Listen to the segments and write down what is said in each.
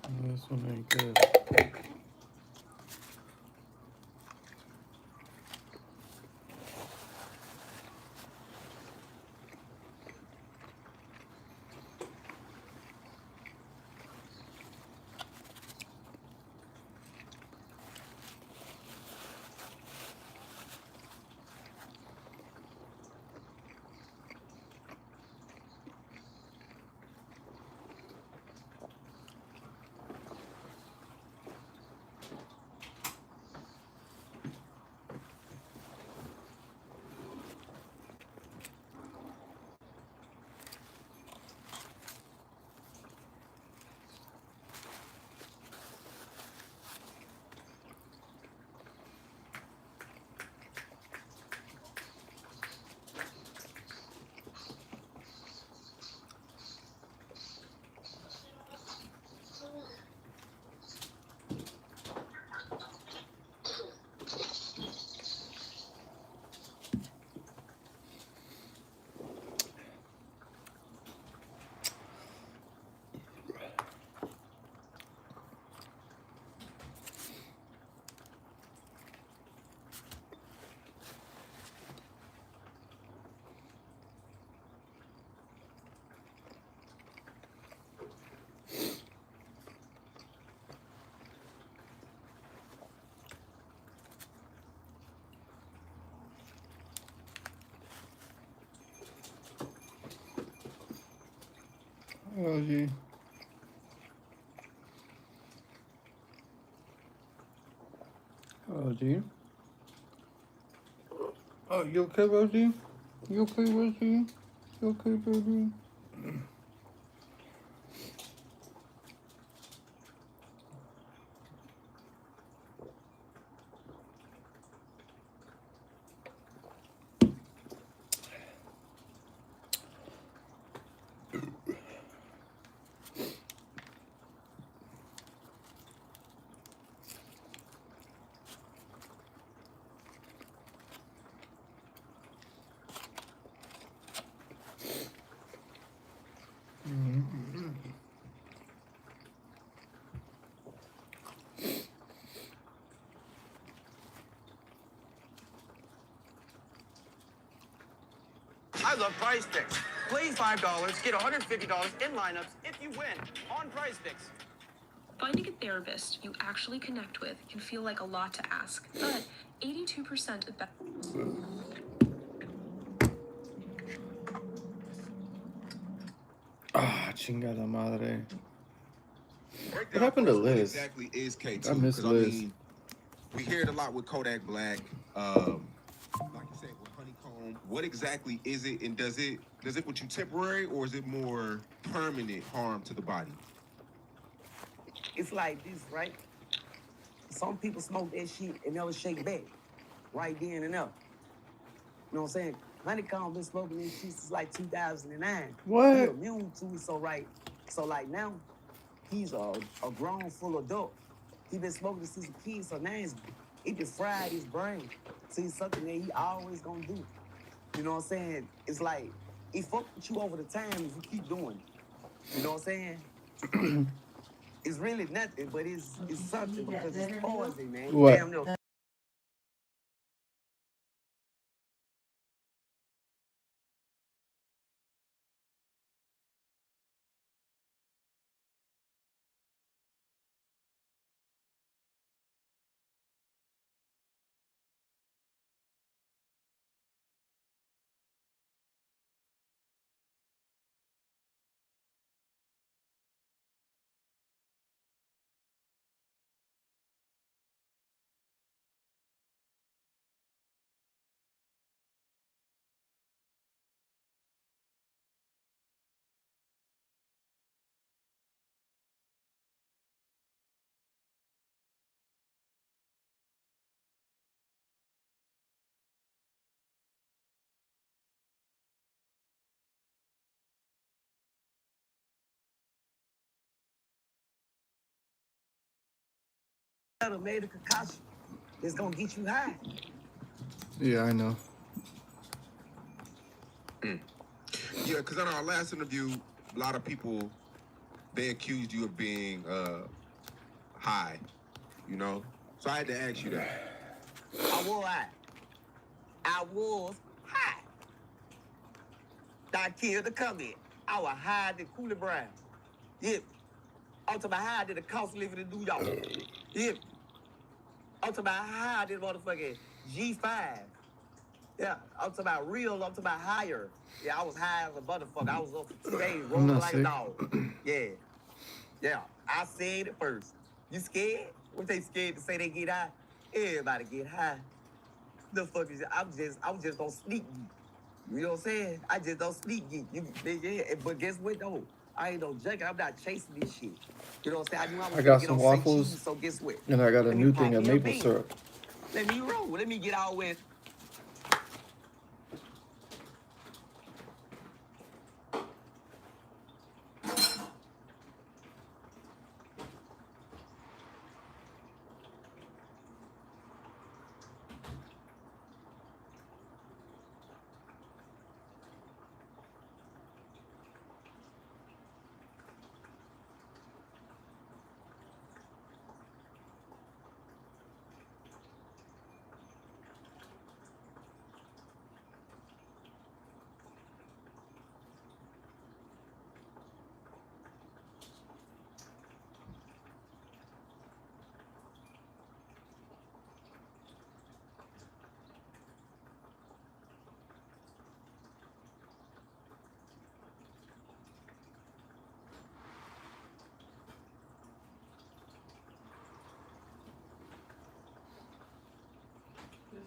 This one ain't good. Oh, gee. Oh, gee. Oh, you okay, Rosie? You okay, Rosie? You okay, baby? I love Prize Picks. Play $5, get $150 in lineups if you win on Prize Picks. Finding a therapist you actually connect with can feel like a lot to ask, but 82% of Ah, chingada madre. Break What down happened to first what Liz? exactly is K2? I miss Because Liz. we hear it a lot with Kodak Black. Like you said with Honeycomb. What exactly is it, and does it put you temporary, or is it more permanent harm to the body? It's like this, right? Some people smoke that shit and never shake back, right then and there. You know what I'm saying? Honeycomb been smoking this shit since like 2009. What? He immune to it, so right. So like now, he's a grown full adult. He been smoking it since a kid, so now it just fried his brain. So it's something that he always gonna do. You know what I'm saying? It's like it fuck with you over the time if you keep doing it. You know what I'm saying? It's really nothing, but it's something because it's poison, man. What? Damn no. Made a concoction that's gonna get you high. Yeah, I know. Yeah, because in our last interview, a lot of people they accused you of being high, you know? So I had to ask you that. I was high. I was high. I killed the comment. I was high than Cooley Brown. Yeah. I'm talking about high than the cost of living in New York. Yeah. I'm talking about high than motherfucking G5. Yeah. I'm talking about real. I'm talking about higher. Yeah, I was high as a motherfucker. I was up for 2 days rolling not like sick. a dog. Yeah. Yeah. I said it first. You scared? What they scared to say they get high? Everybody get high. The fuck is I'm just gonna sneak geek. You know what I'm saying? I just don't sneak geek. Yeah, but guess what though? I ain't no junkie. I'm not chasing this shit. You know what I'm saying? I knew I was I gonna got get some on say waffles, cheese, so guess what? and I got a Let me new pop thing of me a maple bean. syrup. Let me roll. Let me get out with.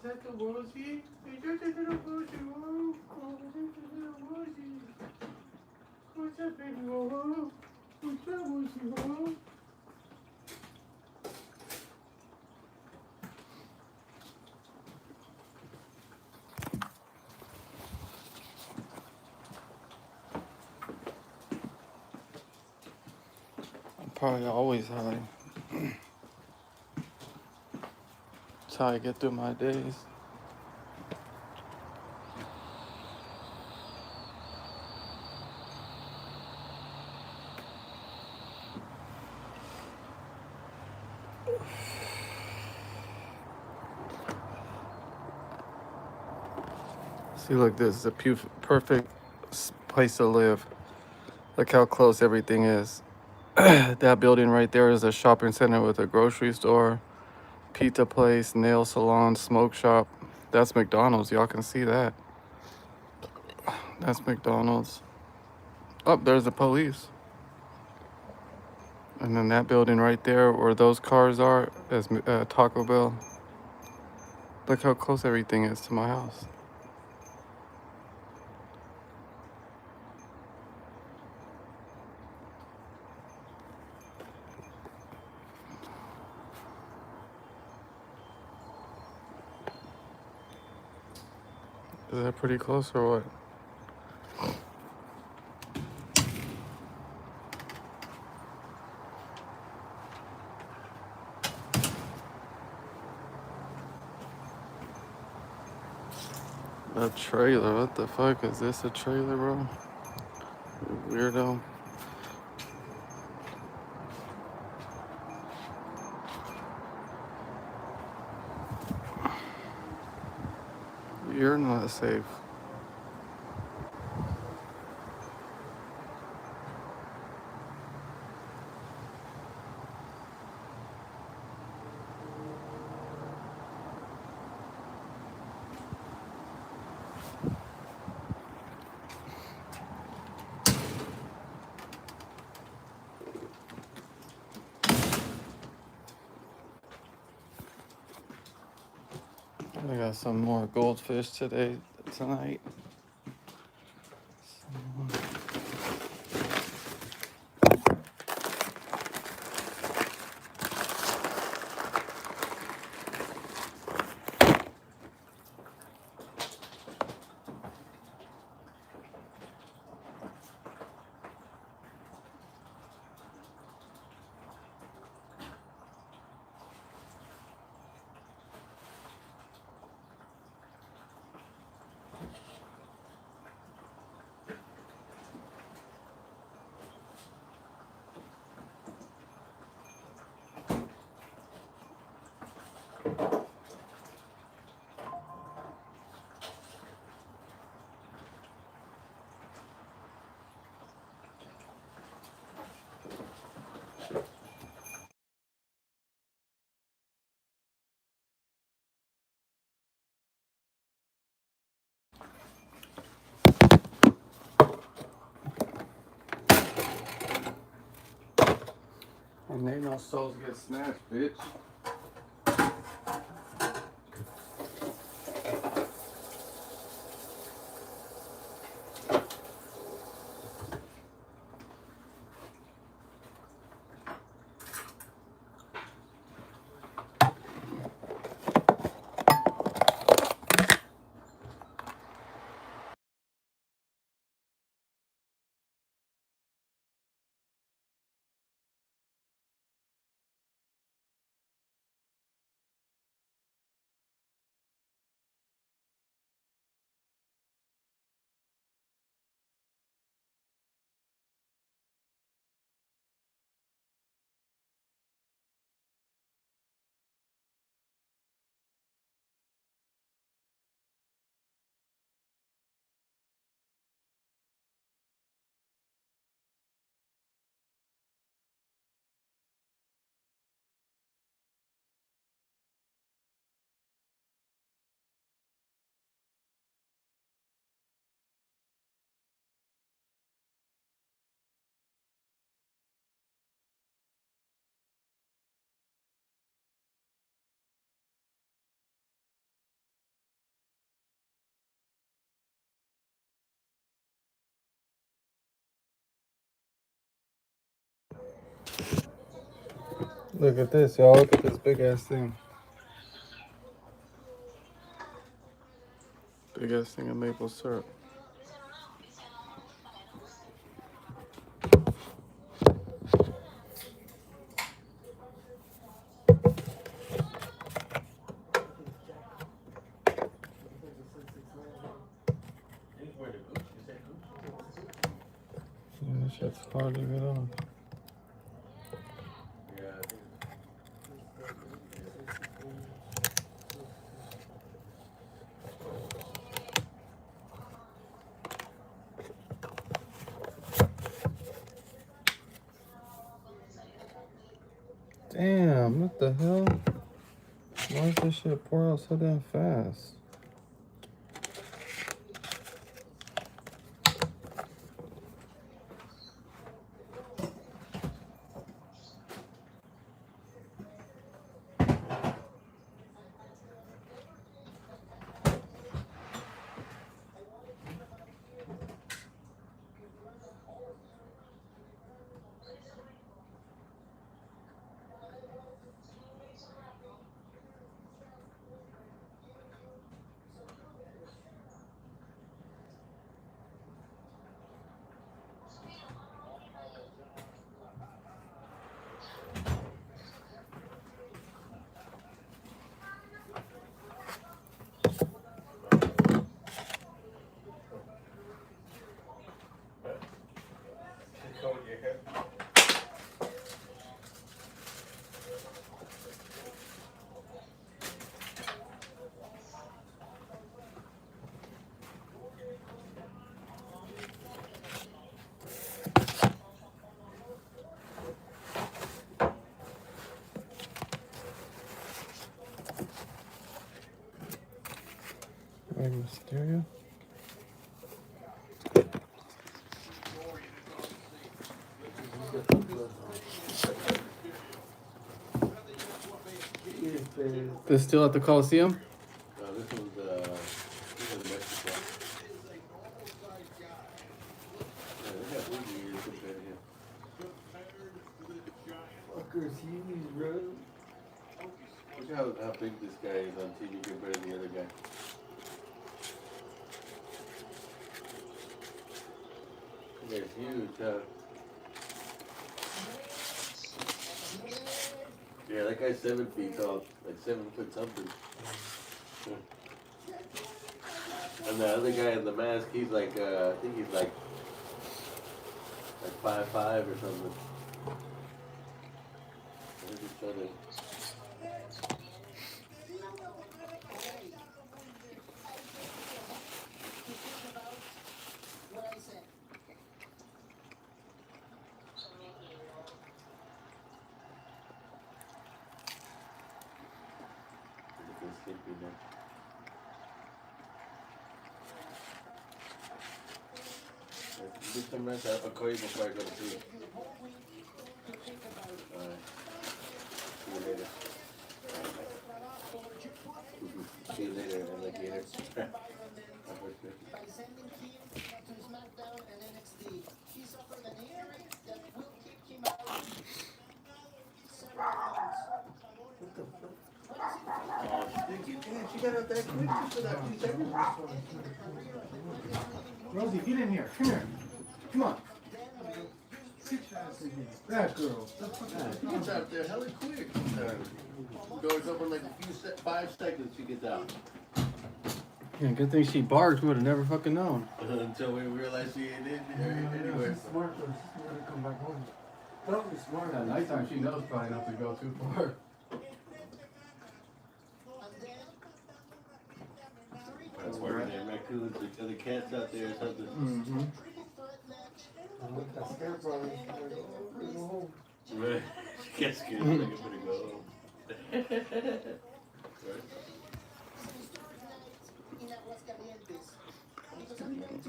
Is that the Woolsey? Is that the little Woolsey? Oh, is that the little Woolsey? What's up, baby? Oh, what's up, Woolsey? Oh. I'm probably always high. That's how I get through my days. See, look, this is a perfect place to live. Look how close everything is. That building right there is a shopping center with a grocery store, pizza place, nail salon, smoke shop. That's McDonald's. Y'all can see that. That's McDonald's. Oh, there's the police. And then that building right there where those cars are is Taco Bell. Look how close everything is to my house. Is that pretty close or what? A trailer? What the fuck? Is this a trailer, bro? Weirdo. You're not safe. I got some more goldfish tonight. And ain't no souls get snatched, bitch. Look at this, y'all. Look at this big ass thing. Big ass thing of maple syrup. Yeah, this shit's hard to get on. Damn, what the hell? Why is this shit pour out so damn fast? Rey Mysterio? This still at the Coliseum? No, this one's Mexico. Yeah, they got big ears compared to him. Fuckers, huge, bro. Look how big this guy is on TV compared to the other guy. They're huge, huh? Yeah, that guy's 7 feet tall, like 7 foot something. And the other guy in the mask, he's like, I think he's like 5'5" or something. They're just trying to sleepy now. Do some rest. I'll call you before I go to sleep. Alright. See you later. See you later, alligator. Oh, Stinky, damn, she got out that quick just for that few seconds. Rosie, get in here. Come here. Come on. Sit your ass in here. That girl. She gets out there hella quick. Doors open like a few 5 seconds, she gets out. Yeah, good thing she barked. We would have never fucking known. Until we realized she ain't in there anywhere. She's smart though. She's gonna come back home. Probably smart. At nighttime, she knows probably not to go too far. That's where there raccoons, the other cats out there or something. Mm-hmm. That's scared probably. Go home. Right. She gets scared, like I'm gonna go home.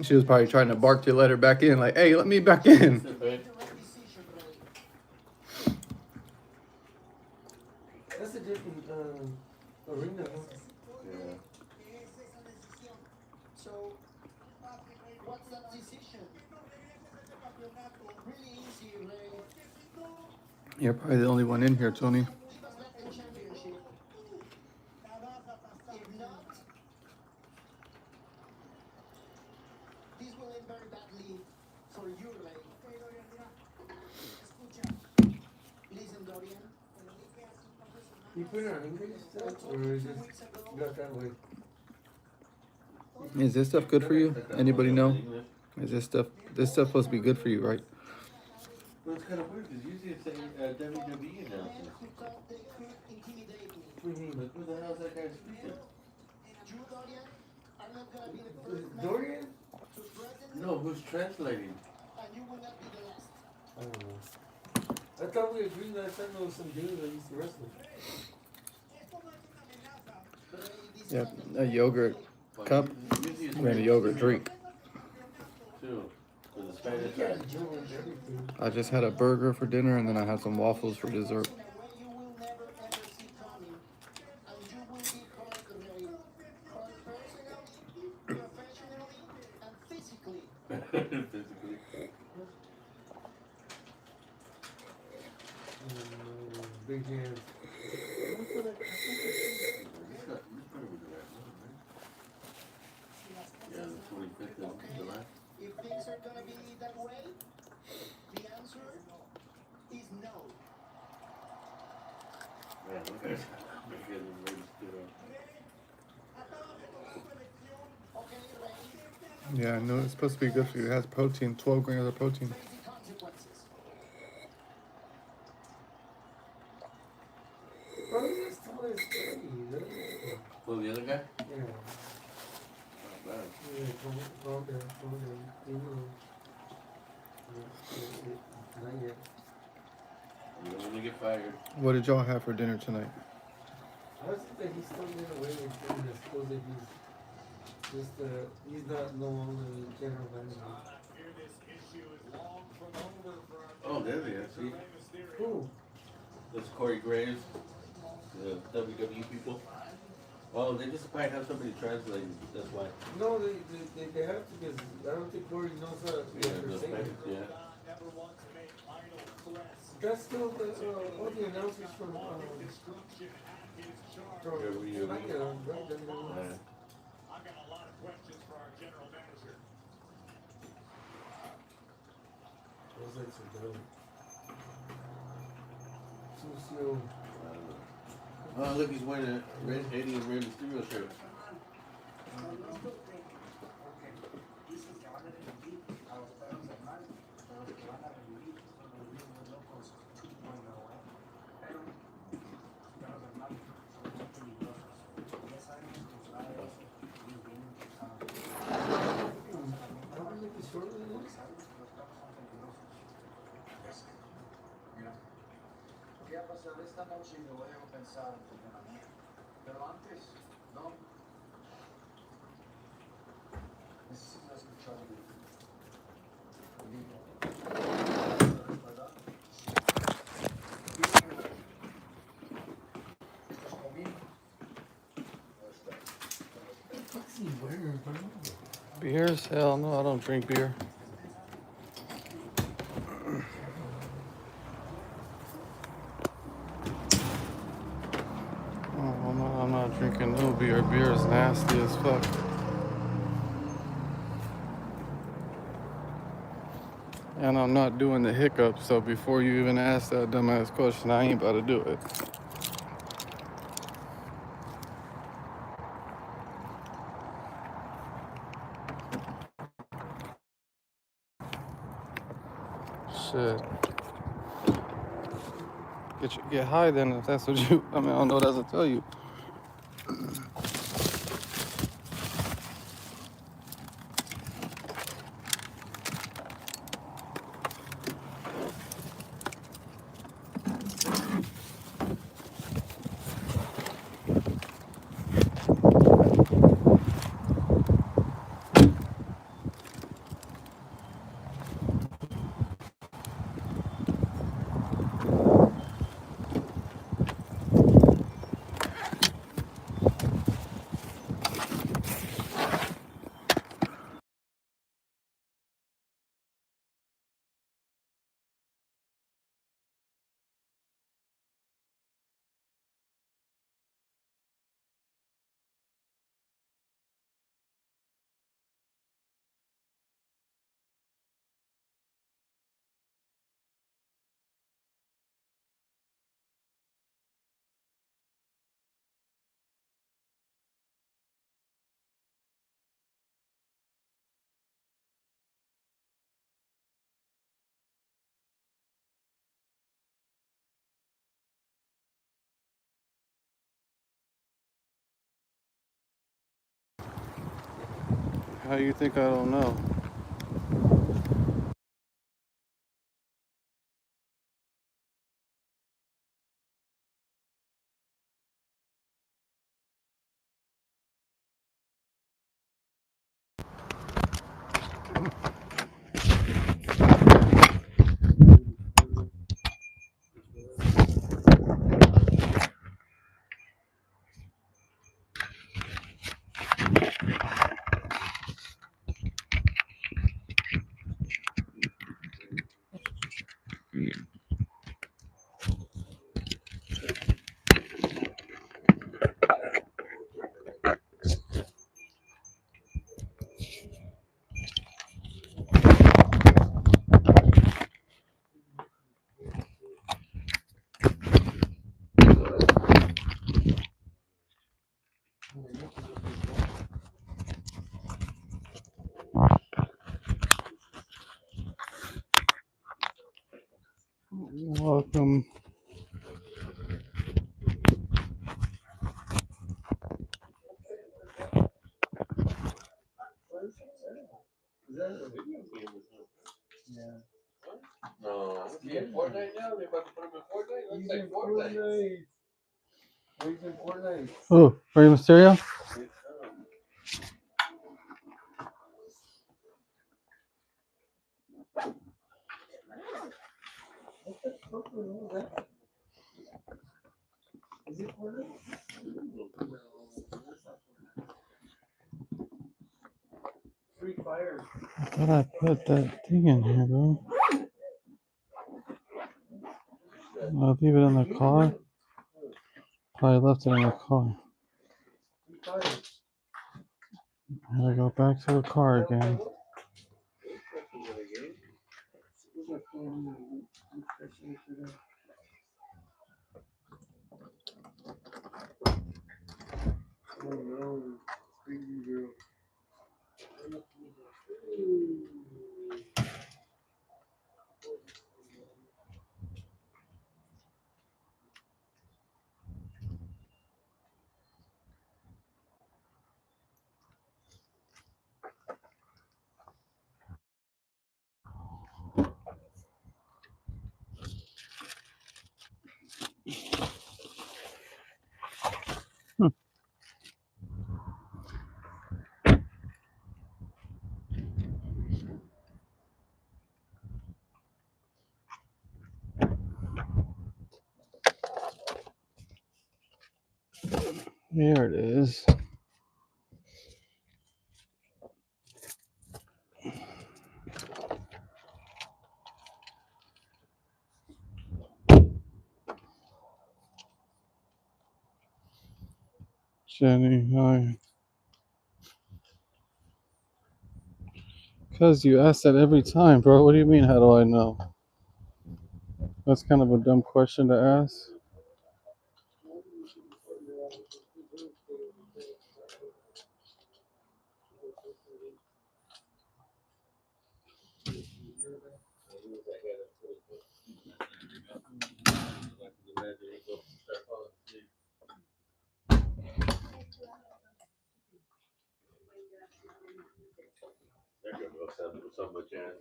She was probably trying to bark to let her back in. Like, hey, let me back in. Right. That's a different arena. Huh? Yeah. So, what's that decision? Really easy, Ray. You're probably the only one in here, Tony. Give us back the championship. If not, this will end very badly for you, Ray. Listen, Dorian. You put it on English stuff, or is it got that way? Is this stuff good for you? Anybody know? Is this stuff supposed to be good for you, right? Well, it's kind of weird because usually it's a WWE announcement. Who thought they could intimidate me? What do you mean? Like, who the hell is that guy speaking? You, Dorian, are not gonna be the Is first it man Dorian? to threaten me, No, who's translating? and you will not be the last. I don't know. I thought we agreed last time there was some dude that used to wrestle. Yep, a yogurt Well, cup usually it's and a yogurt drink. too. For the Spanish Yeah, side. joined everything. I just had a burger for dinner and then I had some waffles for dessert. In a way you will never ever see coming, and you will be hurt, Ray. Hurt personally, professionally, and physically. Physically. Big hands. Yeah, the 25th of July. If things are gonna be that way, the answer is no. Man, look at it. I'm getting ready to do Okay, Ray, Yeah, I know it's supposed to be good for you. It has protein, 12 grams of protein. face the consequences. Bro, he's as tall as Freddy. Well, the other guy? Yeah. Not bad. Yeah, calm down. Leave me alone. Not yet. You don't want to get fired. What did y'all have for dinner tonight? I was think that he's still in a way with him. I suppose that he's not no longer the general manager. Oh, there they are. See? Who? That's Corey Graves, the WWE people. Oh, they just might have somebody translating. That's why. No, they have to because I don't think Corey knows how to Yeah, the say Spanish, it. yeah. That's still all the announcers from WWE. SmackDown, right? Yeah. Those lights are dope. Sucio. Oh, look, he's wearing a red Eddie and Rey Mysterio shirt. How can make it shorter than this? ¿Qué va a pasar esta noche? Y lo voy a pensar en tu entrenamiento. Pero antes, What's he wearing, bro? Beers? Hell no, I don't drink beer. Oh, no, I'm not drinking no beer. Beer is nasty as fuck. And I'm not doing the hiccup, so before you even ask that dumbass question, I ain't about to do it. Shit. Get high then if that's what you, I mean, I don't know what else to tell you. How you think I don't know? Welcome. No, he's in Fortnite now. They about to put him in Fortnite. Looks like Fortnite. He's in Fortnite. Oh, Rey Mysterio? Is it Fortnite? Free Fire. I thought I put that thing in here, bro. I'll leave it in the car. Probably left it in the car. Free Fire. I gotta go back to the car again. Oh no, crazy girl. Here it is. Jenny, hi. Because you ask that every time, bro. What do you mean, how do I know? That's kind of a dumb question to ask. There you go, so much in.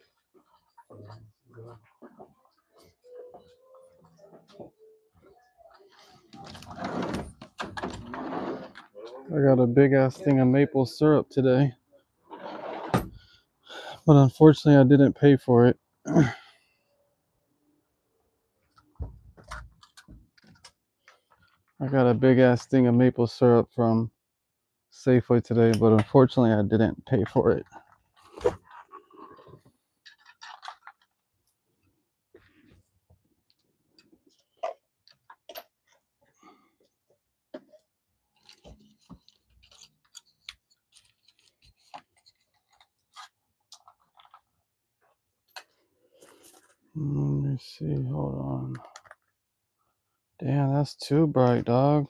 I got a big ass thing of maple syrup today, but unfortunately, I didn't pay for it. I got a big ass thing of maple syrup from Safeway today, but unfortunately, I didn't pay for it. Let me see. Hold on. Damn, that's too bright, dog.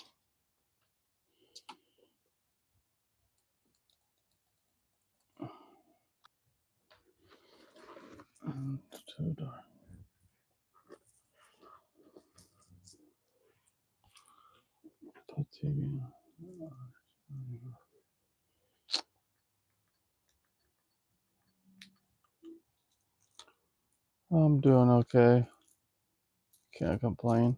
It's too dark. I'm doing okay. Can't complain.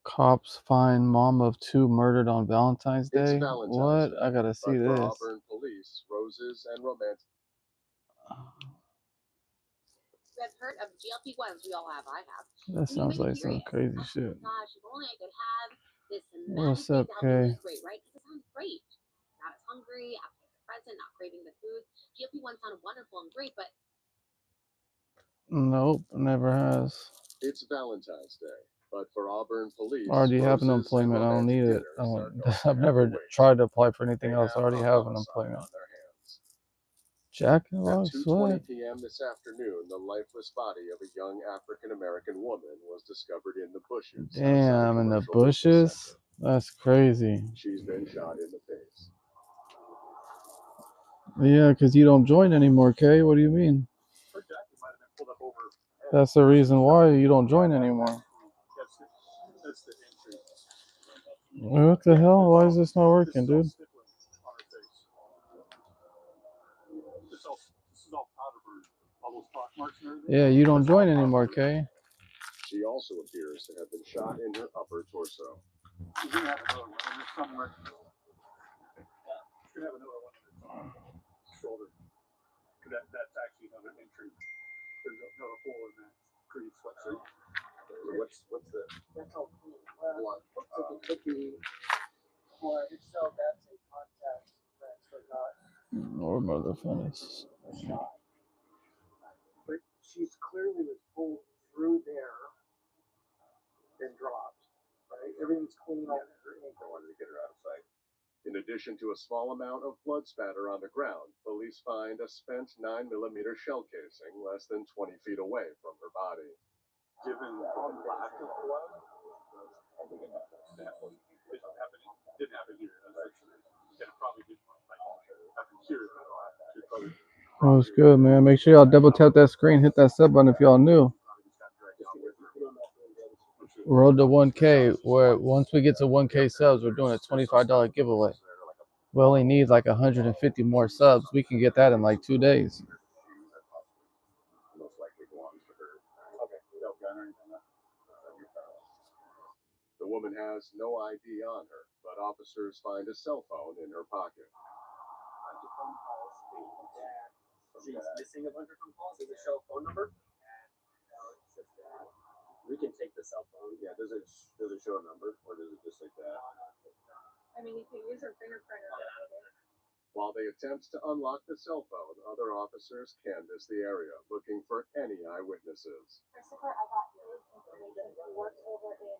Cops find mom of two murdered on Valentine's Day. What? I gotta see this. Auburn police, roses and romantic. I've heard of GLP-1s. We all have. I have. That sounds like some crazy shit. Gosh, if only I could have this What's magic up, to help me Kay? lose weight, right? Because it sounds great. Not as hungry, present, not craving the food. GLP-1 sound wonderful and great, but Nope, never has. It's Valentine's Day, but for Auburn police, I already have an roses and employment. I don't romantic need it. dinners are going I've hand never in hand. tried to apply for anything They else. I already a have an homicide employment. on their hands. Jack in the At Box, 2:20 what? p.m. this afternoon, the lifeless body of a young African-American woman was discovered in the bushes. Damn, in the Commercial Business bushes? Center. That's crazy. She's been shot in the face. Yeah, because you don't join anymore, Kay. What do you mean? That's the reason why you don't join anymore. What the hell? Why is this not working, dude? Yeah, you don't join anymore, Kay. She also appears to have been shot in her upper torso. What's the That's all clean. Well, it could be, or if so, that's a contact transfer, not Or motherfuckers. a shot. But she's clearly was pulled through there and dropped, right? Everything's clean over her ankle. I wanted to get her out of sight. In addition to a small amount of blood spatter on the ground, police find a spent 9mm shell casing less than 20 feet away from her body. Given the lack of blood, I think it didn't happen here. And it probably didn't happen here. That was good, man. Make sure y'all double tap that screen, hit that sub button if y'all new. Road to 1K, where once we get to 1K subs, we're doing a $25 giveaway. We only need like 150 more subs. We can get that in like 2 days. The woman has no ID on her, but officers find a cell phone in her pocket. She's missing a bunch of phone calls. Does it show a phone number? We can take the cell phone. Yeah, does it show a number or does it just like that? I mean, you can use your fingerprint or whatever. While they attempt to unlock the cell phone, other officers canvass the area, looking for any eyewitnesses. Christopher, I got his information. He works over in,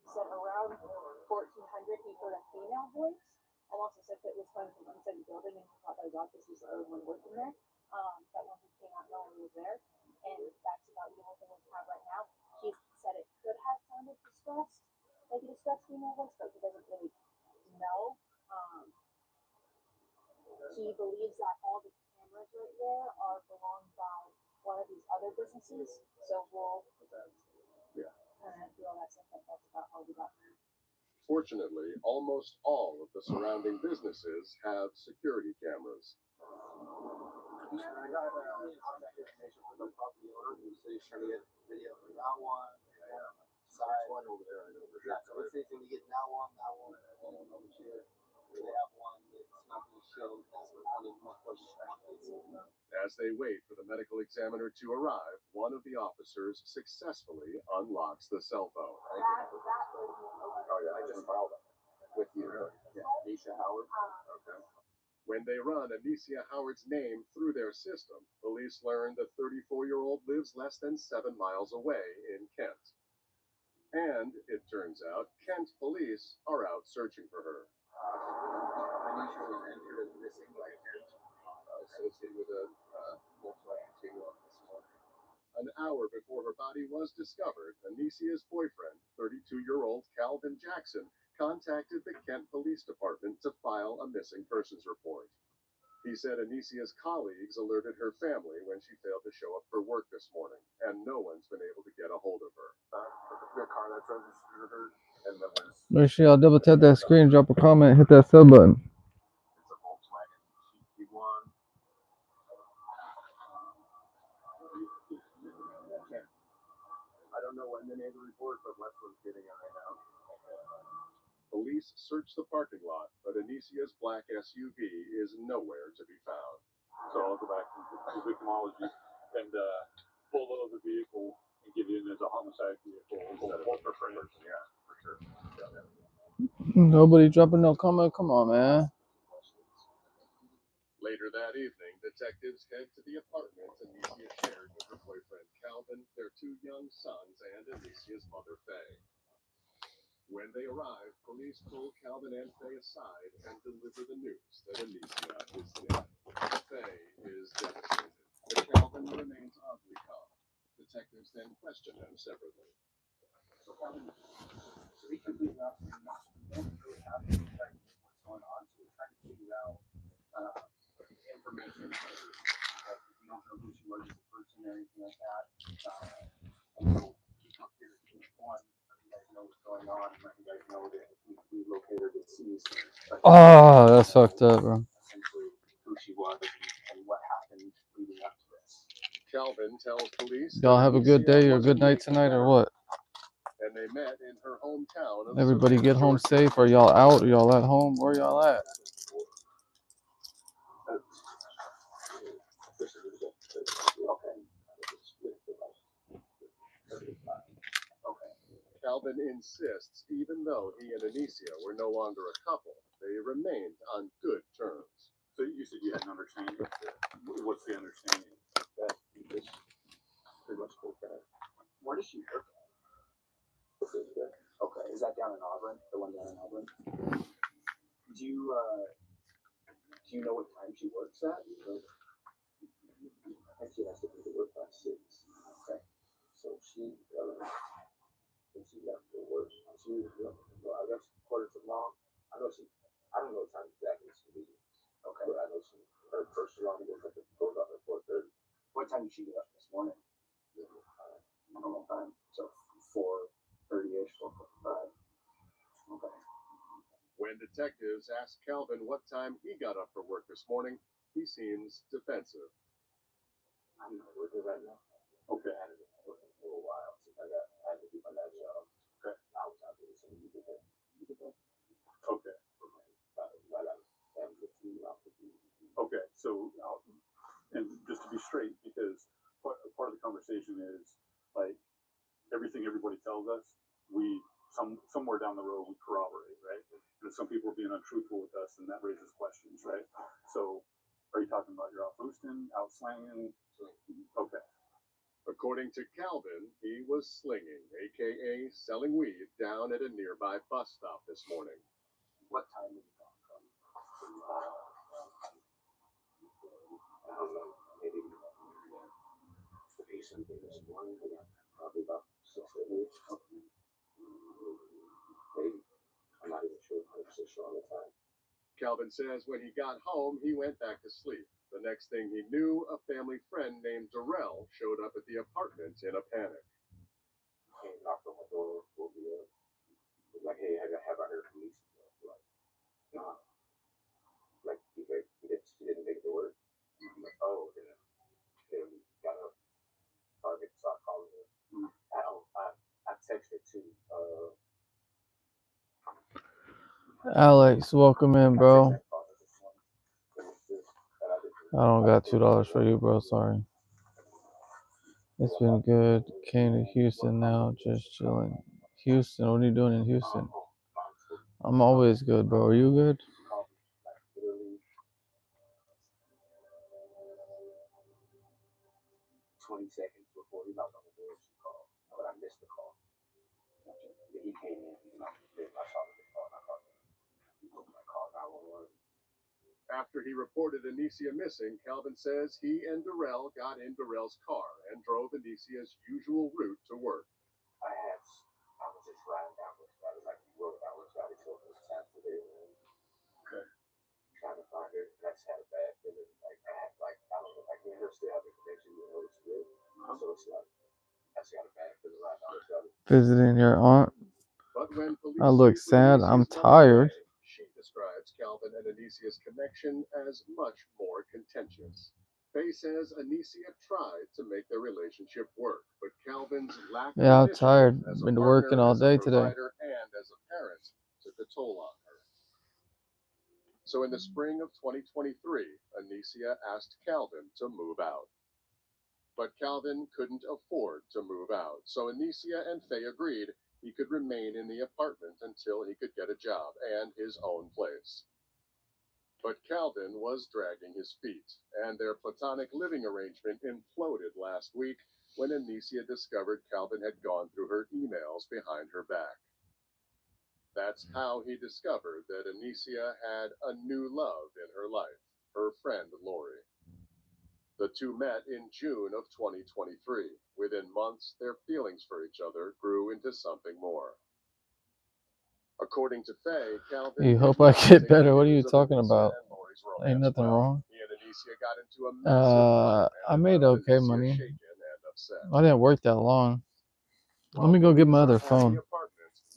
said around 1400, he heard a female voice. And also said that it was coming from inside the building and he thought that his office was the only one working there. That when he came out, no one was there. And that's about the only thing we have right now. He said it could have sounded distressed, like a distressed female voice, but he doesn't really know. He believes that all the cameras right there are belonged by one of these other businesses. So we'll kind of do all that stuff. But that's about all we got. Fortunately, almost all of the surrounding businesses have security cameras. I got contact information from the property owner who says he's trying to get video for that one. Side one over there, I know for sure. Yeah, so let's say when you get that one over here. They have one that's not going to show. That's what I need more questions. As they wait for the medical examiner to arrive, one of the officers successfully unlocks the cell phone. Oh yeah, I just filed it with you. Yeah, Nisha Howard. Okay. When they run Anicia Howard's name through their system, police learn the 34-year-old lives less than 7 miles away in Kent. And, it turns out, Kent police are out searching for her. Anisha was entered as missing by Kent, associated with a Volkswagen Tiguan this morning. An hour before her body was discovered, Anicia's boyfriend, 32-year-old Calvin Jackson, contacted the Kent Police Department to file a missing persons report. He said Anicia's colleagues alerted her family when she failed to show up for work this morning, and no one's been able to get a hold of her. The car that's registered to her, and then was Make sure y'all double tap that screen, drop a comment, hit that sub button. it's a Volkswagen Tiguan. I don't know when they made the report, but Westwood's getting it right now. Police search the parking lot, but Anicia's black SUV is nowhere to be found. So I'll go back to victimology and pull over the vehicle and give it as a homicide vehicle instead of a person. Yeah, for sure. Nobody dropping no comment. Come on, man. Later that evening, detectives head to the apartment Anicia shared with her boyfriend Calvin, their 2 young sons, and Anicia's mother, Faye. When they arrive, police pull Calvin and Faye aside and deliver the news that Anicia is dead. Faye is devastated, but Calvin remains oddly calm. Detectives then question them separately. So we can do that. Really happy what's going on. So we're trying to figure out information. We don't know who she was as a person or anything like that. So keep up here to one. You guys know what's going on and let you guys know that we located deceased. Oh, that's fucked up, bro. Essentially who she was and what happened leading up to this. Calvin tells police Y'all have a good day or good night tonight or what? And they met in her hometown of Everybody Savannah, get home Georgia. safe. Are y'all out? Are y'all at home? Where y'all at? Calvin insists, even though he and Anicia were no longer a couple, they remained on good terms. So you said you had an understanding. What's the understanding? That this pretty much cool guy. Where does she work? Okay, is that down in Auburn? The one down in Auburn? Do you know what time she works at? I think she has to be to work by 6. Okay. So she left for work. She I guess quarter to long. I don't know what time exactly she leaves. Okay. But I know her first run goes up at 4:30. What time did she get up this morning? Normal time. So 4:30ish, 4:45. Okay. When detectives ask Calvin what time he got up for work this morning, he seems defensive. I'm not working right now. Okay. I haven't been working for a while since I had to keep on that job. Okay. I was out there, so you get that. Okay. Okay. So, and just to be straight, because part of the conversation is like everything everybody tells us, we somewhere down the road we corroborate, right? And if some people are being untruthful with us, then that raises questions, right? So, are you talking about you're out boosting, out slanging? Okay. According to Calvin, he was slinging, aka selling weed, down at a nearby bus stop this morning. What time did it come from? I don't know. Maybe the piece something this morning. I got probably about 6 or 8. Maybe. I'm not even sure. 100% sure on the time. Calvin says when he got home, he went back to sleep. The next thing he knew, a family friend named Darrell showed up at the apartment in a panic. He knocked on my door. Like, hey, have I heard from Lisa? Like, nah. Like, he didn't make the word. I'm like, oh, then got a target, start calling her. I texted too. Alex, welcome in, bro. I don't got $2 for you, bro. Sorry. It's been good. Came to Houston now, just chilling. Houston, what are you doing in Houston? I'm always good, bro. Are you good? 20 seconds before he knocked on the door, she called, but I missed the call. He came in, I saw the call, and I called 911. After he reported Anicia missing, Calvin says he and Darrell got in Darrell's car and drove Anicia's usual route to work. I was just riding down this road, like we rode down this road until it was time to do it. Okay. Trying to find her, and I just had a bad feeling. Like I don't know, like me and her still have a connection, Holy Spirit. So it's like I just got a bad feeling right now. Visiting your aunt. But when police I look sad. I'm tired. She describes Calvin and Anicia's connection as much more contentious. Faye says Anicia tried to make their relationship work, but Calvin's lack of Yeah, I'm initiative tired. as a Been partner, working all as a day today. provider, and as a parent took a toll on her. So in the spring of 2023, Anicia asked Calvin to move out. But Calvin couldn't afford to move out, so Anicia and Faye agreed he could remain in the apartment until he could get a job and his own place. But Calvin was dragging his feet, and their platonic living arrangement imploded last week when Anicia discovered Calvin had gone through her emails behind her back. That's how he discovered that Anicia had a new love in her life, her friend Lori. The two met in June of 2023. Within months, their feelings for each other grew into something more. According to Faye, Calvin... You hope I get better. What are you talking about? Ain't nothing wrong. He and Anicia got into a massive I made okay money. I didn't work that long. Let me go get my other phone.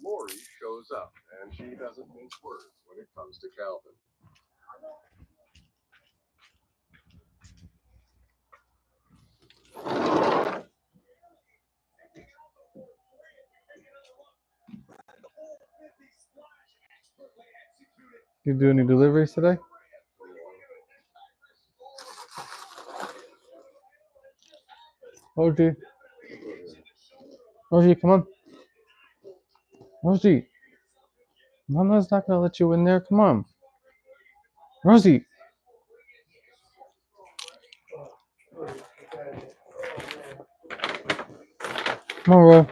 Lori shows up, and she doesn't mince words when it comes to Calvin. You do any deliveries today? Rosie. Rosie, come on. Rosie. Mama's not gonna let you in there. Come on. Rosie. Come on, Ro.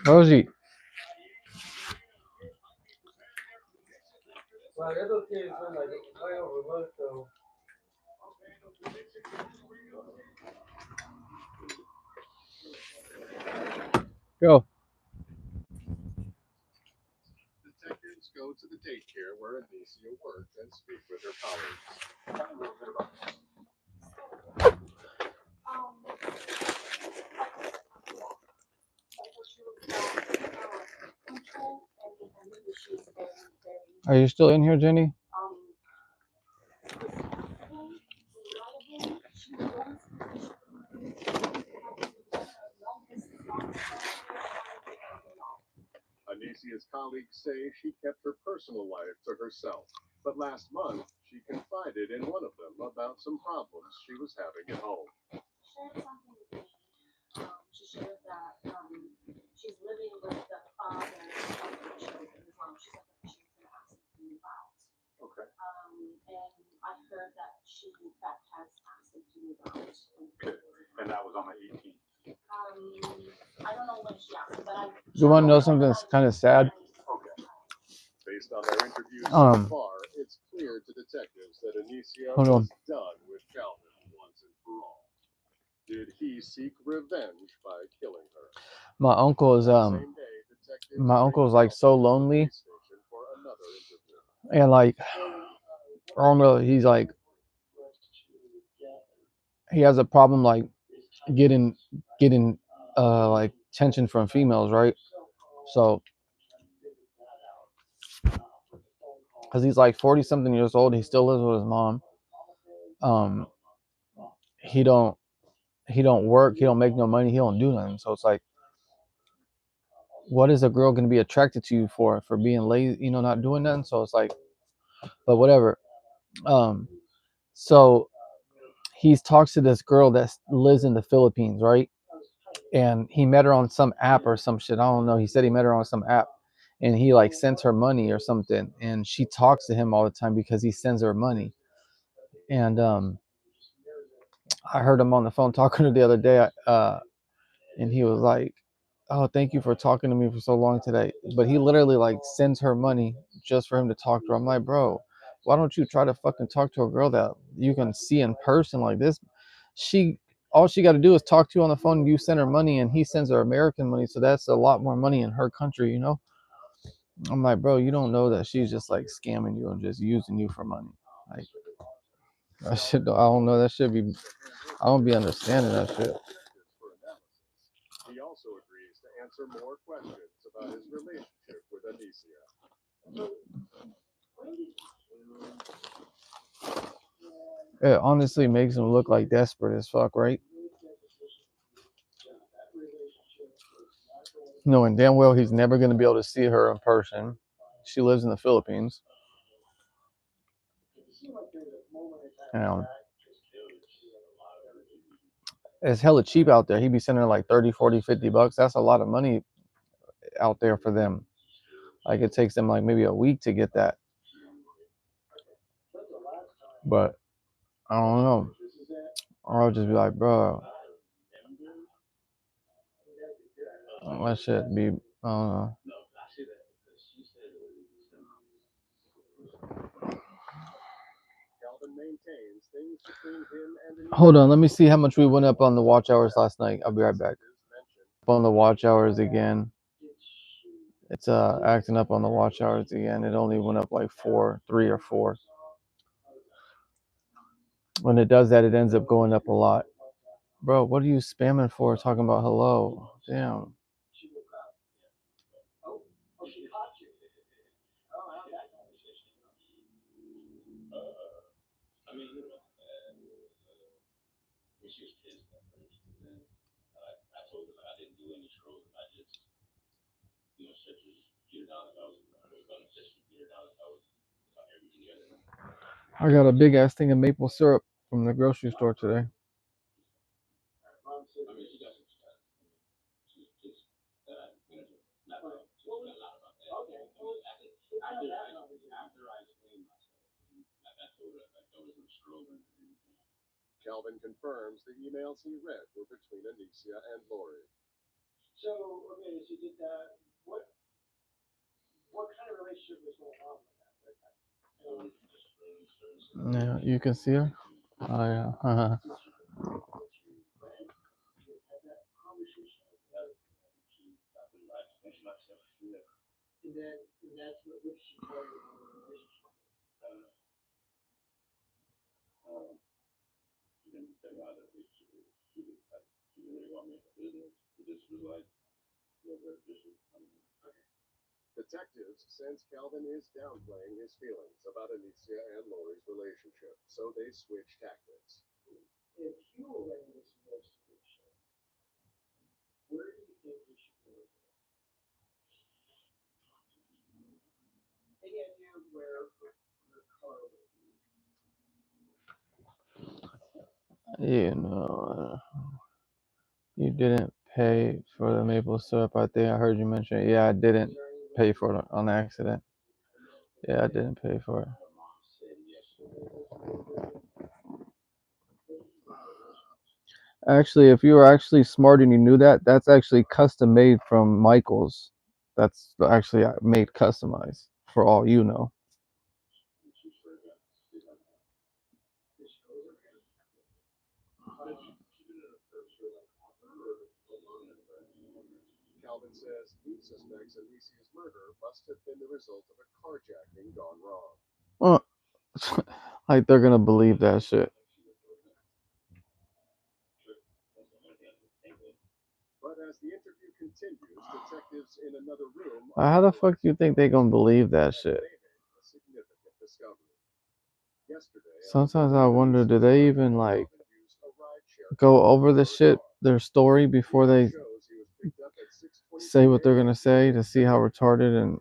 Rosie. Wow, that little kid's been like way overlooked though. Go. Detectives go to the daycare where Anicia worked and speak with her colleagues. Are you still in here, Jenny? Anicia's colleagues say she kept her personal life to herself, but last month she she confided in one of them about some problems she was having at home. Shared something with me. She shared that she's living with the father of her children as well. She said that she was going to ask him to move out. Okay. And I heard that she, in fact, has asked him to move out. Okay. And that was on the 18th. I don't know when she asked, but I. You want to know something that's kind of sad? Okay. Based on their interviews so far, it's clear to detectives that Anicia was done with Calvin once and for all. Did he seek revenge by killing her? My uncle is my uncle's like so lonely, and like I don't know, he's like he has a problem like getting like attention from females, right? So because he's like 40 something years old, he still lives with his mom. He don't work, he don't make no money, he don't do nothing. So it's like, what is a girl gonna be attracted to you for being lazy, you know, not doing nothing? So it's like, but whatever. So he talks to this girl that lives in the Philippines, right? And he met her on some app or some shit. I don't know. He said he met her on some app, and he like sends her money or something, and she talks to him all the time because he sends her money. And I heard him on the phone talking to her the other day, and he was like, "Oh, thank you for talking to me for so long today." But he literally like sends her money just for him to talk to her. I'm like, bro, why don't you try to fucking talk to a girl that you can see in person like this? All she got to do is talk to you on the phone, and you send her money, and he sends her American money, so that's a lot more money in her country, you know. I'm like, bro, you don't know that she's just like scamming you and just using you for money. Like that shit, I don't know. That should be. I don't be understanding that shit. He also agrees to answer more questions about his relationship with Anicia. It honestly makes him look like desperate as fuck, right? Knowing damn well he's never going to be able to see her in person. She lives in the Philippines. It's hella cheap out there. He'd be sending her like 30, 40, 50 bucks. That's a lot of money out there for them. Like it takes them like maybe a week to get that. But I don't know. Or I'll just be like, bro, that shit be, I don't know. Hold on, let me see how much we went up on the watch hours last night. I'll be right back. Up on the watch hours again. It's acting up on the watch hours again. It only went up like 3 or 4. When it does that, it ends up going up a lot. Bro, what are you spamming for? Talking about hello. Damn. I got a big ass thing of maple syrup from the grocery store today. Calvin confirms the emails he read were between Anicia and Lori. So, okay, so did that, what kind of relationship was going on with that? Yeah, you can see her. Oh yeah. And that's what she called it in a relationship. Detectives sense Calvin is downplaying his feelings about Anicia and Lori's relationship, so they switch tactics. If you were in this investigation, where do you think we should go? Any idea where car would be? You know, you didn't pay for the maple syrup. I think I heard you mention it. Yeah, I didn't pay for it on accident. Yeah, I didn't pay for it. Actually, if you were actually smart and you knew that, that's actually custom made from Michaels. That's actually made customized for all you know. Calvin says he suspects Alicia's murder must have been the result of a carjacking gone wrong. Like they're gonna believe that shit. But as the interview continues, detectives in another room How the fuck do you think they gonna believe that shit? a significant discovery. Yesterday, Sometimes I wonder, do they even like go over the shit, their story before they say what they're gonna say to see how retarded and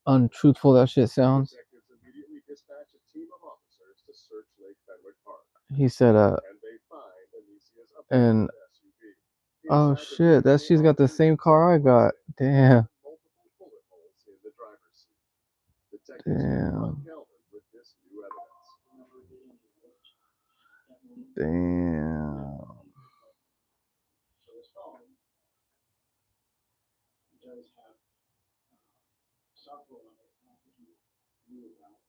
untruthful that shit sounds? detectives immediately dispatch a team of officers to search Lake Fenwick Park, He said, and they find Alicia's and abandoned SUV. oh shit, that she's got the same car I got. Damn. Multiple bullet holes in the driver's seat. Detectives Damn. confront Calvin with this new evidence. Damn. So this phone does have software on it that you knew about.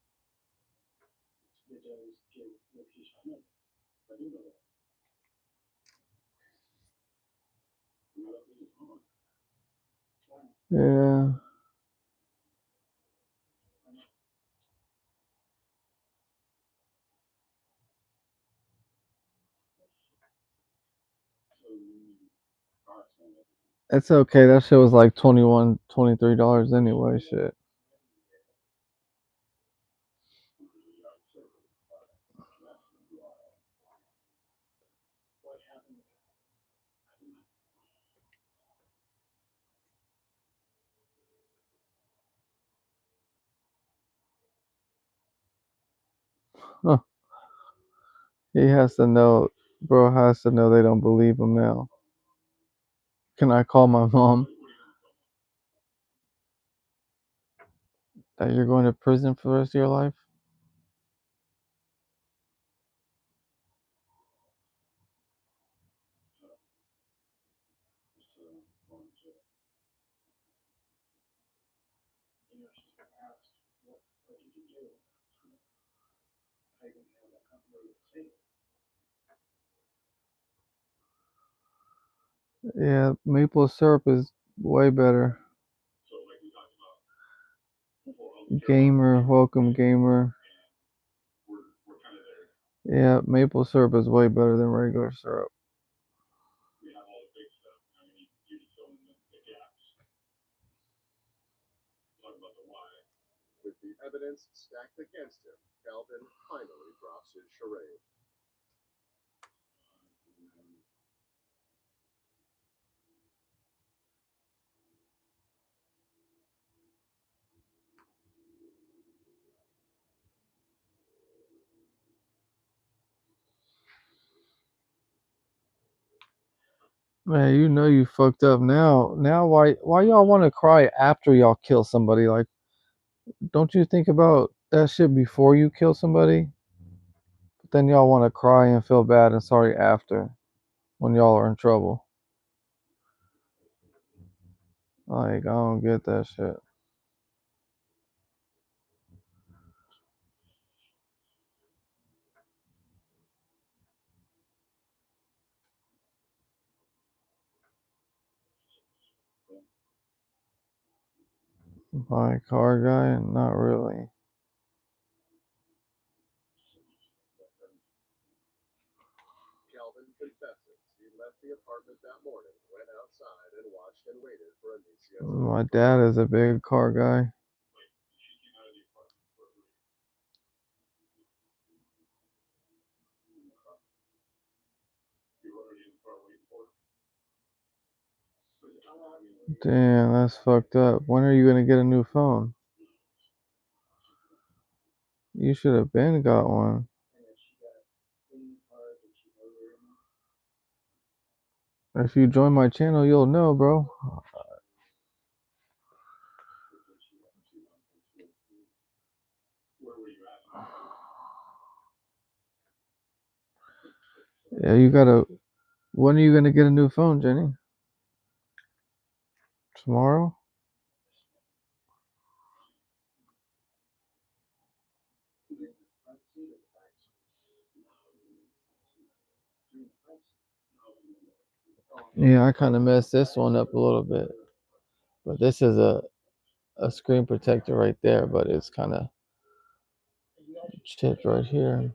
It does give location. I do know that. I'm not updated phone. Yeah. It's okay. That shit was like $21, $23 anyway. Shit. Huh. He has to know, bro has to know they don't believe him now. Can I call my mom that you're going to prison for the rest of your life? Yeah, maple syrup is way better. Gamer, welcome gamer. Yeah, maple syrup is way better than regular syrup. With the evidence stacked against him, Calvin finally drops his charade. Man, you know you fucked up now. Now why y'all want to cry after y'all kill somebody? Like, don't you think about that shit before you kill somebody? But then y'all want to cry and feel bad and sorry after when y'all are in trouble. Like, I don't get that shit. My car guy? Not really. Calvin confesses he left the apartment that morning, went outside, and watched and waited for Alicia. My dad is a big car guy. Damn, that's fucked up. When are you gonna get a new phone? You should have been got one. If you join my channel, you'll know, bro. Yeah, you gotta. When are you gonna get a new phone, Jenny? Tomorrow? Yeah, I kind of messed this one up a little bit, but this is a screen protector right there, but it's kind of chipped right here,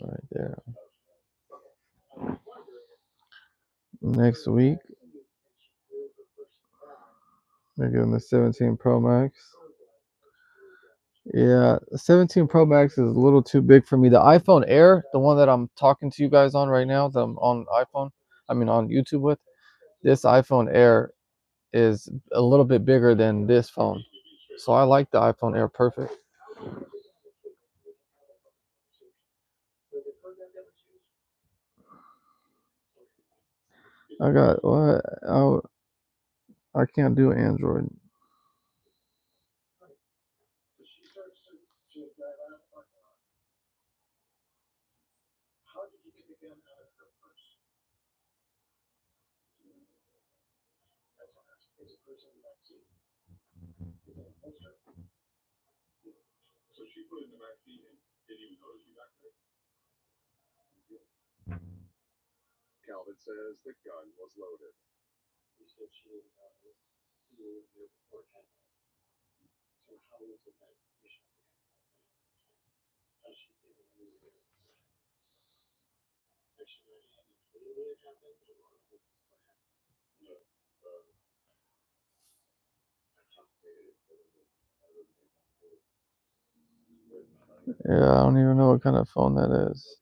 right there. Next week, we're getting the 17 Pro Max. Yeah, the 17 Pro Max is a little too big for me. The iPhone Air, the one that I'm talking to you guys on right now, that I'm on on YouTube with, this iPhone Air is a little bit bigger than this phone. So I like the iPhone Air perfect. I got what? I can't do Android. Calvin says the gun was loaded. Yeah, I don't even know what kind of phone that is.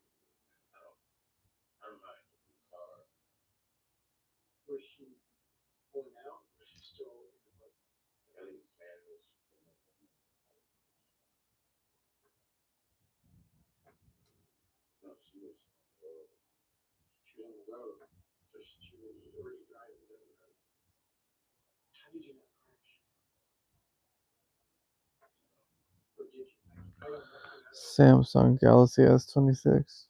Samsung Galaxy S26.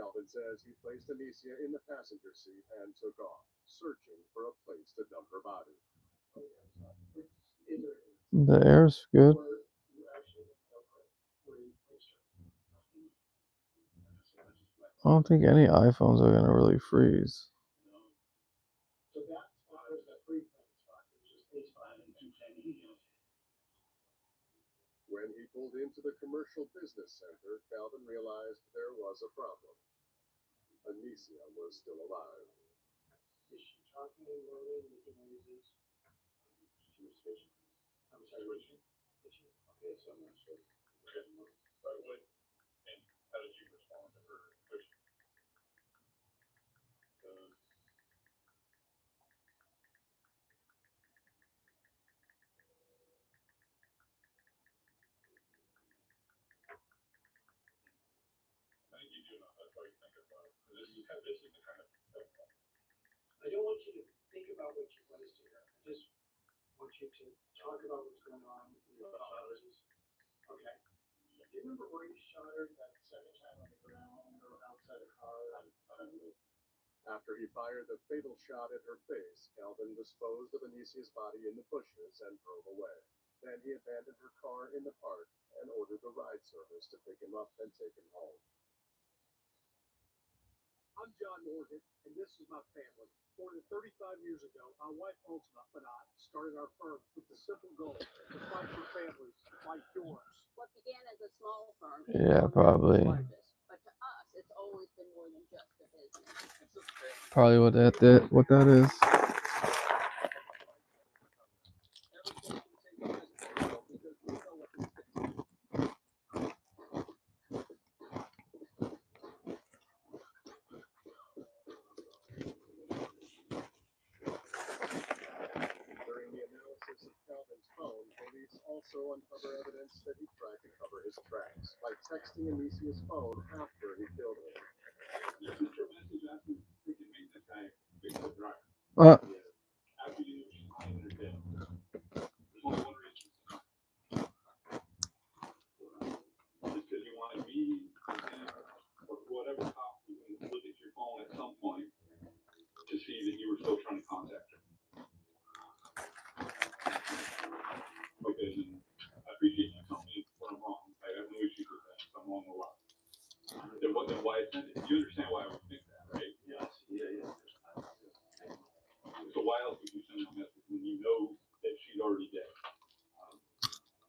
Calvin says he placed Anicia in the passenger seat and took off, searching for a place to dump her body. The Air's good. I don't think any iPhones are gonna really freeze. When he pulled into the commercial business center, Calvin realized there was a problem. Anicia was still alive. Is she talking and moaning, making noises? She was fishing. I'm sorry, was she? Fishing? Okay, so I'm not sure. By the way, and how did you respond to her fishing? I think you do know. That's why you think about it. This is the kind of. I don't want you to think about what you want us to hear. I just want you to talk about what's going on with your apologies. Okay. Do you remember where you shot her that second time on the ground or outside the car? After he fired the fatal shot at her face, Calvin disposed of Anicia's body in the bushes and drove away. Then he abandoned her car in the park and ordered the ride service to pick him up and take him home. I'm John Morgan, and this is my family. More than 35 years ago, my wife Ultima and I started our firm with the simple goal to fight for families like yours. What began as a small firm Yeah, probably. but to us, it's always been more than just a business. Probably what that is. During the analysis of Calvin's phone, police also uncover evidence that he tried to cover his tracks by texting Anicia's phone after he killed him. Uh,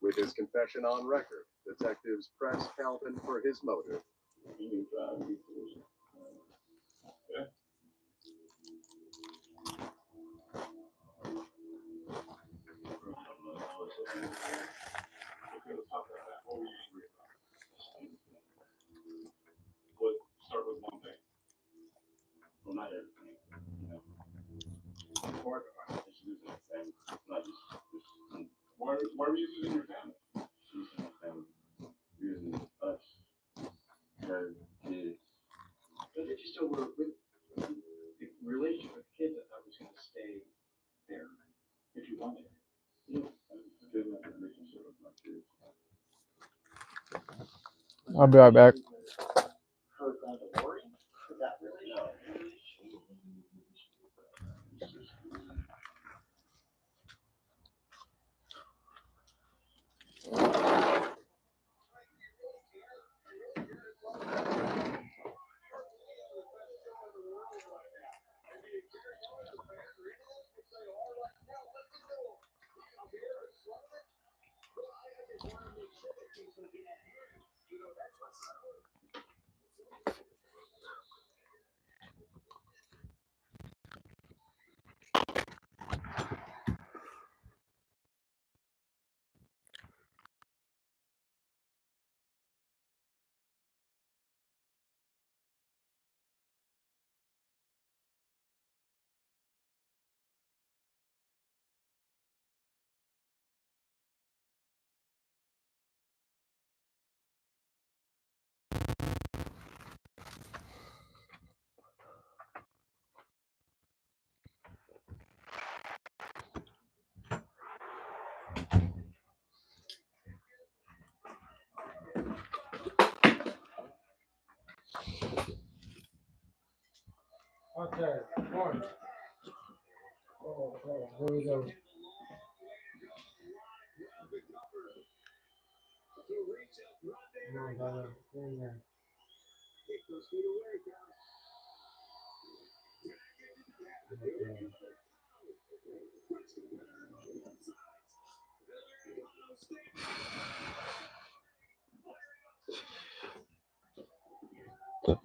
With his confession on record, detectives press Calvin for his motive. I'll be right back. Okay, one. Oh, here we go. Come on, brother. Get in there. Okay.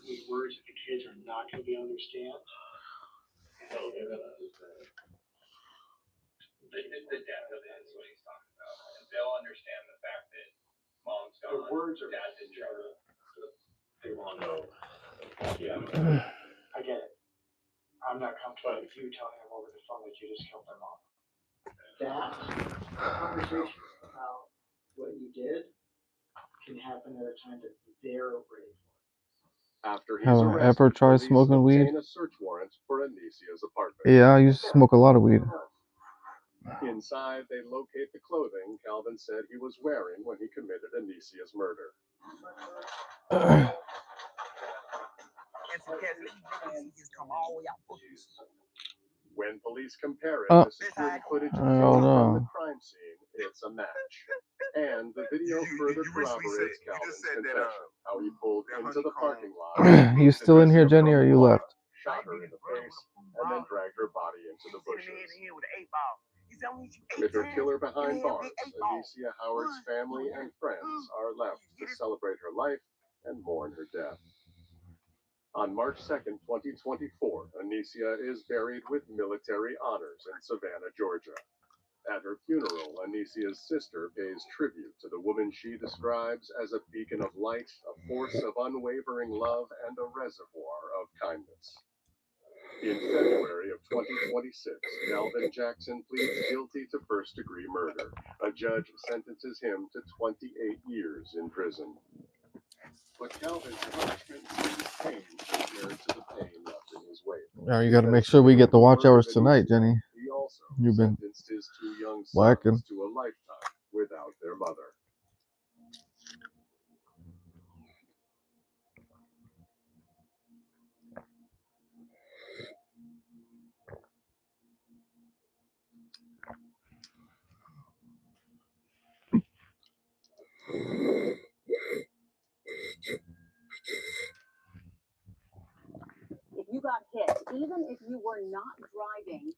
These words that the kids are not going to be able to understand. The depth of it is what he's talking about. And they'll understand the fact that mom's gone. The words are dad's in trouble. They want to know. Yeah. I get it. I'm not comfortable with you telling them over the phone that you just killed their mom. That conversation about what you did can happen at a time that they're ready for. After he's Have I arrested, ever tried police smoking weed? obtain a search warrant for Anicia's apartment. Yeah, I used to smoke a lot of weed. Inside, they locate the clothing Calvin said he was wearing when he committed Anicia's murder. And for Cass, let me just come all the way out. When police compare it Oh. to security footage I taken don't from the know. crime scene, it's a match. And the video further corroborates Calvin's confession, how he pulled into the parking lot. You still in here, Jenny, or you left? Shot her in the face, and then dragged her body into the bushes. With her killer behind bars, Anicia Howard's family and friends are left to celebrate her life and mourn her death. On March 2nd, 2024, Anicia is buried with military honors in Savannah, Georgia. At her funeral, Anicia's sister pays tribute to the woman she describes as a beacon of light, a force of unwavering love, and a reservoir of kindness. In February of 2026, Melvin Jackson pleads guilty to first-degree murder. A judge sentences him to 28 years in prison. But Calvin's punishment seems tame compared to the pain left in his wake. Now you got to make sure we get the watch hours tonight, Jenny. He also You've been sentenced his two young whacking. sons to a lifetime without their mother. If you got hit, even if you were not driving,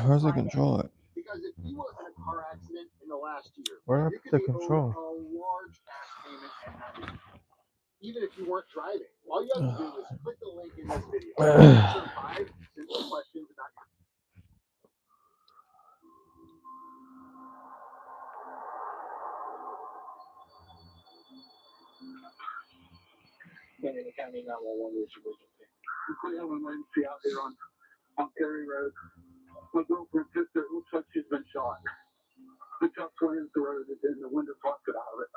Where's the control at? Because if you were in a car accident in the last year, Where you the could be control? owed a large cash payment and not even if you weren't driving. All you have to do is click the link in this video. Answer 5 simple questions about your Kennedy County 911 is emergency. We have an emergency out here on Perry Road. My girlfriend's sister, it looks like she's been shot. The truck went into the road and the window blocked it out of it.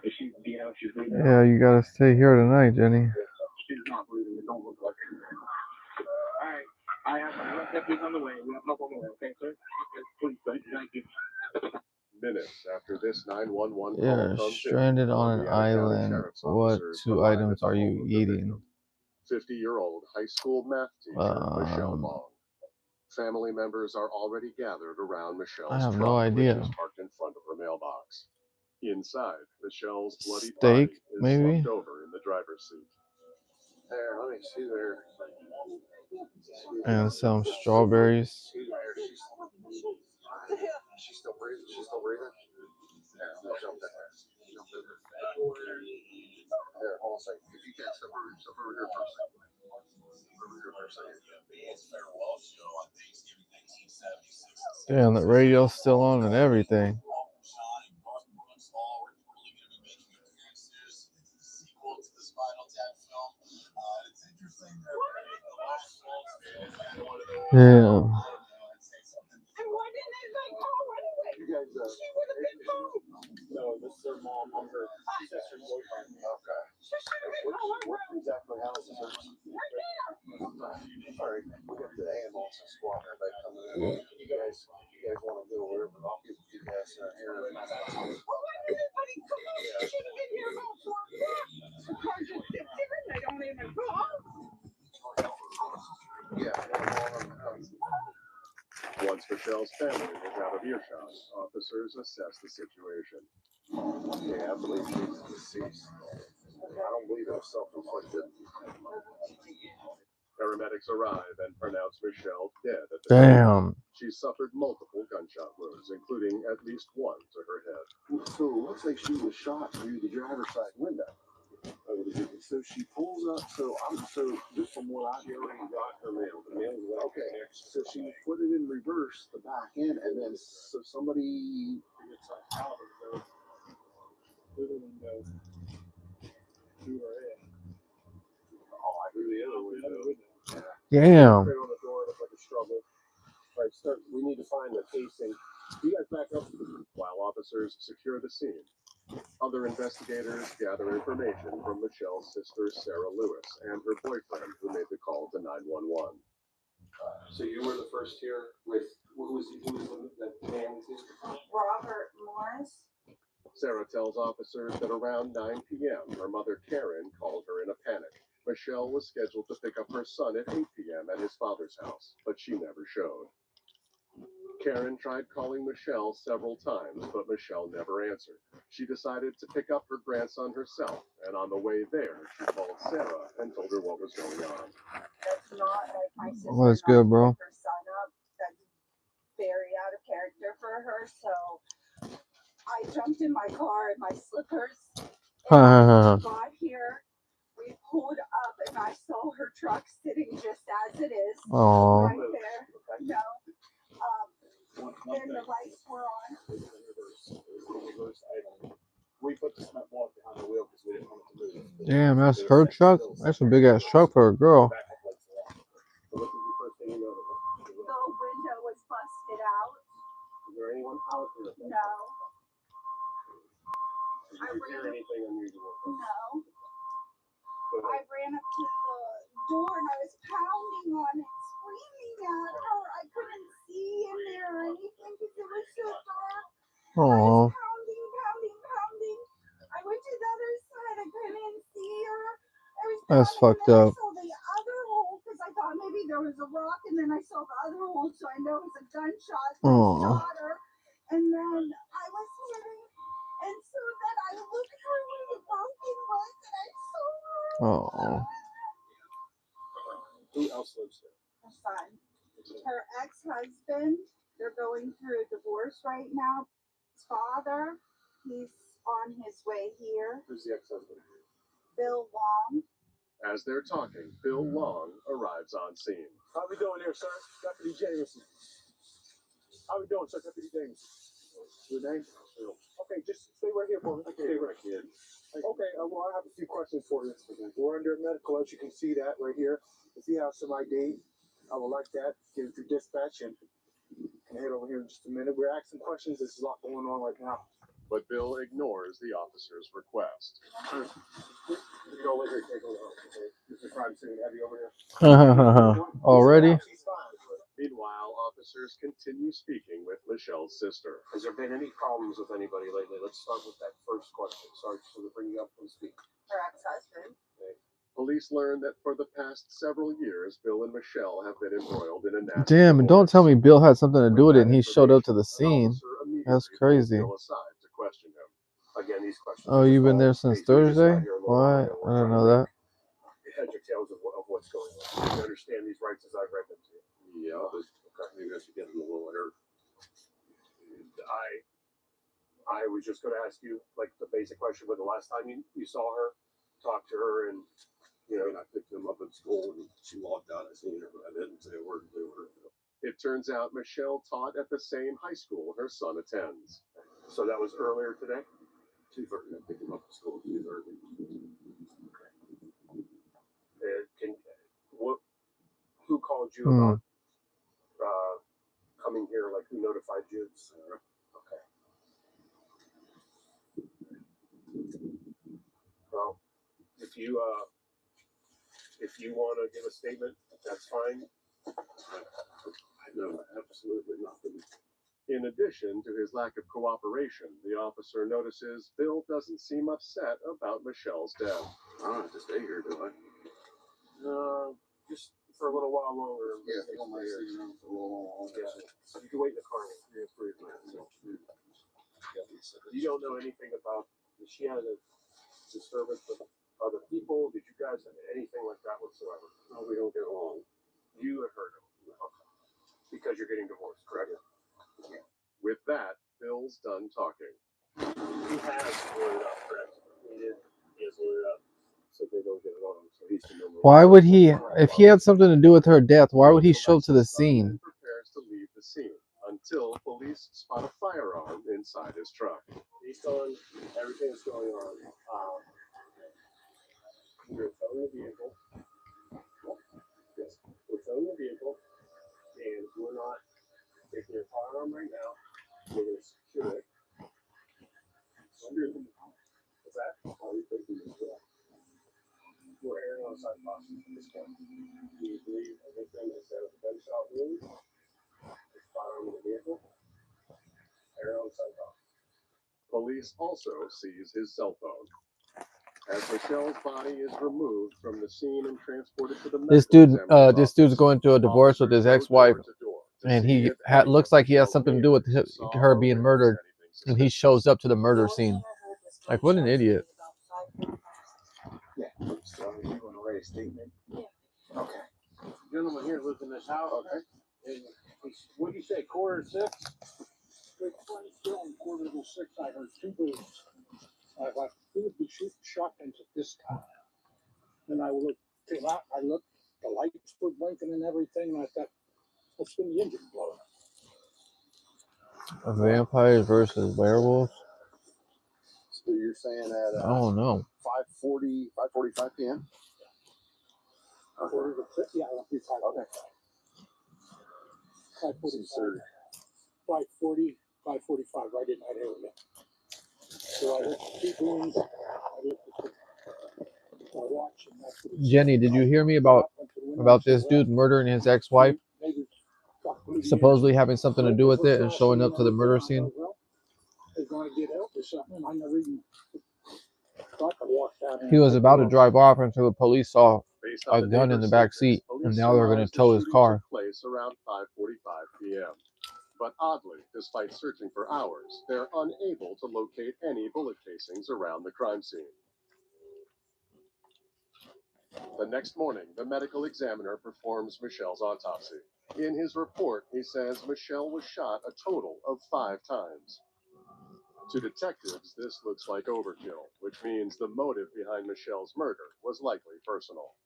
Is she, do you know if she's bleeding? Yeah, you got to stay here tonight, Jenny. She's not bleeding. It don't look like it. Alright. I have one deputy on the way. We have help on the way. Okay, sir? Okay, please, thank you. Minutes after this 911 call You're comes stranded in, on an Columbia County island. Sheriff's What officers 2 arrive items at the are you home of the eating? 50-year-old high school math teacher Michelle Long. Family members are already gathered around Michelle's I have truck, no idea. which is parked in front of her mailbox. Inside, Michelle's bloody Steak, body is maybe? slumped over in the driver's seat. There, let me see there. And some strawberries. She's still breathing. She's still breathing. There, I'm gonna jump in there. Jump in there. There, hold on a second. If you can't step over here for a second. Over here for a second. Damn, the radio's still on and everything. Damn. You guys, no, this is her mom. I'm her sister's boyfriend. Okay. What exactly house is hers? All right, we got the ambulance and squad. Everybody coming in. You guys want to go wherever? I'll get you guys here. Why did everybody come out? She should have been here about 4 o'clock. The car just sits here and they don't even call. Once Michelle's family is out of earshot, officers assess the situation. Yeah, I believe she's deceased. I don't believe it was self-inflicted. Paramedics arrive and pronounce Michelle dead at the Damn. scene. She suffered multiple gunshot wounds, including at least one to her head. So it looks like she was shot through the driver's side window. So she pulls up. So just from what I hear, already got her mail. The mail is okay. So she put it in reverse, the back end, and then so somebody. It's like out of the window. To her head. Oh, I do the other window. Damn. Right on the door, looked like a struggle. Right, we need to find the casing. You guys back up. While officers secure the scene, other investigators gather information from Michelle's sister, Sarah Lewis, and her boyfriend, who made the call to 911. So you were the first here with who was the man? Robert Morris. Sarah tells officers that around 9 p.m., her mother, Karen, called her in a panic. Michelle was scheduled to pick up her son at 8 p.m. p.m. at his father's house, but she never showed. Karen tried calling Michelle several times, but Michelle never answered. She decided to pick up her grandson herself, and on the way there, she called Sarah and told her what was going on. That's not like my sister. What's good, bro? Her son up. That's very out of character for her. So I jumped in my car in my slippers. And got here. We pulled up, and I saw her truck sitting just as it is, Aww. right there. No. And the lights were on. We put the cement block behind the wheel because we didn't want it to move. Damn, that's her truck? That's a big ass truck for a girl. The window was busted out. Is there anyone out there? No. Did you hear anything unusual? No. I ran up to the door and I was pounding on it, screaming at her. I couldn't see in there or anything because it was so dark. I was pounding. I went to the other side. I couldn't see her. That's fucked up. I saw the other hole because I thought maybe there was a rock, and then I saw the other hole, so I know it was a gunshot. So I shot her, and then I was hitting, and so then I looked through where the broken was, and I saw her. Oh. Who else lives there? Her son, her ex-husband. They're going through a divorce right now. His father, he's on his way here. Who's the ex-husband? Bill Long. As they're talking, Bill Long arrives on scene. How we doing there, sir? Deputy Jameson. How we doing, sir? Deputy Jameson. Your name? Okay, just stay right here for me. Stay right here. Okay, well, I have a few questions for you. We're under medical, as you can see that right here. If you have some ID, I would like that. Give it to dispatch and head over here in just a minute. We're asking questions. There's a lot going on right now. But Bill ignores the officer's request. You go over here, take a look. Okay? This is crime scene. Have you over here? Already? Meanwhile, officers continue speaking with Michelle's sister. Has there been any problems with anybody lately? Let's start with that first question. Sorry to bring you up from speak. Her ex-husband. Police learn that for the past several years, Bill and Michelle have been embroiled in a nasty Damn, and don't tell me Bill had something to do with it and he showed up to the scene. That's crazy. Bill aside to question him. Again, these questions. Oh, you've been there since Thursday? What? I didn't know that. Head your tails of what's going on. You understand these rights as I've read them to you. Yeah, but maybe I should get them a little later. I was just going to ask you, like, the basic question, but the last time you saw her, talked to her, and I picked them up at school, and she walked out. I seen her, but I didn't say a word to her. It turns out Michelle taught at the same high school her son attends. So that was earlier today? 2:30. I picked him up at school at 2:30. Who called you about coming here? Like, who notified you? Sarah. Okay. Well, if you want to give a statement, that's fine. I know absolutely nothing. In addition to his lack of cooperation, the officer notices Bill doesn't seem upset about Michelle's death. I don't have to stay here, do I? Just for a little while longer. Yeah, stay here. Yeah. You can wait in the car. You don't know anything about, did she have a disturbance with other people? Did you guys have anything like that whatsoever? No, we don't get along. You and her don't. Okay. Because you're getting divorced, correct? Yeah. With that, Bill's done talking. He has loaded up, correct? He has loaded up. So they don't get along. So he's the number. Why would he, if he had something to do with her death, why would he show up to the scene? Prepares to leave the scene until police spot a firearm inside his truck. He's telling everything that's going on. We're towing the vehicle. Yes, we're towing the vehicle, and we're not taking your firearm right now. We're going to secure it. What's that? We're airing on the side box at this point. We believe everything is there with a gunshot wound. There's firearm in the vehicle. Air on the side box. Police also seize his cell phone. As Michelle's body is removed from the scene and transported to the This medical dude, examiner's this dude's office, going through a divorce with his officers go ex-wife, door to door to and see he if any looks of like he has Michelle's something to do with neighbors saw her or being witnessed murdered, anything and he suspicious. shows up to the murder scene. Like, what an idiot. Yeah. So you want to write a statement? Yeah. Okay. Gentleman here lives in this house. Okay. And what do you say, 5:45? Like 5:45, I heard two bullets. I thought, who would be shooting shotguns at this time? And I looked, came out, I looked, the lights were blinking and everything, and I thought, what's been the engine blowing? Vampires versus werewolves? So you're saying at I don't know. 5:45 p.m.? Quarter to 50, yeah, I'll be 5. Okay. 5:45. 5:40, 5:45, right in that area. So I looked at two booms, I looked at my watch, and that's what it Jenny, did you hear me about this dude murdering his ex-wife? Supposedly having something to do with it and showing up to the murder scene? They're going to get out or something. I never even thought to walk down there. He was about to drive off until the police saw Based a on the gun in the neighbor's back statements, seat, and police now they're going surmise to the tow his shooting car. took place around 5:45 p.m. But oddly, despite searching for hours, they're unable to locate any bullet casings around the crime scene. The next morning, the medical examiner performs Michelle's autopsy. In his report, he says Michelle was shot a total of 5 times. To detectives, this looks like overkill, which means the motive behind Michelle's murder was likely personal.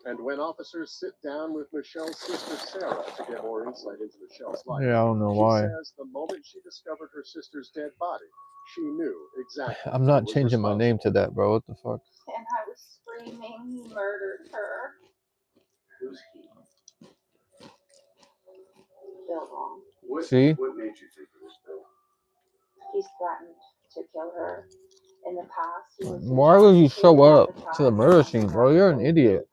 And when officers sit down with Michelle's sister Sarah to get more insight into Michelle's life, Yeah, I don't know she why. says the moment she discovered her sister's dead body, she knew exactly I'm who not was changing my name to responsible. that, bro. What the fuck? And I was screaming, he murdered her. Who's he? Bill Long. See? What made you think it was Bill? He's threatened to kill her. In the past, he was Why would you show up intoxicated to the at murder the scene, time. bro? You're an idiot.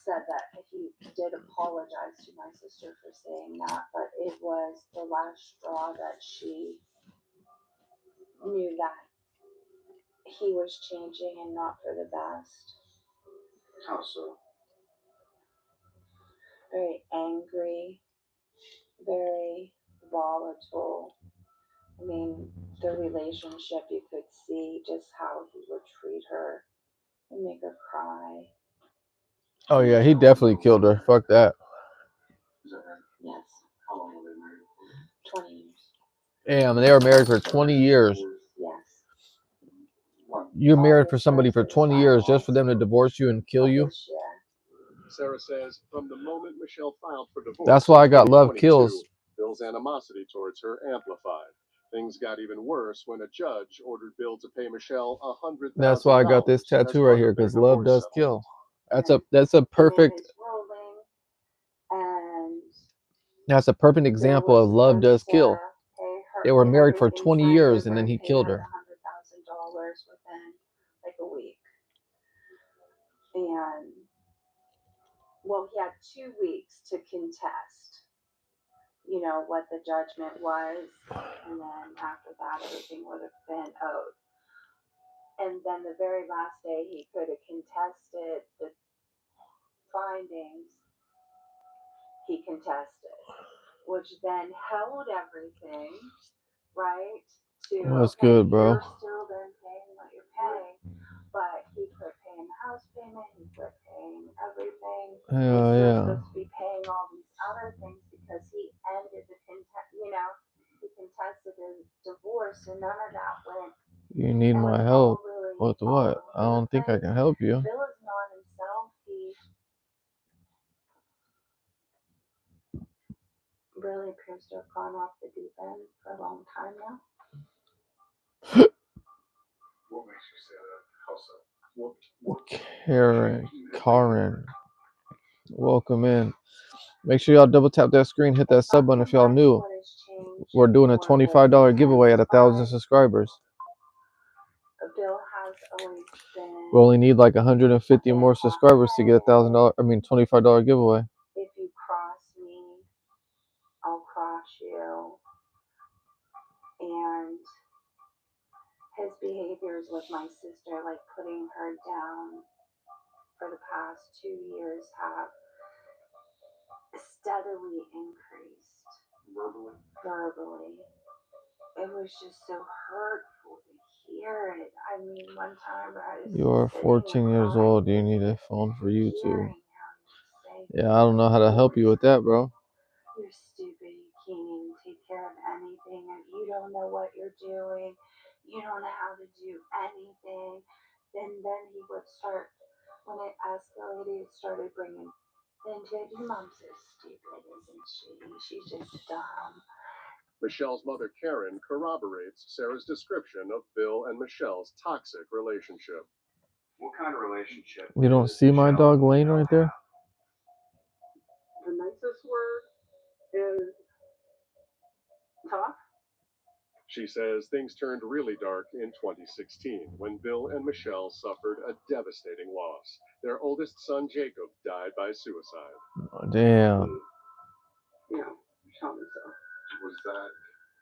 Said that he did apologize to my sister for saying that, but it was the last straw that she knew that he was changing and not for the best. How so? Very angry, very volatile. I mean, the relationship, you could see just how he would treat her and make her cry. Oh, yeah, he definitely killed her. Fuck that. Is that right? Yes, How long were they married for? 20 years. Damn, they were married for 20 years. Yes. You're married for somebody for 20 years just for them to divorce you and kill you? This year. Sarah says from the moment Michelle filed for divorce, That's why I got in Love 2022, Kills. Bill's animosity towards her amplified. Things got even worse when a judge ordered Bill to pay Michelle $100,000. That's why I got this tattoo right here, because love does kill. That's a perfect And example of love does kill. They were married for 20 years and then he killed her. $100,000 within like a week. And well, he had 2 weeks to contest, you know, what the judgment was. And then after that, everything would have been owed. And then the very last day he could have contested the findings, he contested, which then held everything, right? That's good, bro. You're still then paying what you're paying, but he quit paying the house payment, he quit paying everything. Hell He's yeah. supposed to be paying all these other things because he ended the he contested his divorce, and none of that went. You need my help. With what? I don't think I can help you. Bill is not himself. He really appears to have gone off the deep end for a long time now. What makes you say that? How so? Karen. Welcome in. Make sure y'all double tap that screen, hit that sub button if y'all new. We're doing a $25 giveaway at 1,000 subscribers. Bill has always been. We only need like 150 more subscribers to get $25 giveaway. If you cross me, I'll cross you. And his behaviors with my sister, like putting her down for the past 2 years, have steadily increased. Verbally. It was just so hurtful to hear it. I mean, one time I was You are sitting 14 years crying, old. You need a phone for YouTube. hearing how you say, Yeah, I don't know how to help you with that, bro. "You're stupid, you can't even take care of anything, and you don't know what you're doing, you don't know how to do anything." Then he would start, when it escalated, started bringing, then your mom's so stupid, isn't she? She's just dumb. Michelle's mother, Karen, corroborates Sarah's description of Bill and Michelle's toxic relationship. What kind of relationship? You don't see my dog Lane right there? The nicest word is tough. She says things turned really dark in 2016 when Bill and Michelle suffered a devastating loss. Their oldest son, Jacob, died by suicide. Oh, damn. Yeah, tell me so. Was that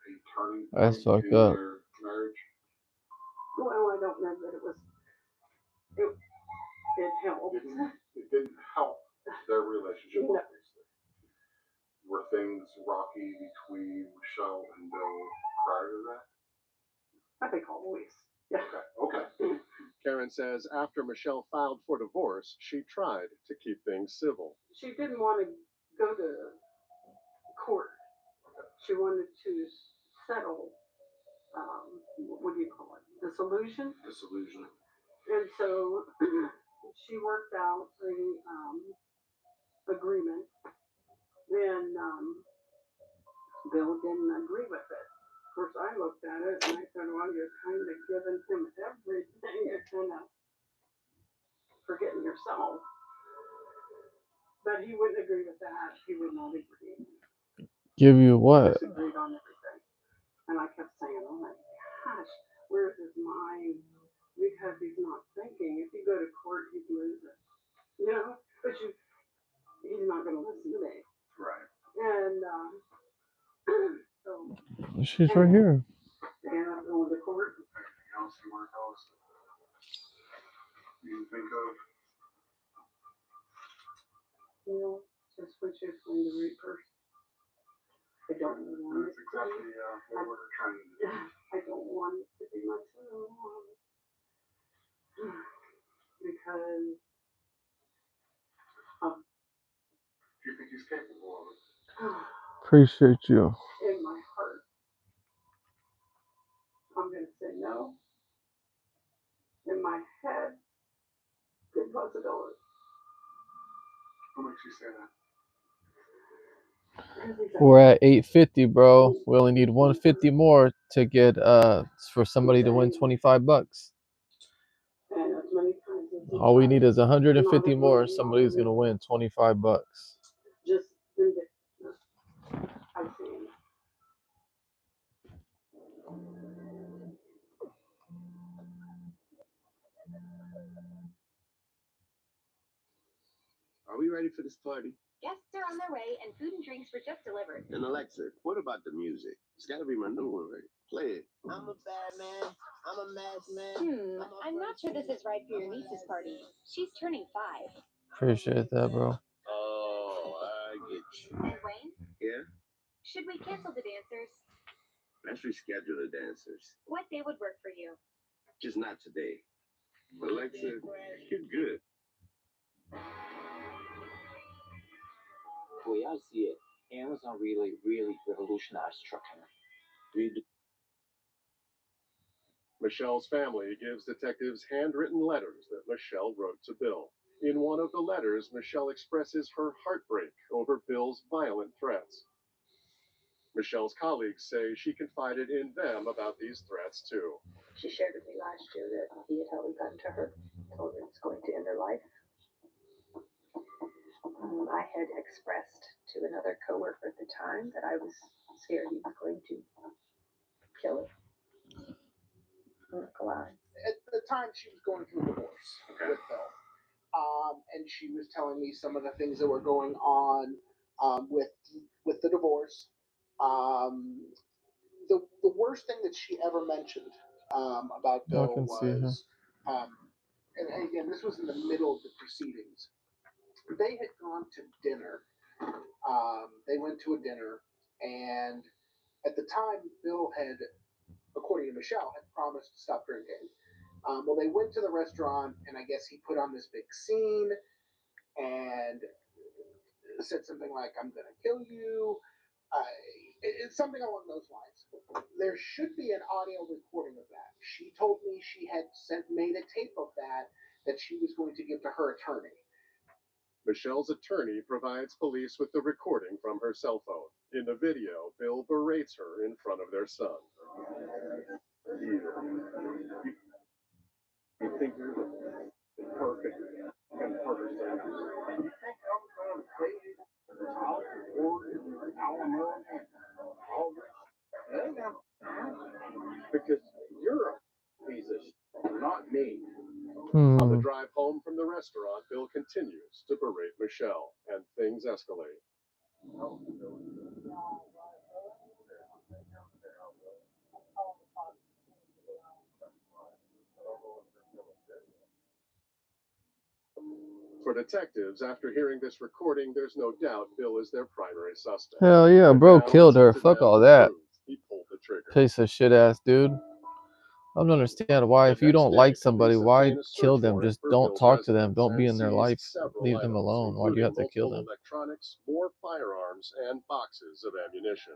a turning That's point fucked in up. their marriage? Well, I don't know that it was. It helped. It didn't help their relationship, No. obviously. Were things rocky between Michelle and Bill prior to that? I think always. Yeah. Okay. Karen says after Michelle filed for divorce, she tried to keep things civil. She didn't want to go to court. She wanted to settle. What do you call it? Disillusion. Disillusion. And so she worked out a agreement, and Bill didn't agree with it. Of course, I looked at it and I said, "Well, you're kind of giving him everything. You're kind of forgetting yourself." But he wouldn't agree with that. He would not agree. Give you what? Disagreed on everything. And I kept saying, "Oh my gosh, where's his mind?" Because he's not thinking. If you go to court, he'd lose it. You know? But he's not going to listen to me. Right. And so. She's right here. And I'm going to court. Anything else you want to tell us? You think of? You know, just when she's going to read first. I don't want That's exactly what we're trying to do. I don't want it to be my son. Because Do you think he's capable of it? Appreciate you. in my heart, I'm going to say no. In my head, good possibility. What makes you say that? We're at 850, bro. We only need 150 more to get for somebody to win $25. And as many times as All we need is 150 more. Somebody's gonna win $25. just ridiculous. I've seen. Are we ready for this party? Guests are on their way, and food and drinks were just delivered. And Alexa, what about the music? It's gotta be my new one, right? Play it. I'm a bad man. I'm a madman. I'm not sure this is right for your niece's party. She's turning 5. Appreciate that, bro. Oh, I get you. And Wayne, Yeah? should we cancel the dancers? Let's reschedule the dancers. What day would work for you? Just not today. Alexa, you're good. The way I see it, Amazon really revolutionized trucking. Michelle's family gives detectives handwritten letters that Michelle wrote to Bill. In one of the letters, Michelle expresses her heartbreak over Bill's violent threats. Michelle's colleagues say she confided in them about these threats too. She shared with me last year that he had held a gun to her, told her it was going to end her life. I had expressed to another coworker at the time that I was scared he was going to kill her. I'm not gonna lie. At the time, she was going through a divorce with Bill. And she was telling me some of the things that were going on with the divorce. The worst thing that she ever mentioned about I Bill can see her. was, and again, this was in the middle of the proceedings. They had gone to dinner. They went to a dinner, and at the time, Bill had, according to Michelle, had promised to stop drinking. Well, they went to the restaurant, and I guess he put on this big scene and said something like, "I'm gonna kill you." It's something along those lines. There should be an audio recording of that. She told me she had made a tape of that she was going to give to her attorney. Michelle's attorney provides police with the recording from her cell phone. In the video, Bill berates her in front of their son. You think you're the perfect person. You think I'm going to pay you because you're a piece of shit, not me. On the drive home from the restaurant, Bill continues to berate Michelle, and things escalate. For detectives, after hearing this recording, there's no doubt Bill is their primary suspect. Hell yeah, And bro now killed her. it's up to Fuck them all to that. prove he pulled the trigger. Piece of shit ass dude. I don't understand why, if you don't like somebody, why kill them? Just don't talk to them. Don't be in their life. Leave them alone. Why do you have to kill them? Electronics, more firearms, and boxes of ammunition.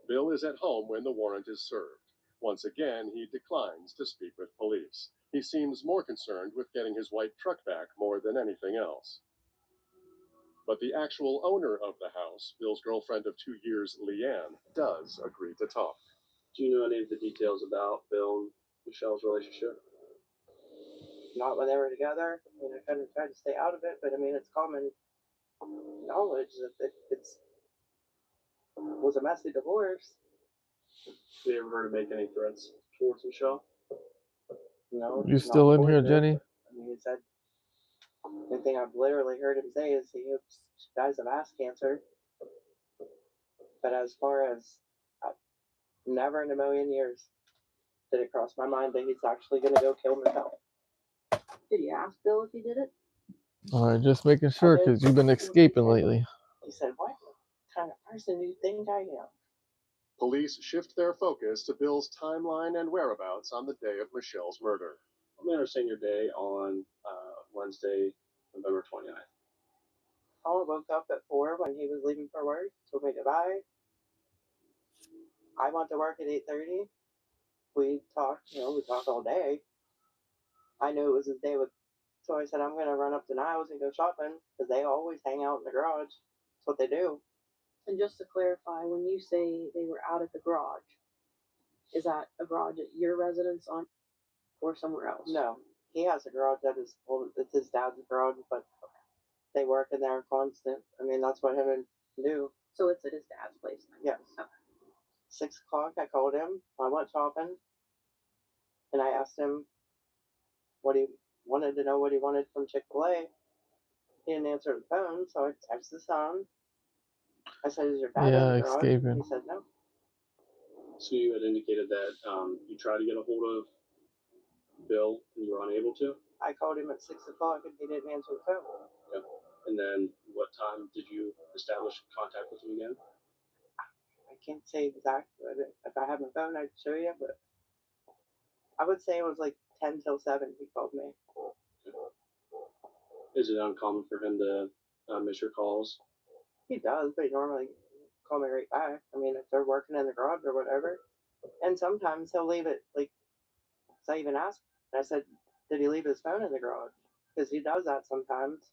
Bill is at home when the warrant is served. Once again, he declines to speak with police. He seems more concerned with getting his white truck back more than anything else. But the actual owner of the house, Bill's girlfriend of 2 years, Leanne, does agree to talk. Do you know any of the details about Bill and Michelle's relationship? Not when they were together. I mean, I kind of tried to stay out of it, but I mean, it's common knowledge that it was a messy divorce. Have you ever heard him make any threats towards Michelle? No. You still in here, Jenny? I mean, he said, the only thing I've literally heard him say is he hopes she dies of ass cancer. But as far as, never in a million years did it cross my mind that he's actually going to go kill Michelle. Did you ask Bill if he did it? Alright, just making sure, because you've been escaping lately. He said, what kind of person do you think I am? Police shift their focus to Bill's timeline and whereabouts on the day of Michelle's murder. I'm going to understand your day on Wednesday, November 29th. I woke up at 4 when he was leaving for work, told me goodbye. I went to work at 8:30. We talked all day. I knew it was his day so I said, I'm going to run up to Niles and go shopping, because they always hang out in the garage. That's what they do. And just to clarify, when you say they were out at the garage, is that a garage at your residence or somewhere else? No, he has a garage it's his dad's garage, but they work in there constant. I mean, that's what him and do. So it's at his dad's place? Yes. Okay. 6 o'clock, I called him. I went shopping, and I asked him what he wanted to know what he wanted from Chick-fil-A. He didn't answer the phone, so I texted his son. I said, "Is your dad in the garage?" escaping. He said no. So you had indicated that you tried to get a hold of Bill and you were unable to? I called him at 6 o'clock and he didn't answer the phone. Okay. And then what time did you establish contact with him again? I can't say exactly. If I had my phone, I'd show you, but I would say it was like 10 till 7 he called me. Is it uncommon for him to miss your calls? He does, but he normally call me right back. I mean, if they're working in the garage or whatever. And sometimes he'll leave it, like, so I even asked, I said, did he leave his phone in the garage? Because he does that sometimes.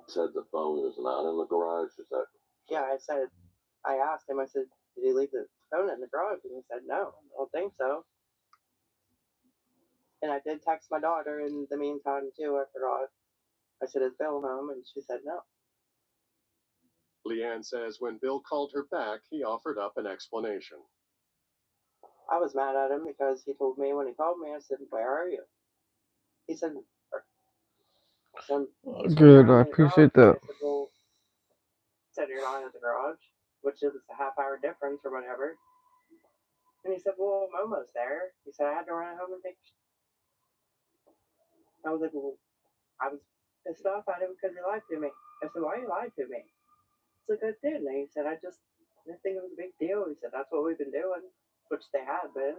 Said the phone is not in the garage, is that? Yeah, I asked him, I said, did he leave the phone in the garage? And he said, no, I don't think so. And I did text my daughter in the meantime, too. I forgot. I said, is Bill home? And she said, no. Leanne says when Bill called her back, he offered up an explanation. I was mad at him because he told me when he called me, I said, where are you? He said, Good, I appreciate that. I said, well, said you're not at the garage, which is a half-hour difference or whatever. And he said, well, I'm almost there. He said, I had to run home and take. I was like, well, I was pissed off at him because he lied to me. I said, why you lied to me? He's like, I did. And he said, I didn't think it was a big deal. He said, that's what we've been doing, which they have been.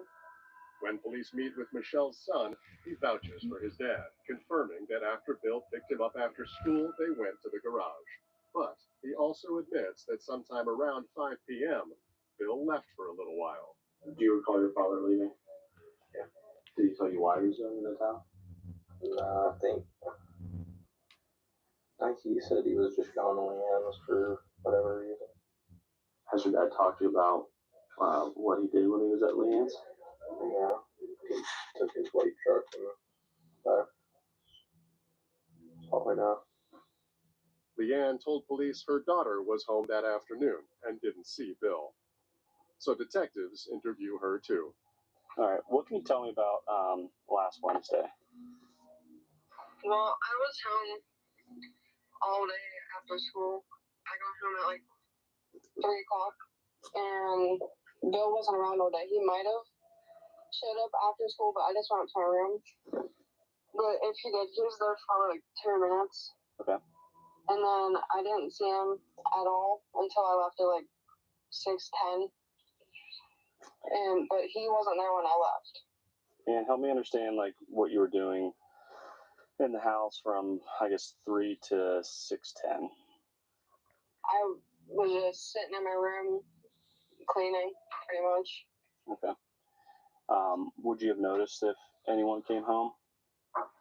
When police meet with Michelle's son, he vouches for his dad, confirming that after Bill picked him up after school, they went to the garage. But he also admits that sometime around 5 p.m., Bill left for a little while. Do you recall your father leaving? Yeah. Did he tell you why he was going to town? No, I think he said he was just going to Leanne's for whatever reason. Has your dad talked to you about what he did when he was at Leanne's? Yeah, he took his white truck and left. That's all I know. Leanne told police her daughter was home that afternoon and didn't see Bill. So detectives interview her too. All right, what can you tell me about last Wednesday? Well, I was home all day after school. I got home at like 3 o'clock, and Bill wasn't around all day. He might have showed up after school, but I just went to my room. But if he did, he was there for like 2 minutes. Okay. And then I didn't see him at all until I left at like 6:10. But he wasn't there when I left. And help me understand like what you were doing in the house from, I guess, 3 to 6:10. I was just sitting in my room cleaning, pretty much. Okay. Would you have noticed if anyone came home?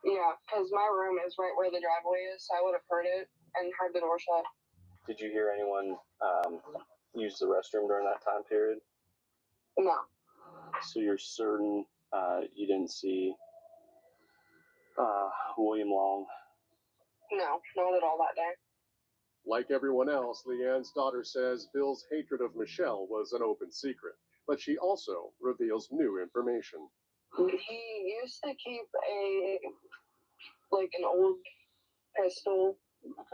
Yeah, because my room is right where the driveway is, so I would have heard it and heard the door shut. Did you hear anyone use the restroom during that time period? No. So you're certain you didn't see William Long? No, not at all that day. Like everyone else, Leanne's daughter says Bill's hatred of Michelle was an open secret, but she also reveals new information. He used to keep an old pistol,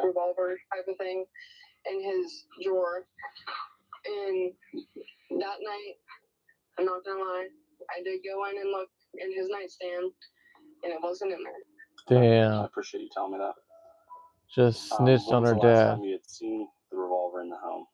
revolver type of thing in his drawer. And that night, I'm not gonna lie, I did go in and look in his nightstand, and it wasn't in there. Damn. I appreciate you telling me that. Just snitched when on was her the last dad. time you had seen the revolver in the home?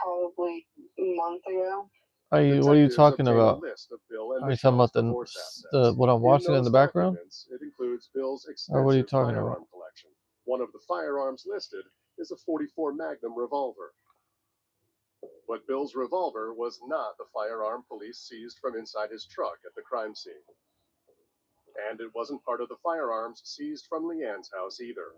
Probably a month ago. What are you Detectives talking obtain about? a list of Bill and Are you talking Michelle's about divorce the assets. what I'm watching in the those background? documents, it includes Bill's Or what are you extensive talking firearm about? collection. One of the firearms listed is a .44 Magnum revolver. But Bill's revolver was not the firearm police seized from inside his truck at the crime scene. And it wasn't part of the firearms seized from Leanne's house either.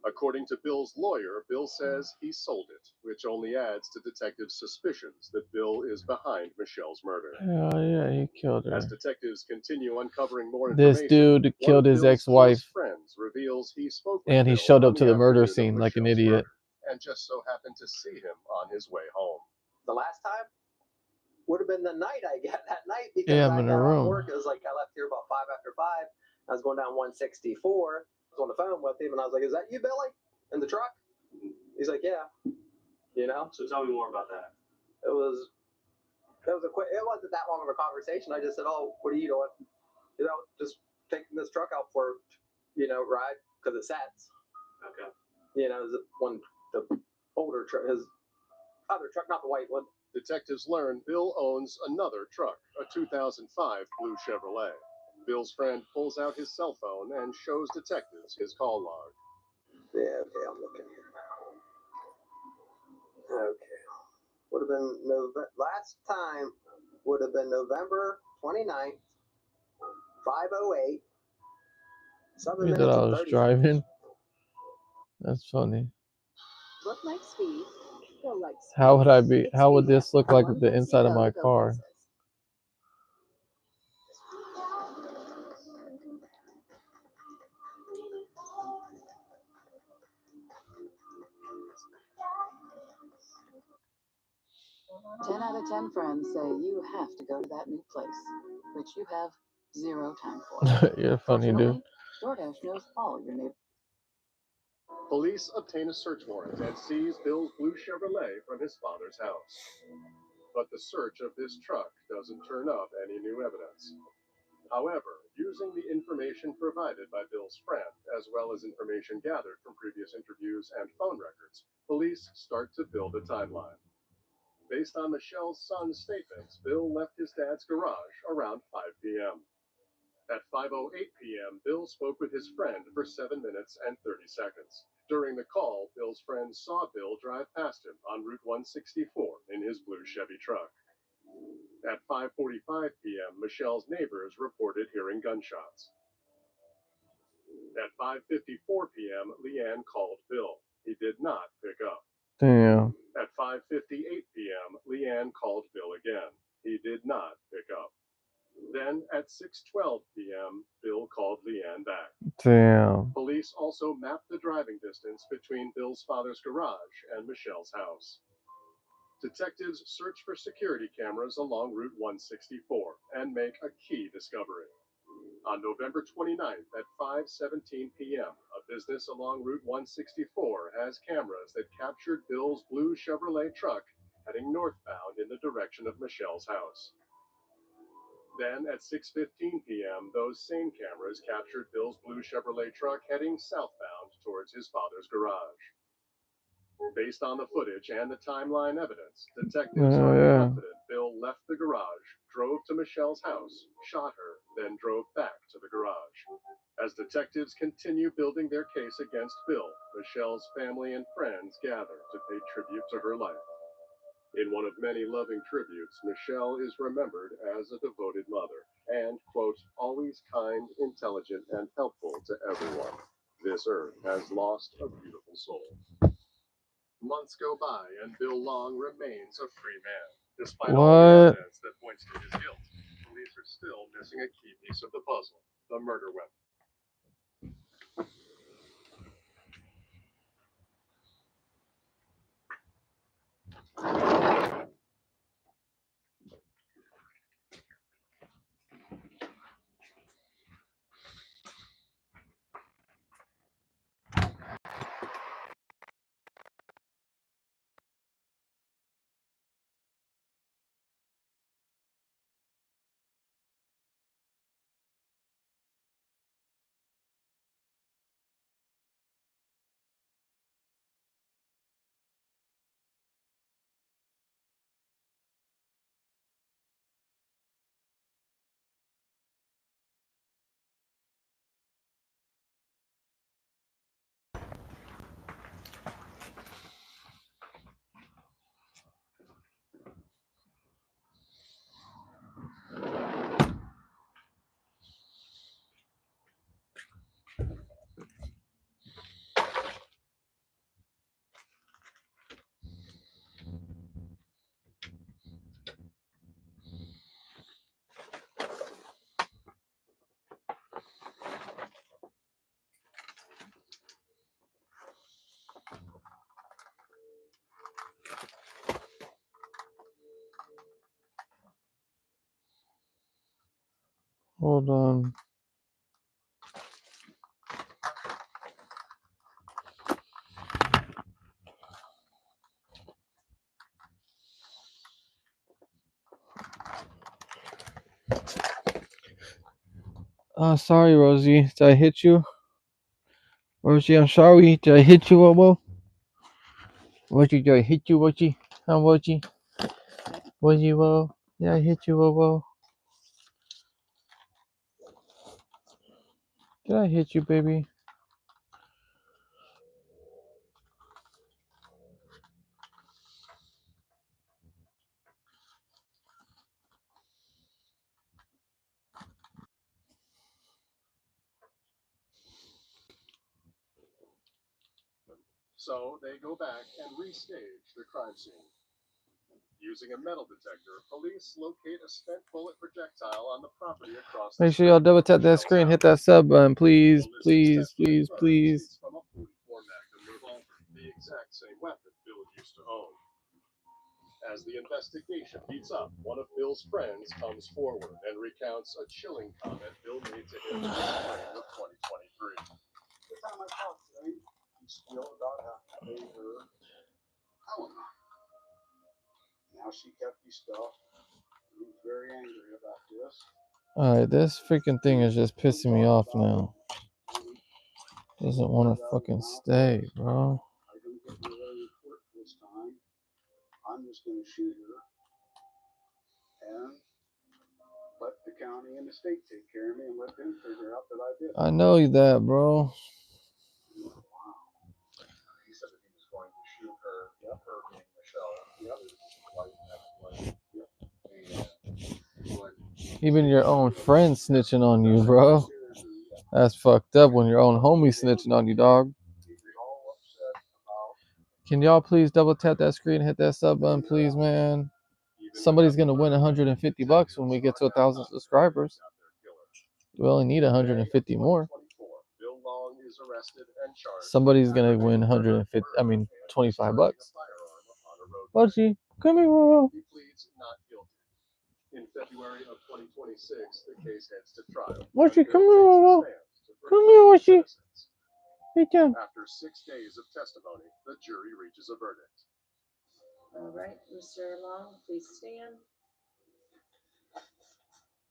According to Bill's lawyer, Bill says he sold it, which only adds to detectives' suspicions that Bill is behind Michelle's murder. Oh yeah, he killed her. As detectives continue uncovering more This information, dude one killed of his Bill's ex-wife, close friends reveals he spoke with and he Bill showed on up to the murder afternoon of scene like an Michelle's idiot. murder, and just so happened to see him on his way home. The last time would have been the night I got that night because Yeah, I I'm in got a off room. work. It was like I left here about 5 after 5. I was going down 164. I was on the phone with him and I was like, "Is that you, Billy, in the truck?" He's like, "Yeah." You know. So tell me more about that. It wasn't that long of a conversation. I just said, "Oh, what are you doing?" You know, just taking this truck out for, ride because it sets. Okay. You know, the older truck, his other truck, not the white one. Detectives learn Bill owns another truck, a 2005 blue Chevrolet. Bill's friend pulls out his cell phone and shows detectives his call log. Yeah, okay, I'm looking here now. Okay. Would have been last time would have been November 29th, 5:08. You thought I was driving? That's funny. Look like speed, feel like speed. How would I be? How would this look like the inside of my car? Ten out of 10 friends say you have to go to that new place, which you have zero time for. You're funny, dude. DoorDash knows all your neighbors. Police obtain a search warrant and seize Bill's blue Chevrolet from his father's house. But the search of this truck doesn't turn up any new evidence. However, using the information provided by Bill's friend, as well as information gathered from previous interviews and phone records, police start to build a timeline. Based on Michelle's son's statements, Bill left his dad's garage around 5 p.m. At 5:08 p.m., Bill spoke with his friend for 7 minutes and 30 seconds. During the call, Bill's friend saw Bill drive past him on Route 164 in his blue Chevy truck. At 5:45 p.m., Michelle's neighbors reported hearing gunshots. At 5:54 p.m., Leanne called Bill. He did not pick up. Damn. At 5:58 p.m., Leanne called Bill again. He did not pick up. Then, at 6:12 p.m., Bill called Leanne back. Damn. Police also mapped the driving distance between Bill's father's garage and Michelle's house. Detectives search for security cameras along Route 164 and make a key discovery. On November 29th at 5:17 p.m., a business along Route 164 has cameras that captured Bill's blue Chevrolet truck heading northbound in the direction of Michelle's house. Then at 6:15 p.m., those same cameras captured Bill's blue Chevrolet truck heading southbound towards his father's garage. Based on the footage and the timeline evidence, detectives are confident Bill left the garage, drove to Michelle's house, shot her, then drove back to the garage. As detectives continue building their case against Bill, Michelle's family and friends gather to pay tribute to her life. In one of many loving tributes, Michelle is remembered as a devoted mother and, quote, always kind, intelligent, and helpful to everyone. This earth has lost a beautiful soul. Months go by and Bill Long remains a free man. Despite all the evidence that points to his guilt, police are still missing a key piece of the puzzle, the murder weapon. Hold on. Sorry, Rosie. Did I hit you? Rosie, I'm sorry. Did I hit you, Wobo? Rosie, did I hit you, Rosie? Huh, Rosie? Rosie, Wobo? Did I hit you, Wobo? Did I hit you, baby? So they go back and restage the crime scene. Using a metal detector, police locate a spent bullet projectile on the property across the Make sure y'all double tap that screen. Hit that sub button, please. Please, please, please. from a .44 Magnum revolver, the exact same weapon Bill used to own. As the investigation heats up, one of Bill's friends comes forward and recounts a chilling comment Bill made to him in the spring of 2023. The time I talked to him, he feel about how they were? Helena. Now she kept you stuff. He was very angry about this. Alright, this freaking thing is just pissing me off now. Doesn't want to fucking stay, bro. I don't get really report this time. I'm just going to shoot her and let the county and the state take care of me and let them figure out that I did. I know that, bro. He said that he was going to shoot her, her being Michelle, the other wife, ex-wife. Even your own friend snitching on you, bro. That's fucked up when your own homie snitching on you, dog. Can y'all please double tap that screen and hit that sub button, please, man? Somebody's gonna win $150 when we get to 1,000 subscribers. We only need 150 more. Somebody's gonna win 150. I mean, $25. Mochi, come here, bro. In February of 2026, the case heads to trial. Mochi, come here, bro. Come here, Mochi. Hey, John. After 6 days of testimony, the jury reaches a verdict. All right, Mr. Long, please stand.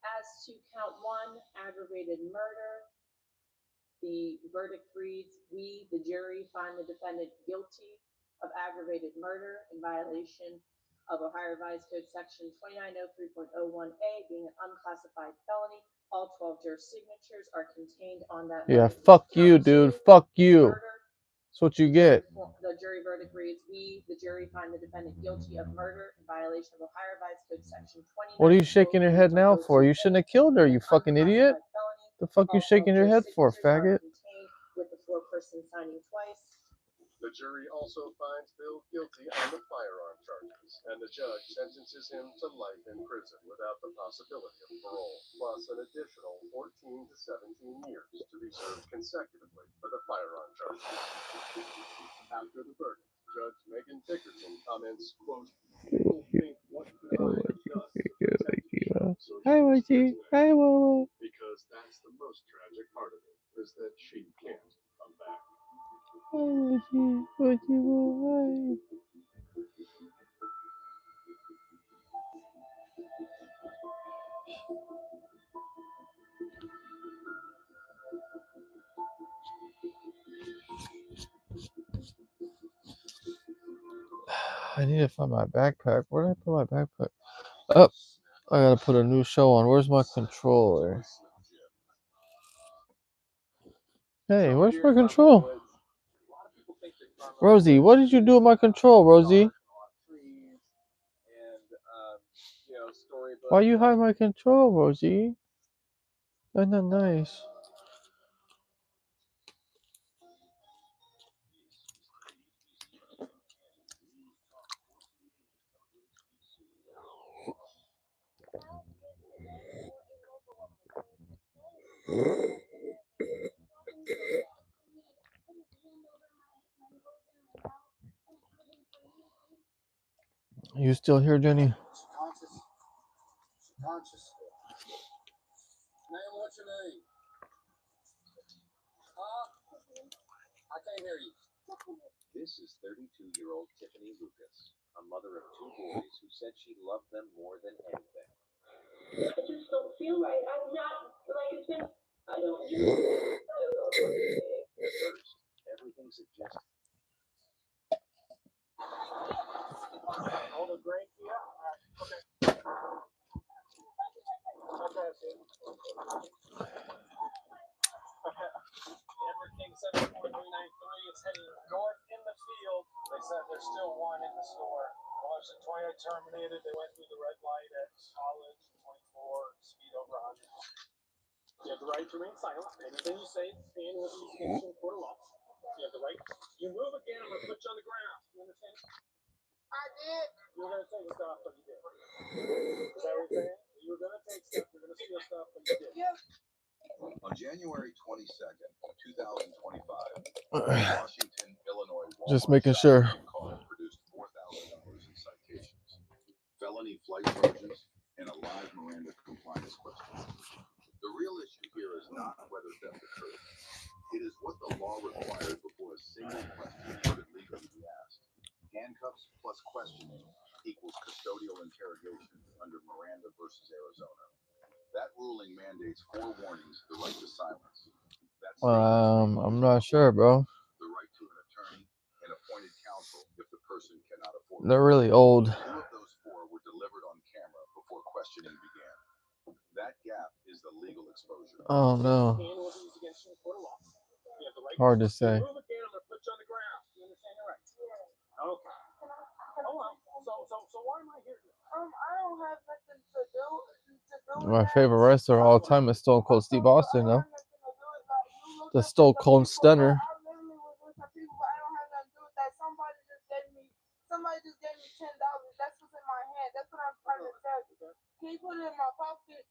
As to count 1, aggravated murder, the verdict reads, we, the jury, find the defendant guilty of aggravated murder in violation of Ohio Revised Code Section 2903.01A, being an unclassified felony. All 12 juror signatures are contained on that. Yeah, fuck you, dude. Fuck you. That's what you get. The jury verdict reads, we, the jury, find the defendant guilty of murder in violation of Ohio Revised Code Section 29. What are you shaking your head now for? You shouldn't have killed her, you fucking idiot. The fuck you shaking your head for, faggot? With the 4-person signing twice. The jury also finds Bill guilty on the firearm charges, and the judge sentences him to life in prison without the possibility of parole, plus an additional 14 to 17 years to be served consecutively for the firearm charges. After the verdict, Judge Megan Dickerson comments, quote, "People think what could I have done to protect Michelle so she Hi, was Mochi. taken Hi, away?" Momo. Because that's the most tragic part of it, is that she can't come back. Hi, Mochi. Mochi, Momo. I need to find my backpack. Where did I put my backpack? Oh, I gotta put a new show on. Where's my controller? Hey, where's my control? Rosie, what did you do with my control, Rosie? Why you hide my control, Rosie? That's not nice. You still here, Jenny? Conscious. Conscious. Name, what's your name? I can't hear you. This is 32-year-old Tiffany Lucas, a mother of 2 boys who said she loved them more than anything. I just don't feel right. I'm not like it's been. I don't know. First, everything suggests. All the great, yeah. Okay. Okay, Everything 74393 is heading north in the field. They said there's still one in the store. Washington 28 terminated. They went through the red light at College 24, speed over 100. You have the right to remain silent. Anything you say and will be used in court of law. You have the right. You move again, I'm gonna put you on the ground. You understand? I did. You were gonna take stuff, but you did. Is that what you're saying? You were gonna take stuff, you're gonna steal stuff, but you did. Yeah. On January 22nd, 2025, Washington, Illinois, Just making sure. produced $4,000 in citations, felony flight charges, and a live Miranda compliance question. The real issue here is not whether theft occurred. It is what the law requires before a single question handcuffs plus questioning equals custodial interrogation under Miranda versus Arizona. That ruling mandates 4 warnings, the right to silence. That's I'm not sure, bro. the right to an attorney and appointed counsel if the person cannot afford. They're really old. 2 of those 4 were delivered on camera before questioning began. That gap is the legal exposure. Oh no. Hard to say. Move again, I'm gonna put you on the ground. You understand your rights? Yeah. Okay. Hold on. So why am I here? I don't have nothing to do. My favorite wrestler of all time is Stone Cold Steve Austin, though. The Stone Cold Stunner. Somebody just gave me $10. That's what's in my hand. That's what I'm trying to tell you. Can you put it in my pocket?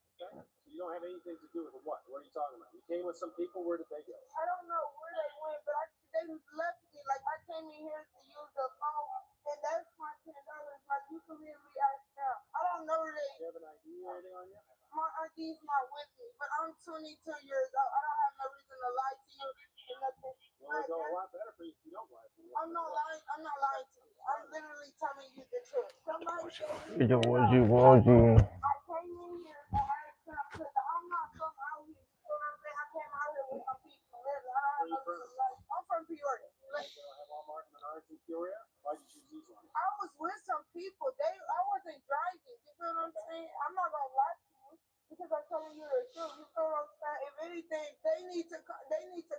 You don't have anything to do with what? What are you talking about? You came with some people. Where did they go? I don't know where they went, but they left me. Like, I came in here to use the phone, and that's my $10. Like, you can really ask now. I don't know where they. Do you have an ID or anything on you? My ID's not with me, but I'm 22 years old. I don't have no reason to lie to you or nothing. Well, it'll go a lot better for you if you don't lie to me. I'm not lying. I'm not lying to you. I'm literally telling you the truth. Somebody said You don't want you, want you. I came in here and I because I'm not from out here. You know what I'm saying? I came out here with some people. Literally, I don't have no reason to lie. I'm from Peoria. Have Walmart and Menards in Peoria? Why did you choose these ones? I was with some people. I wasn't driving. You feel what I'm saying? I'm not gonna lie to you because I'm telling you the truth. You feel what I'm saying? If anything, they need to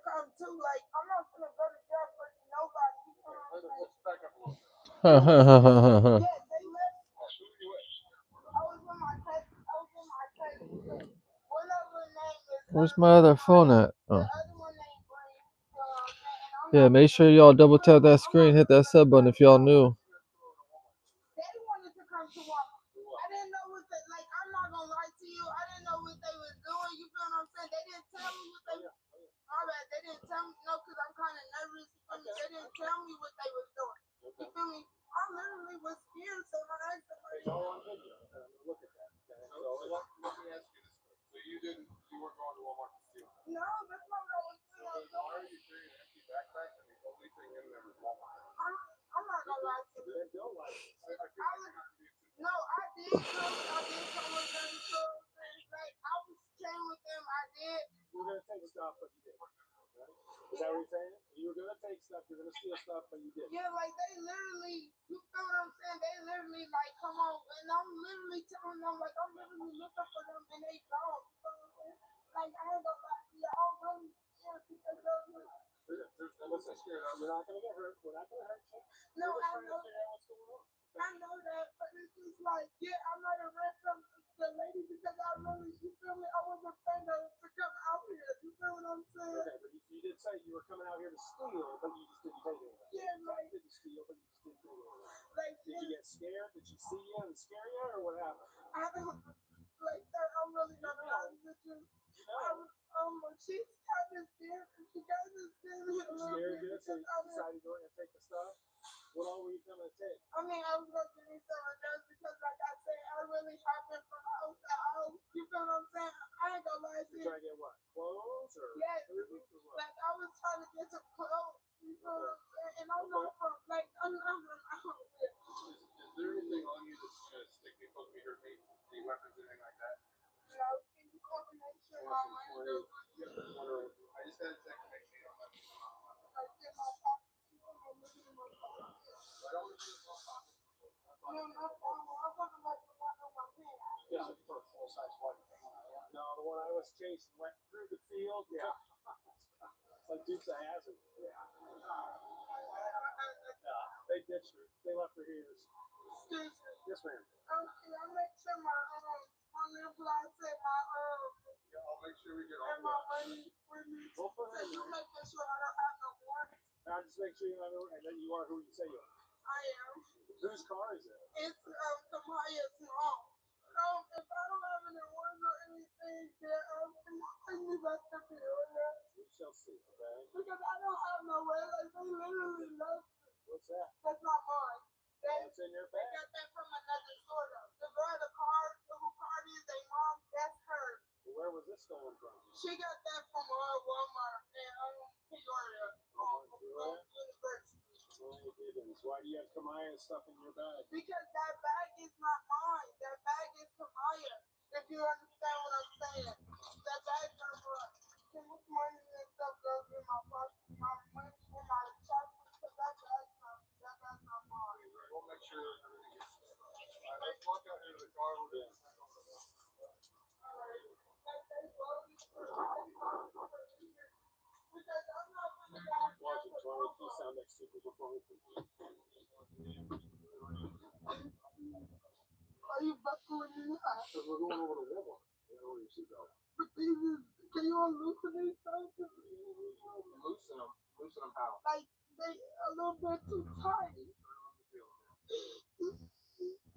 come too. Like, I'm not gonna go to jail for nobody. You feel what I'm saying? Let's back up a little bit. Yeah, they left. I was with my cousin. One of her name is. Where's my other phone at? Oh. The other one named Bree. You know what I'm saying? Yeah, make sure y'all double tap that screen, hit that sub button if y'all new. They wanted to come to Walmart. I didn't know what they like. I'm not gonna lie to you. I didn't know what they was doing. You feel what I'm saying? They didn't tell me what they. My bad. They didn't tell me. No, because I'm kind of nervous. You feel me? They didn't tell me what they was doing. You feel me? I literally was scared, so I asked them. It's all on video. Look at that. Okay. So let me ask you this. So you weren't going to Walmart to steal? No, that's not what I was doing. Why are you carrying an empty backpack and the only thing in there is Walmart? I'm not gonna lie to you. Don't lie. No, I did come with them. So, like, I was staying with them. I did. You were gonna take stuff, but you didn't. Is that what you're saying? You were gonna take stuff, you're gonna steal stuff, but you didn't. Yeah, like they literally, you feel what I'm saying? They literally like, come on, and I'm literally telling them, like, I'm literally looking for them, and they gone. You feel what I'm saying? Like, I ain't gonna lie to you. I'm really scared because they're like, Listen, you're not gonna get hurt. We're not gonna hurt you. no, I know that, but it's just like, yeah, I'm not a red from the lady because I really, you feel me? I wasn't planning to come out here. You feel what I'm saying? Okay, but you did say you were coming out here to steal, but you just didn't take anything. Yeah, like, You didn't steal, but you just didn't take anything. Like, did you get scared? Did she see you and scare you, or what happened? I don't, like, I'm really not honest with you. She's kind of scared. She kind of scared me a little bit. So you decided you were going to take the stuff? What all were you going to take? I mean, I was going to give me some of those because, like I said, I really shopping from house to house. You feel what I'm saying? I ain't going to lie to you. You trying to get what? Clothes or? Yes. Like, I was trying to get some clothes. You feel what I'm saying? And I'm not from, like, I'm not from out here. Is there anything on you that's going to stick me, poke me, hurt me? Any weapons, anything like that? No, can you call me make sure my money goes? I just had a second make sure on that. Like, get my pocket. I don't want to do my pocket. No, I'm talking about the one on my pants. Yes, for a full-size one. No, the one I was chasing went through the field. Yeah. Like Dukes of Hazzard. Yeah. They ditched her. They left her here. Excuse me. Yes, ma'am. I'll make sure my little fly said Yeah, I'll make sure we get all and my money with me. Go for So it. you making sure I don't have no warrants? Now just make sure you have it, and then you are who you say you are. I am. Whose car is it? It's Kamaya's mom. If I don't have any warrants or anything, then take me back to Peoria. We shall see, okay? Because I don't have no way. Like, they literally left me. What's that? That's not mine. What's in your They bag? got that from another store though. The girl, the who card is their mom, that's her. Where was this stolen from? She got that from Walmart in Peoria. University. Why do you have Kamaya Kamaya stuff in your bag? Because that bag is not mine. That bag is Kamaya. If you understand what I'm saying. That bag's not mine. This money and stuff goes in my purse, my money and my chocolate. Because that bag's not mine. We'll make sure everything gets. Let's walk out here to the car. We'll do. Watch it, Tori. Can you sound next to people before we complete? Are you buckling in that? Because we're going over to Walmart. You know, your seatbelt. But these is, can you unloosen these things? Loosen them. Loosen them how? Like, they a little bit too tight.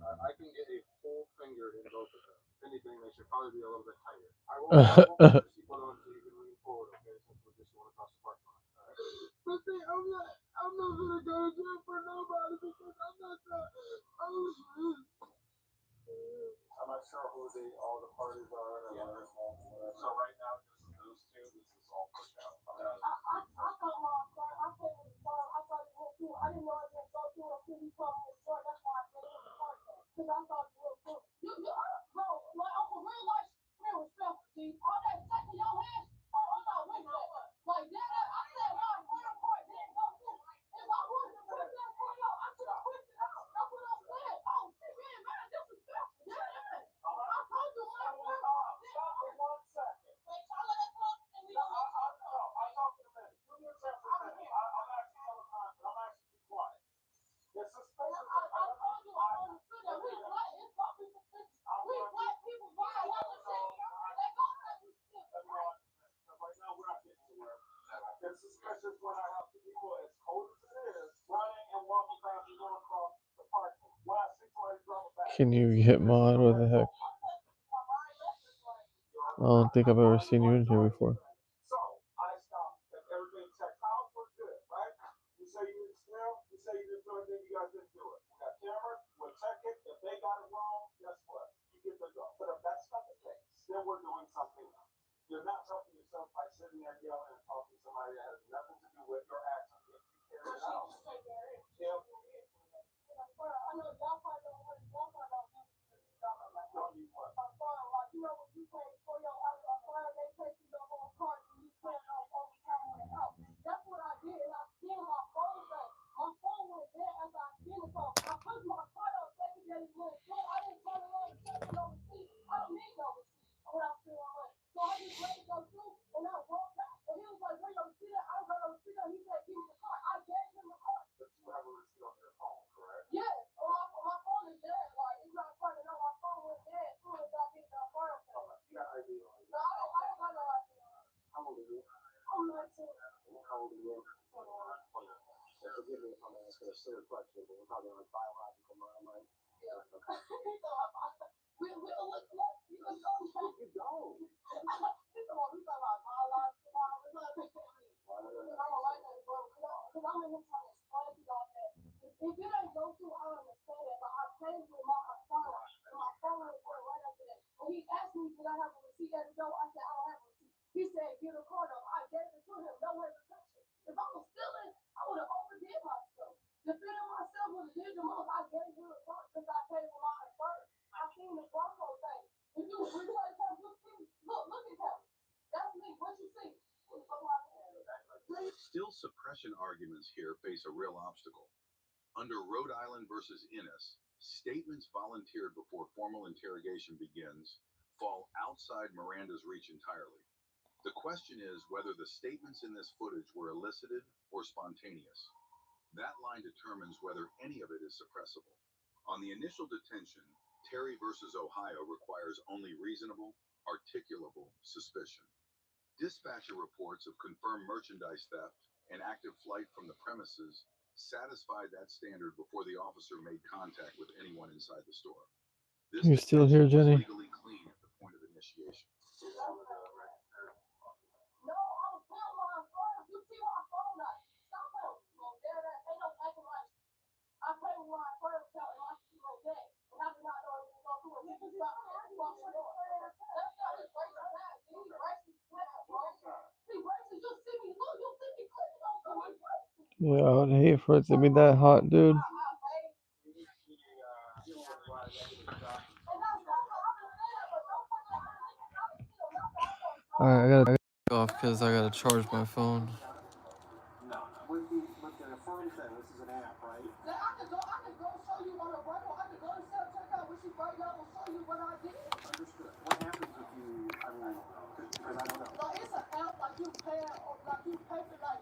I can get a full finger in both of them. If anything, they should probably be a little bit tighter. I won't put your seatbelt on so you can lean forward, okay? Since we're just going across the parking lot. Right. But see, I'm not gonna go to jail for nobody because I'm not that. I'm not sure who all the parties are. Yeah. So right now, this is those two. This is all pushed out. I thought my car, I paid for the car. I thought it went through. I didn't know it was going to go through until he told me the store. That's why I paid for the car. Because I thought it went through. Bro, like, I'm a real life real respectful, G. All that stuff in your head, I'm not with that. Like, that, I said my real part didn't go through. If I wanted to put that for you, I should have put it out. That's what I'm saying. Oh, shit, man, disrespectful. Yeah. I told you my real part. Stop for 1 second. Wait, y'all let us talk and we don't let y'all talk. I'll talk in a minute. Give me a second for a minute. I'm asking all the time, but I'm asking you to be quiet. This is I told you I understood that we black. It's what people think. We black people buy hella shit. They go that we shit. Right now, we're not getting anywhere. This discussion is when I have people as cold as it is running and walking across and going across the parking. When I see somebody drop a bag. Can you get mod? What the heck? I don't think I've ever seen you in here before. So I stopped. Everything checked out. We're good, right? You say you didn't smell. You say you didn't do anything. You guys didn't do it. We got cameras. We'll check it. If they got it wrong, guess what? You get the go. But if that's not the case, then we're doing something else. You're not helping yourself by sitting there yelling and talking to somebody that has nothing to do with your actions if you carry it out. Yeah. I know y'all probably don't want to talk about this. Don't use what? Like, you know, when you pay for your car, they take you the whole car and you spend all the time on the house. That's what I did, and I seen my phone back. My phone went dead after I seen the phone. I put my car on secondary little phone. I didn't turn around and check no receipt. I don't need no receipt when I spend my money. So I just let it go through, and I walked out. And he was like, where your receipt at? I don't have no receipt on. He said, give me the car. I gave him the car. But you have a receipt on your phone, correct? Yes, my phone is dead. Like, it's not turning on. My phone was dead as soon as I get that car. You got ID on it. No, I don't got no idea. How old are you? I'm 19. How old are you? 21. Forgive me if I'm asking a silly question, but we're talking about biological mind, right? Yeah. We don't look like you can go. You don't. We talking about biological mind. I don't like that, bro. Because I'm in here trying to explain to y'all that if it ain't go through, I understand it. But I paid with my phone, and my phone was right after that. When he asked me, did I have a receipt at the door? I said, I don't have a receipt. He said, get a card up. I gave it to him. No hesitation. If I was stealing, I would have overdid myself. Defending myself would have did the most. I gave him a card because I paid for mine first. I seen the Bronco thing. If you replay him, look at him. That's me. What you see? Still, suppression arguments here face a real obstacle. Under Rhode Island versus Innis, statements volunteered before formal interrogation begins fall outside Miranda's reach entirely. The question is whether the statements in this footage were elicited or spontaneous. That line determines whether any of it is suppressible. On the initial detention, Terry versus Ohio requires only reasonable, articulable suspicion. Dispatcher reports of confirmed merchandise theft and active flight from the premises satisfied that standard before the officer made contact with anyone inside the store. This You're still here, detention was Jenny? legally clean at the point of initiation. No, I was putting my phone. You see my phone now. Stop him. There, ain't no acting like I pay with my first account and I see no debt. And I do not know if it's going through a nigga stop there. That's not his racist ass. He's racist ass, bro. He racist. You see me. Look, you see me clicking on him. He's racist. Yeah, I would hate for it to be that hot, dude. I paid Alright, I gotta go off because I gotta charge my phone. No, with the Affirm thing, this is an app, right? Yeah, I could go show you on a rental. I could go to self checkout with you right now and show you what I did. Understood. What happens if you, I mean, because I don't know. No, it's an app like you pay for like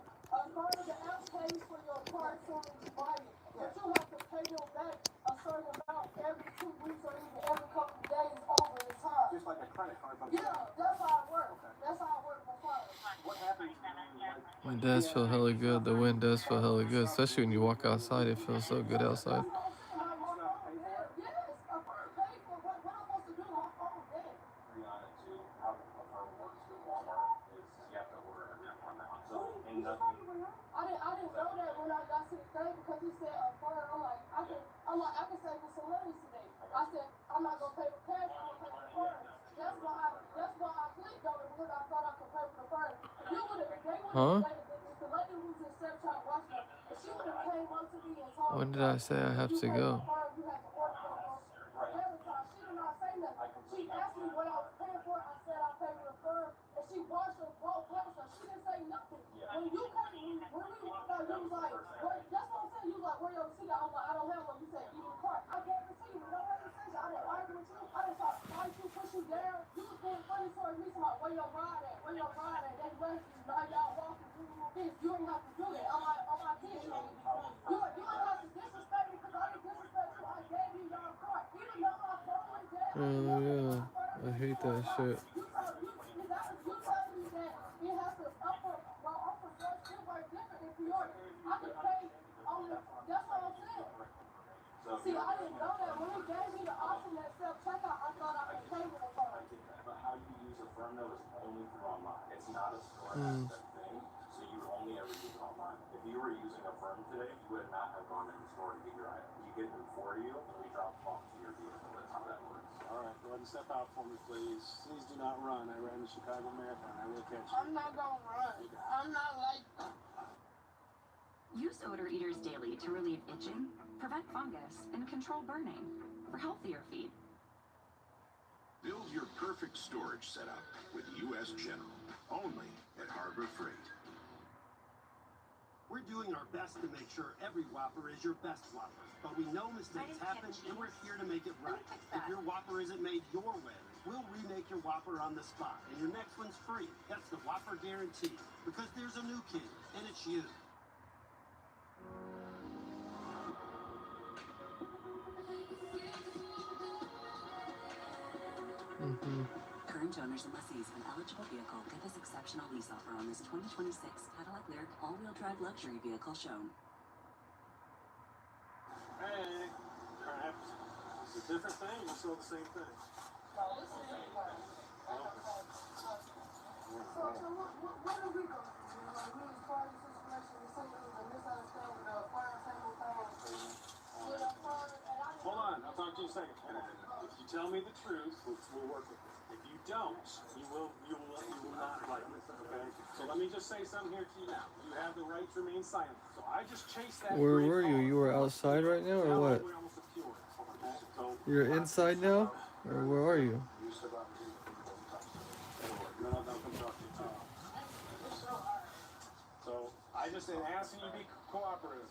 part of the app pays for your car as soon as you buy it. But you have to pay them back a certain amount every 2 weeks or even every couple of days over the time. Just like a credit card, but Yeah, that's how it works. That's how it works before. what happens when you like It does feel hella good. The wind does feel hella good, especially when you walk outside. It feels so good outside. I didn't know that when I got to the thing because he said Affirm. I can save you some money today. I said I'm not gonna pay for cash. I'm gonna pay for Affirm. That's why I clicked on it because I thought I could pay for Affirm. If you would have, if they would have, if the lady who's in Snapchat watching, if she would have came up to me and told me, When did I say I have to go? you have to order from Amazon. She did not say nothing. She asked me what I was paying for. I said I paid for Affirm, and she watched her both Amazon. She didn't say nothing. When you came, when we walked out, you was like, that's what I'm saying. You was like, where your receipt? I was like, I don't have one. You said, give me the card. I gave it to you. No hesitation. I didn't argue with you. I didn't try to fight you, push you down. You was being funny towards me. About where your ride at? Where your ride at? They left you. Now y'all walking through this. You ain't have to do that. I'm like, this. You ain't have to disrespect me because I didn't disrespect you. I gave you your card. Even though my phone was dead. Oh yeah, I hate that shit. You telling me that it has to upper still work different if you order. I could pay only, that's what I'm saying. See, I didn't know that. When he gave me the option at self-checkout, I thought I could pay with a phone. But how you use Affirm though is only through online. It's not a store aspect thing, so you would only ever use it online. If you were using Affirm today, you would not have gone in the store to get your item. You get them for you, and we drop them off to your vehicle. That's how that works. All right, go ahead and step out for me, please. Please do not run. I ran the Chicago Marathon. I will catch you. I'm not gonna run. I'm not like that. Use Odor Eaters daily to relieve itching, prevent fungus, and control burning for healthier feet. Build your perfect storage setup with U.S. General, only at Harbor Freight. We're doing our best to make sure every Whopper is your best Whopper, but we know mistakes happen and we're here to make it right. If your Whopper isn't made your way, we'll remake your Whopper on the spot, and your next one's free. That's the Whopper guarantee, because there's a new king, and it's you. Current owners and lessees of an eligible vehicle get this exceptional lease offer on this 2026 Cadillac Lyriq all-wheel drive luxury vehicle shown. Hey, perhaps it's a different thing, or still the same thing? So what are we gonna do? Like, we was part of the situation. We said it was a misunderstanding with the fire sample phone. Hold on, I'll talk to you in a second. If you tell me the truth, we'll work with it. If you don't, you will not like it. Okay? So let me just say something here to you now. You have the right to remain silent. So I just chased that. Where were you? You were outside right now, or what? You're inside now, or where are you? So I just am asking you to be cooperative,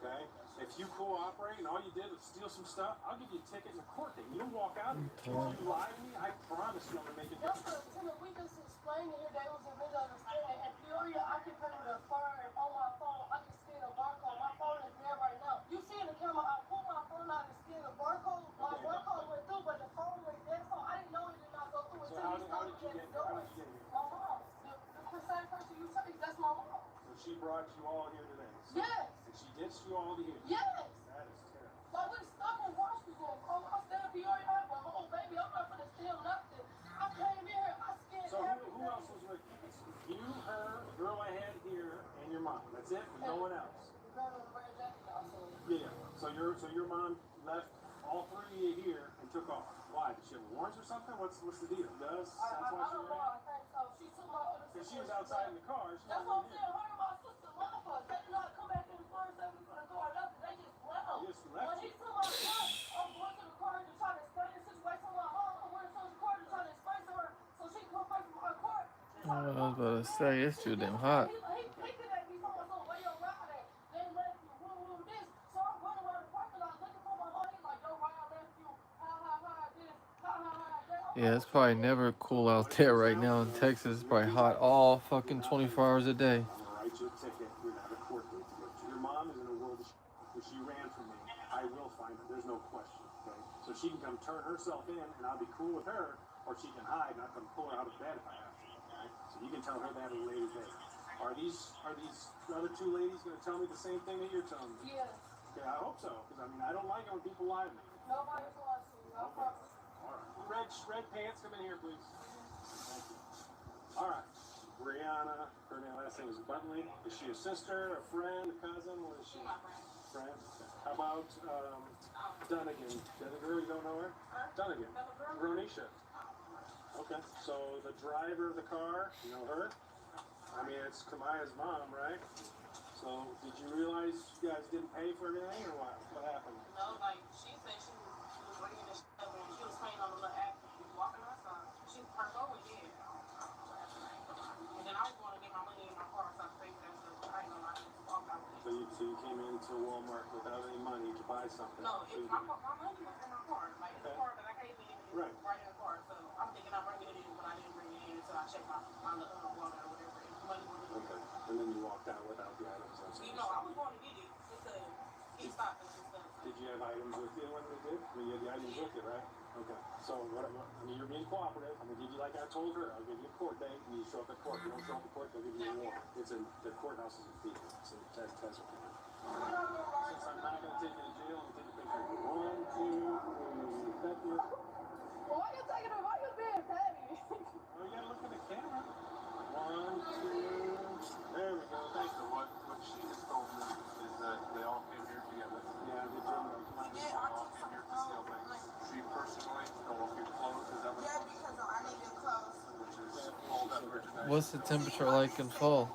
okay? If you cooperate and all you did was steal some stuff, I'll give you a ticket in the court date. You don't walk out. If you lie to me, I promise you I'm gonna make a difference. We just explained here there was a misunderstanding. At Peoria, I can pay with a phone on my phone. I can scan a barcode. My phone is there right now. You see in the camera, I pulled my phone out and scanned the barcode. My barcode went through, but the phone went there, so I didn't know it did not go through. So how did you get here? My mom. The same person you chased, that's my mom. So she brought you all here today? Yes. And she ditched you all to here? Yes. That is terrible. Like, we're stuck in Washington. I'm still in Peoria. I have a whole baby. I'm not gonna steal nothing. I came here. I scanned So everything. who else was with you? You, her, the girl I had here, and your mom. That's it? There's no one else? The girl in the red jacket also. Yeah. So your mom left all three of you here and took off. Why? Did she have warrants or something? What's the deal? That's why I she don't know. ran? I think so. She took my other Because she was outside in the car. That's what I'm saying. Her and my sister left us. They did not come back in the car and say we was going to go or nothing. They just left. They just left. When he took my car, I'm going to the car to try to explain the situation. I'm like, oh, I'm going to the car to try to explain to her so she can come back from her car. was about to say, it's too damn hot. Yeah, it's probably never cool out there right now in Texas. It's probably hot all fucking 24 hours a day. I'm gonna write you a ticket. We're gonna have a court date to go to. Your mom is in a world of if she ran from me, I will find her. There's no question. Okay, so she can come turn herself in, and I'll be cool with her, or she can hide, and I'll come pull her out of bed if I have to. Okay, so you can tell her that at a later date. Are these other two ladies gonna tell me the same thing that you're telling me? Yes. Okay, I hope so, because I mean I don't like it when people lie to me. Nobody wants to. No problem. All right. Red pants, come in here, please. Thank you. All right. Brianna, her last name is Butley. Is she a sister, a friend, a cousin? What is she? Friend. Okay. How about Dunnigan? Dunnigan, you don't know her? Dunnigan. Ronisha. Okay. So the driver of the car, you know her? I mean, it's Kamaya's mom, right? So did you realize you guys didn't pay for anything, or what? What happened? No, like she said she was bringing this stuff and she was playing on the little app. She was walking her son. She her phone was dead. And then I was going to get my money in my car, so I paid that stuff. I ain't gonna lie, I just walked out with it. So you came into Walmart without any money to buy something? No, it's my money was in my car. Like in the car that I came in, it was right in the car. So I'm thinking I'm bringing it in, but I didn't bring it in until I checked my little wallet or whatever. And the money was in Okay. And then you walked out without the items. You know, I was going to get it because he stopped us and stuff. Did you have items with you when they did? I mean, you had the items with you, right? Okay. So I mean, you're being cooperative. I'm gonna give you, like I told her, I'll give you a court date, and you show up at court. If you don't show up at court, they'll give you a warrant. It's in the courthouse is in Phoenix. It's in Tesla. Since I'm not gonna take you to jail, I'm gonna take a picture. 1, 2, 3. Thank you. Why you taking it? Why you being petty? Oh, you gotta look at the camera. 1, 2. There we go. Thank you. What she has told me is that they all came here together. Yeah, they all came here to steal things. She personally stole a few clothes. Is that what? Yeah, because I needed clothes. Which is all that merchandise. What's the temperature like in fall? I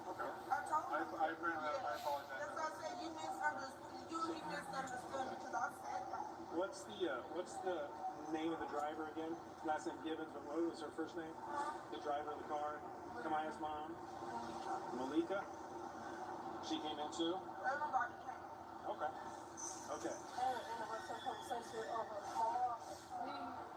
apologize. That's why I said you misunderstood. He misunderstood because I said that. What's the name of the driver again? Last name Gibbons, but what was her first name? The driver of the car? Kamaya's mom? Malika? She came in too? Everybody came. Okay. Okay. And the rest of the conversation over me,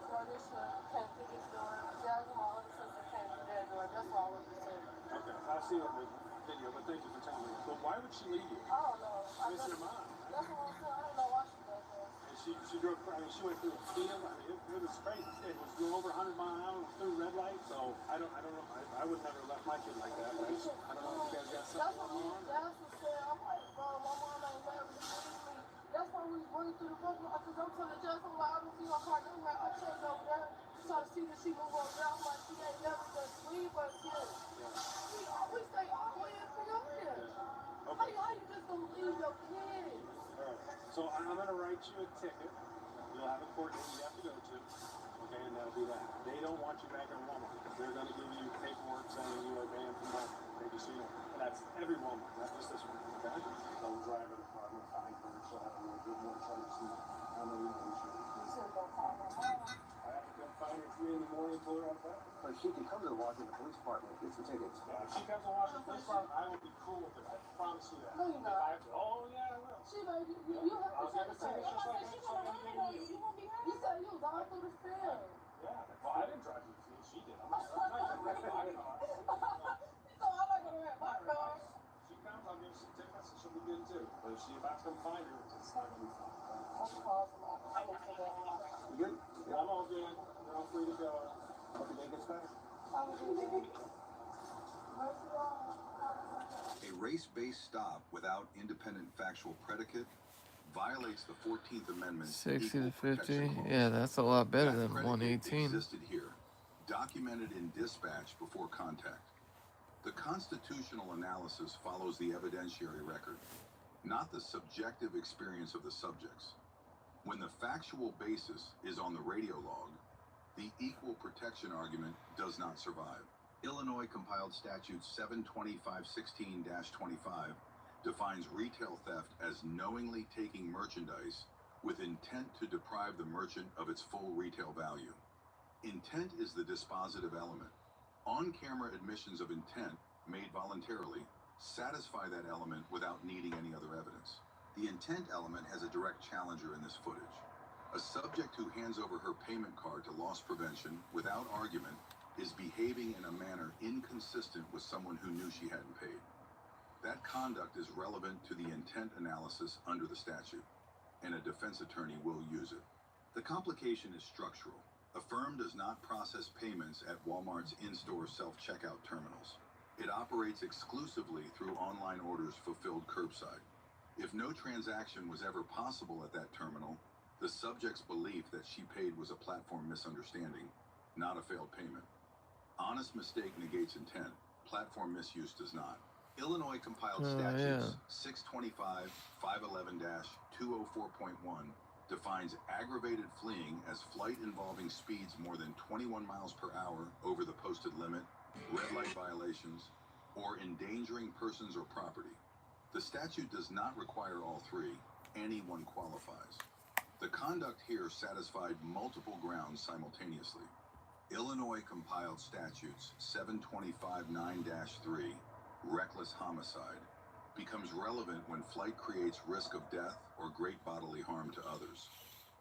Ronisha, can't think it's doing. Jasmine, my other sister, can't do that door. That's all I was saying. Okay. I'll see it in the video, but thank you for telling me. But why would she leave you? I don't know. Miss your mom. That's what I'm saying. I don't know why she does that. And she drove, I mean, she went through a field. I mean, it was crazy. It was going over 100 miles an hour through red light. So I don't know. I would never have left my kid like that. But I don't know if you guys got something going on. That's what said. I'm like, bro, my mom ain't never believe me. That's why we was running through the book. Because I'm telling Jess, I'm like, I don't see her car. I'm like, I checked over there. Trying to see that she move over there. I'm like, she ain't never just leave us here. We always stay all the way in Philadelphia. Okay. How you just gonna leave your kids? So I'm going to write you a ticket. You'll have a court date you have to go to. Okay, and that'll be that. They don't want you back in Walmart. They're going to give you paperwork saying you are banned from Walmart. Maybe so you know. And that's every Walmart, not just this one. Okay? So the driver of the car will find her. She'll have a little bit more charges. I know you know she I have to come find her at 3 in the morning and pull her out back. But she can come to the Washington Police Department and get some tickets. Yeah, if she comes to Washington Police Department, I will be cool with it. I promise you that. No, you're not. Oh, yeah, I will. She like, you have to I'll get the tickets just like she gonna run it. You won't be mad. You said you was all through the field. Yeah, well, I didn't drive you to the field. She did. I'm not going to wreck my car. So I'm not gonna wreck my car. She comes, I'll give her some tickets, and she'll be good too. But if I have to come find her, it's not going to be fun. You good? Yeah, I'm all good. You're all free to go. Hope your day gets better. A race-based stop without independent factual predicate violates the 14th Amendment. 60 to 50. Yeah, that's a lot better than That predicate 118. existed here, documented in dispatch before contact. The constitutional analysis follows the evidentiary record, not the subjective experience of the subjects. When the factual basis is on the radio log, the equal protection argument does not survive. Illinois compiled statute 72516-25 defines retail theft as knowingly taking merchandise with intent to deprive the merchant of its full retail value. Intent is the dispositive element. On-camera admissions of intent made voluntarily satisfy that element without needing any other evidence. The intent element has a direct challenger in this footage. A subject who hands over her payment card to loss prevention without argument is behaving in a manner inconsistent with someone who knew she hadn't paid. That conduct is relevant to the intent analysis under the statute, and a defense attorney will use it. The complication is structural. A firm does not process payments at Walmart's in-store self-checkout terminals. It operates exclusively through online orders fulfilled curbside. If no transaction was ever possible at that terminal, the subject's belief that she paid was a platform misunderstanding, not a failed payment. Honest mistake negates intent. Platform misuse does not. Illinois compiled statutes 625 511-204.1 defines aggravated fleeing as flight involving speeds more than 21 miles per hour over the posted limit, red light violations, or endangering persons or property. The statute does not require all three. Anyone qualifies. The conduct here satisfied multiple grounds simultaneously. Illinois compiled statutes 725-9-3, reckless homicide, becomes relevant when flight creates risk of death or great bodily harm to others.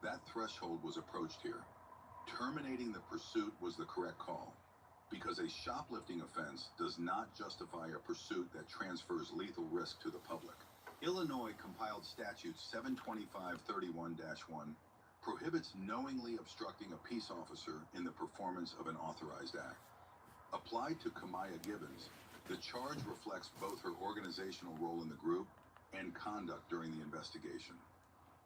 That threshold was approached here. Terminating the pursuit was the correct call, because a shoplifting offense does not justify a pursuit that transfers lethal risk to the public. Illinois compiled statute 725-31-1 prohibits knowingly obstructing a peace officer in the performance of an authorized act. Applied to Kamaya Gibbons, the charge reflects both her organizational role in the group and conduct during the investigation.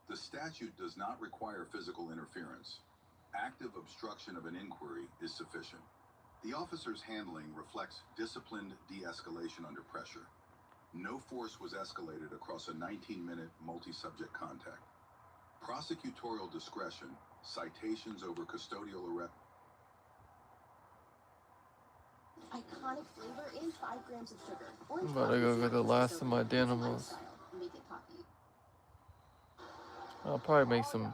The statute does not require physical interference. Active obstruction of an inquiry is sufficient. The officer's handling reflects disciplined de-escalation under pressure. No force was escalated across a 19-minute multi-subject contact. Prosecutorial discretion, citations over custodial arrest. Iconic flavor and 5 grams of sugar. I'm about to go get the last of my Danimals. Make it poppy. I'll probably make some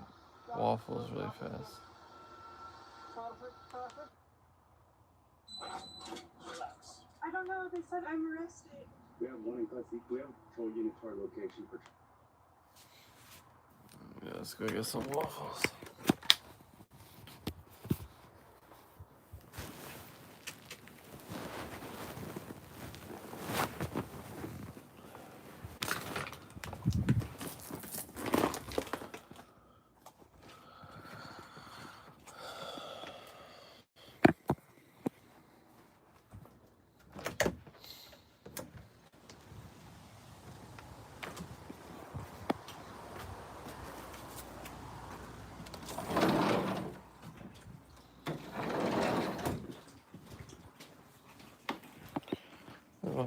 waffles really fast. I don't know. They said I'm arrested. We have one in custody. We have a patrol unit to our location for. Yeah, let's go get some waffles.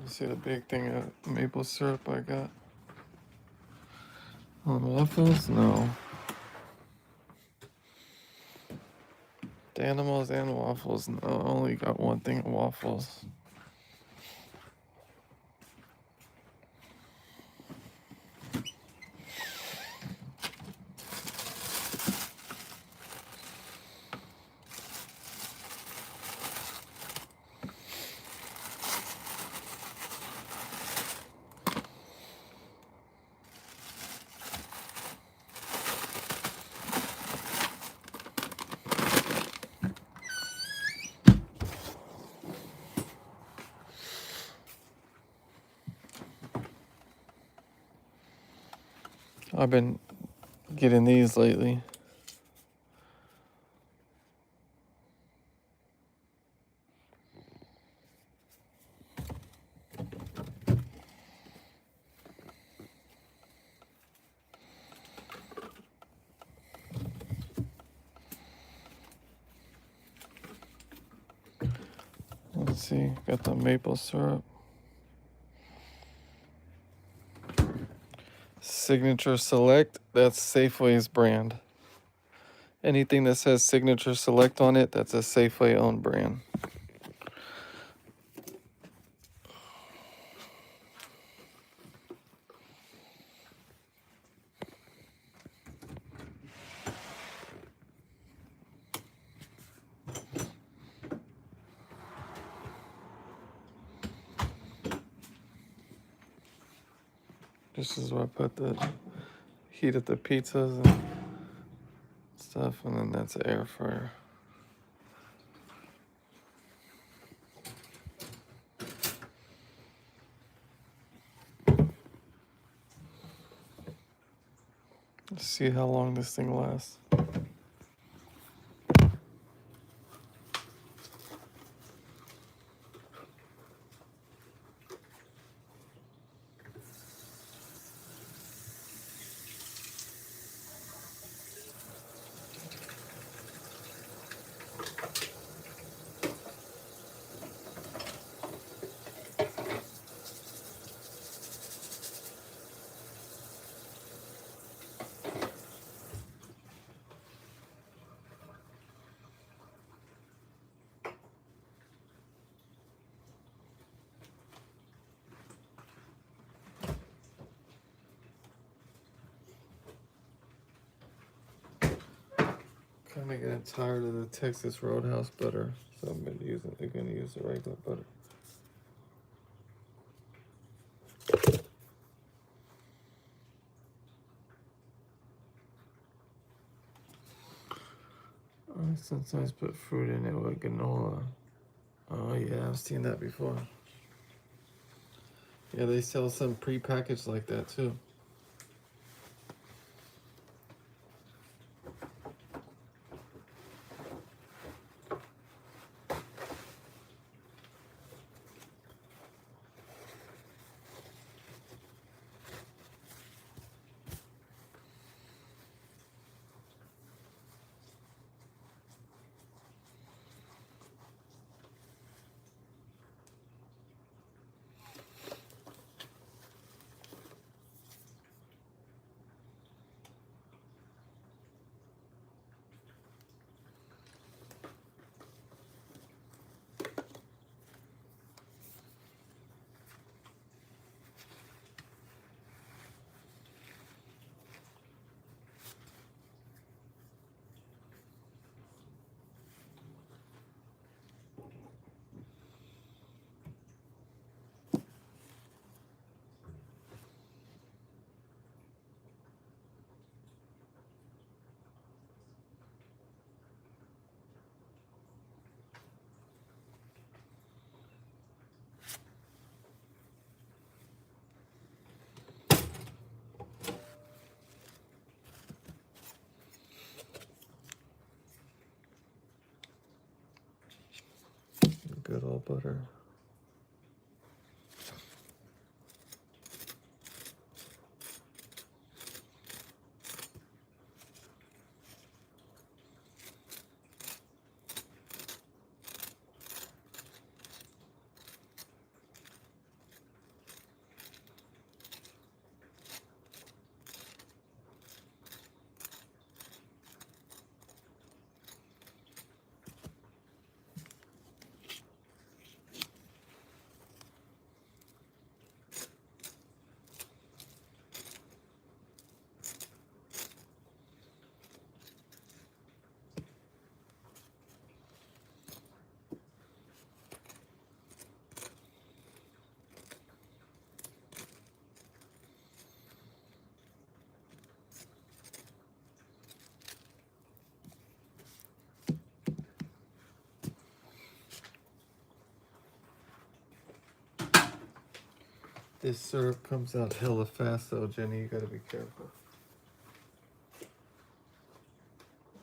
See the big thing of maple syrup I got on waffles? No. Danimals and waffles. No, I only got one thing of waffles. I've been getting these lately. Let's see, got the maple syrup. Signature Select, that's Safeway's brand. Anything that says Signature Select on it, that's a Safeway owned brand. This is where I put the heat of the pizzas and stuff, and then that's an air fryer. Let's see how long this thing lasts. Kind of getting tired of the Texas Roadhouse butter, so I'm gonna use it. They're gonna use the regular butter. I sometimes put fruit in it with granola. Oh yeah, I've seen that before. Yeah, they sell some pre-packaged like that too. Good old butter. This syrup comes out hella fast though, Jenny. You gotta be careful.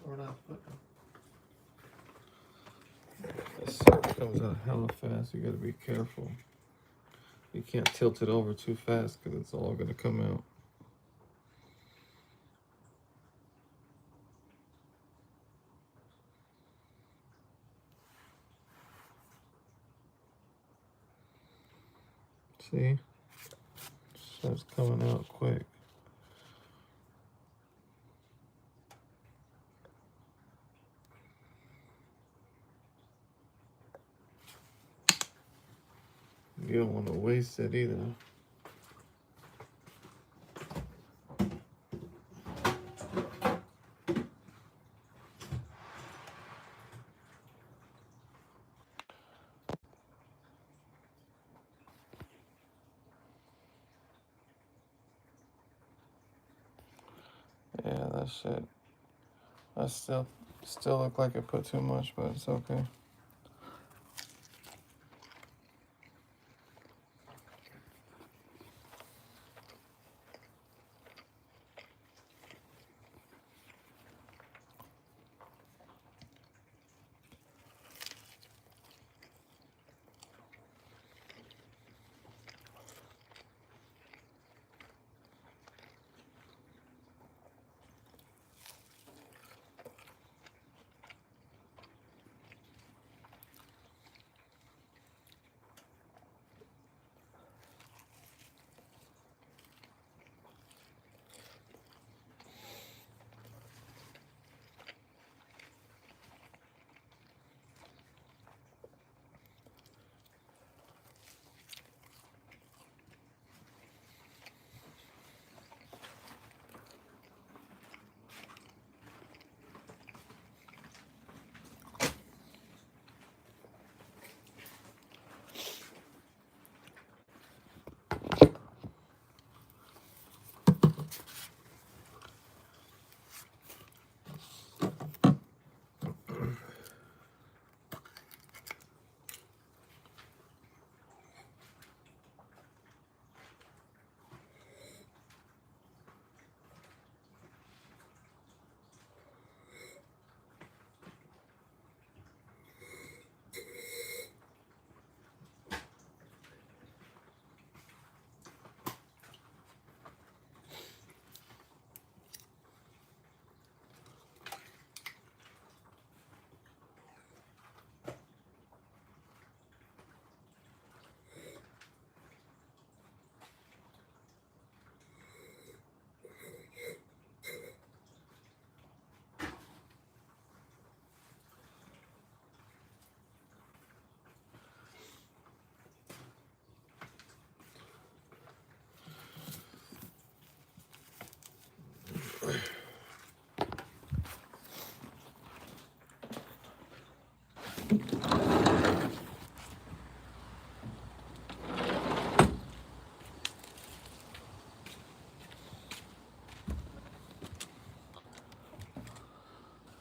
Or not, but this syrup comes out hella fast. You gotta be careful. You can't tilt it over too fast because it's all gonna come out. See? So it's coming out quick. You don't want to waste it either. that shit. I still look like it put too much, but it's okay.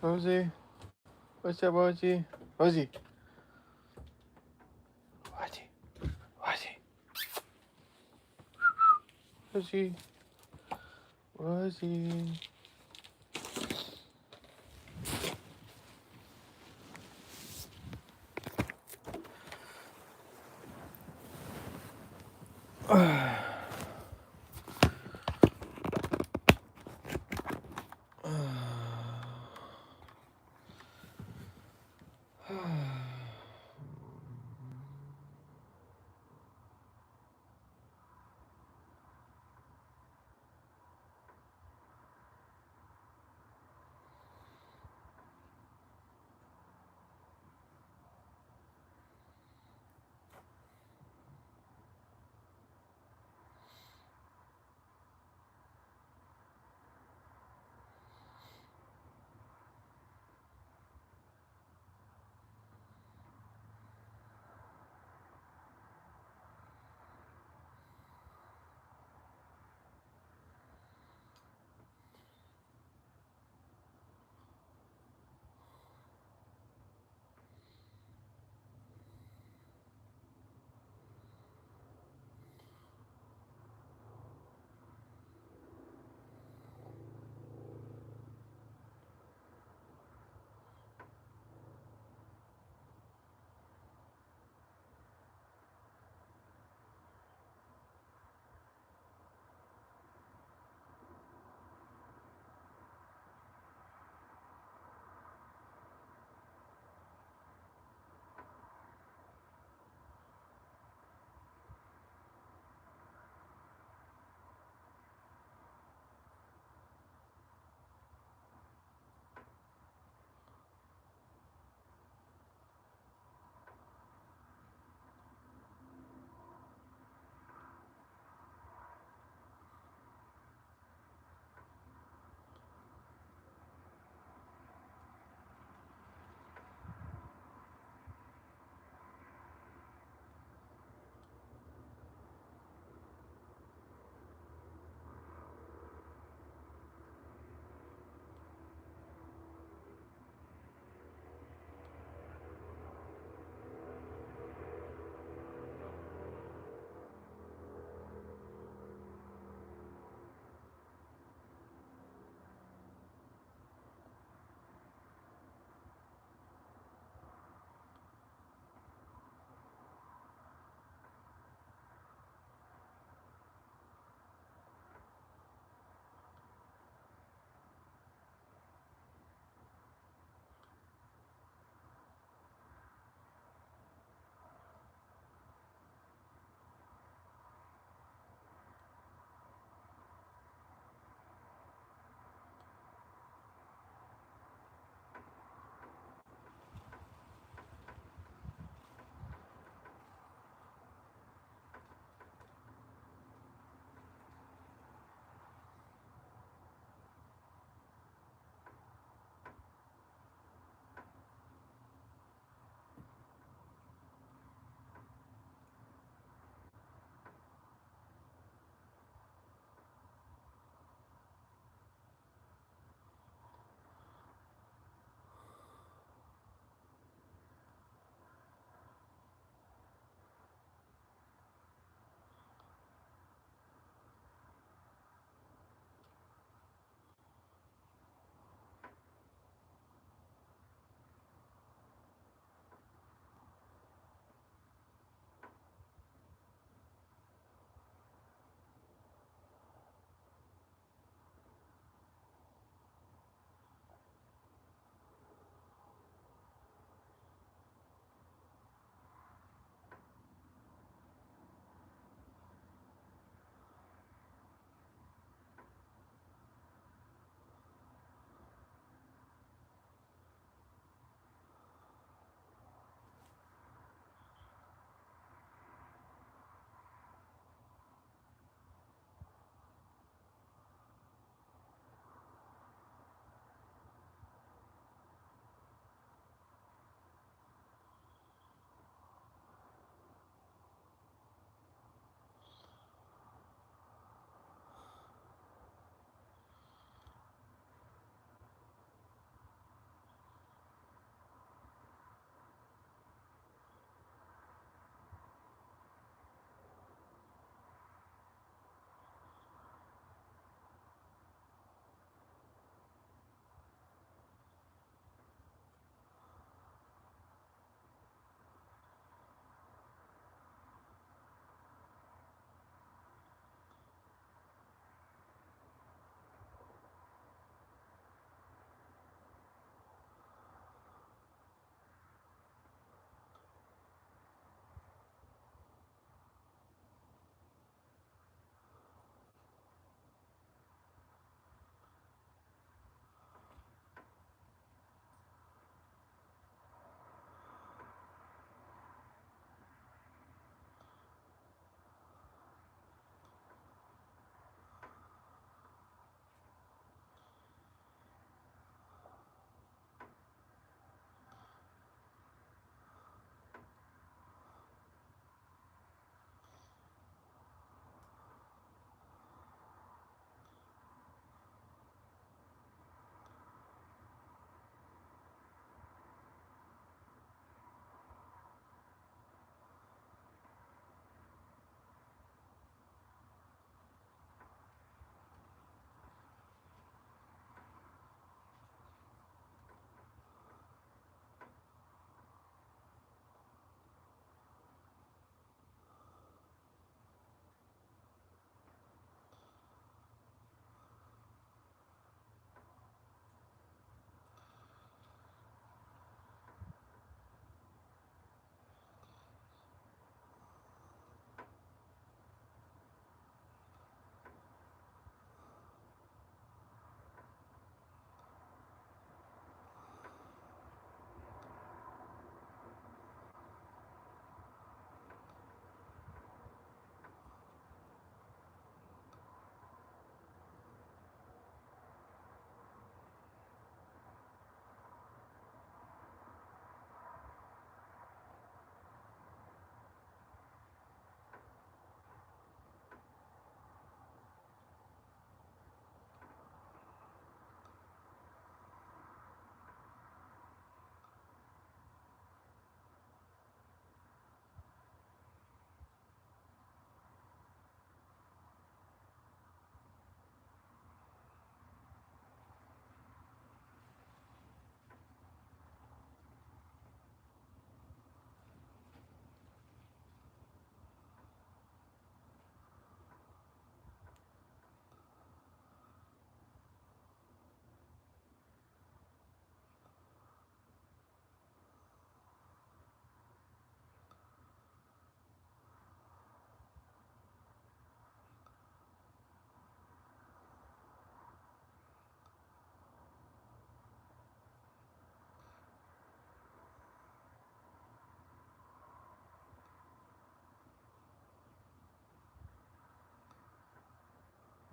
Rosie, what's up, Rosie? Rosie. Rosie. Rosie. Rosie.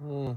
Hmm.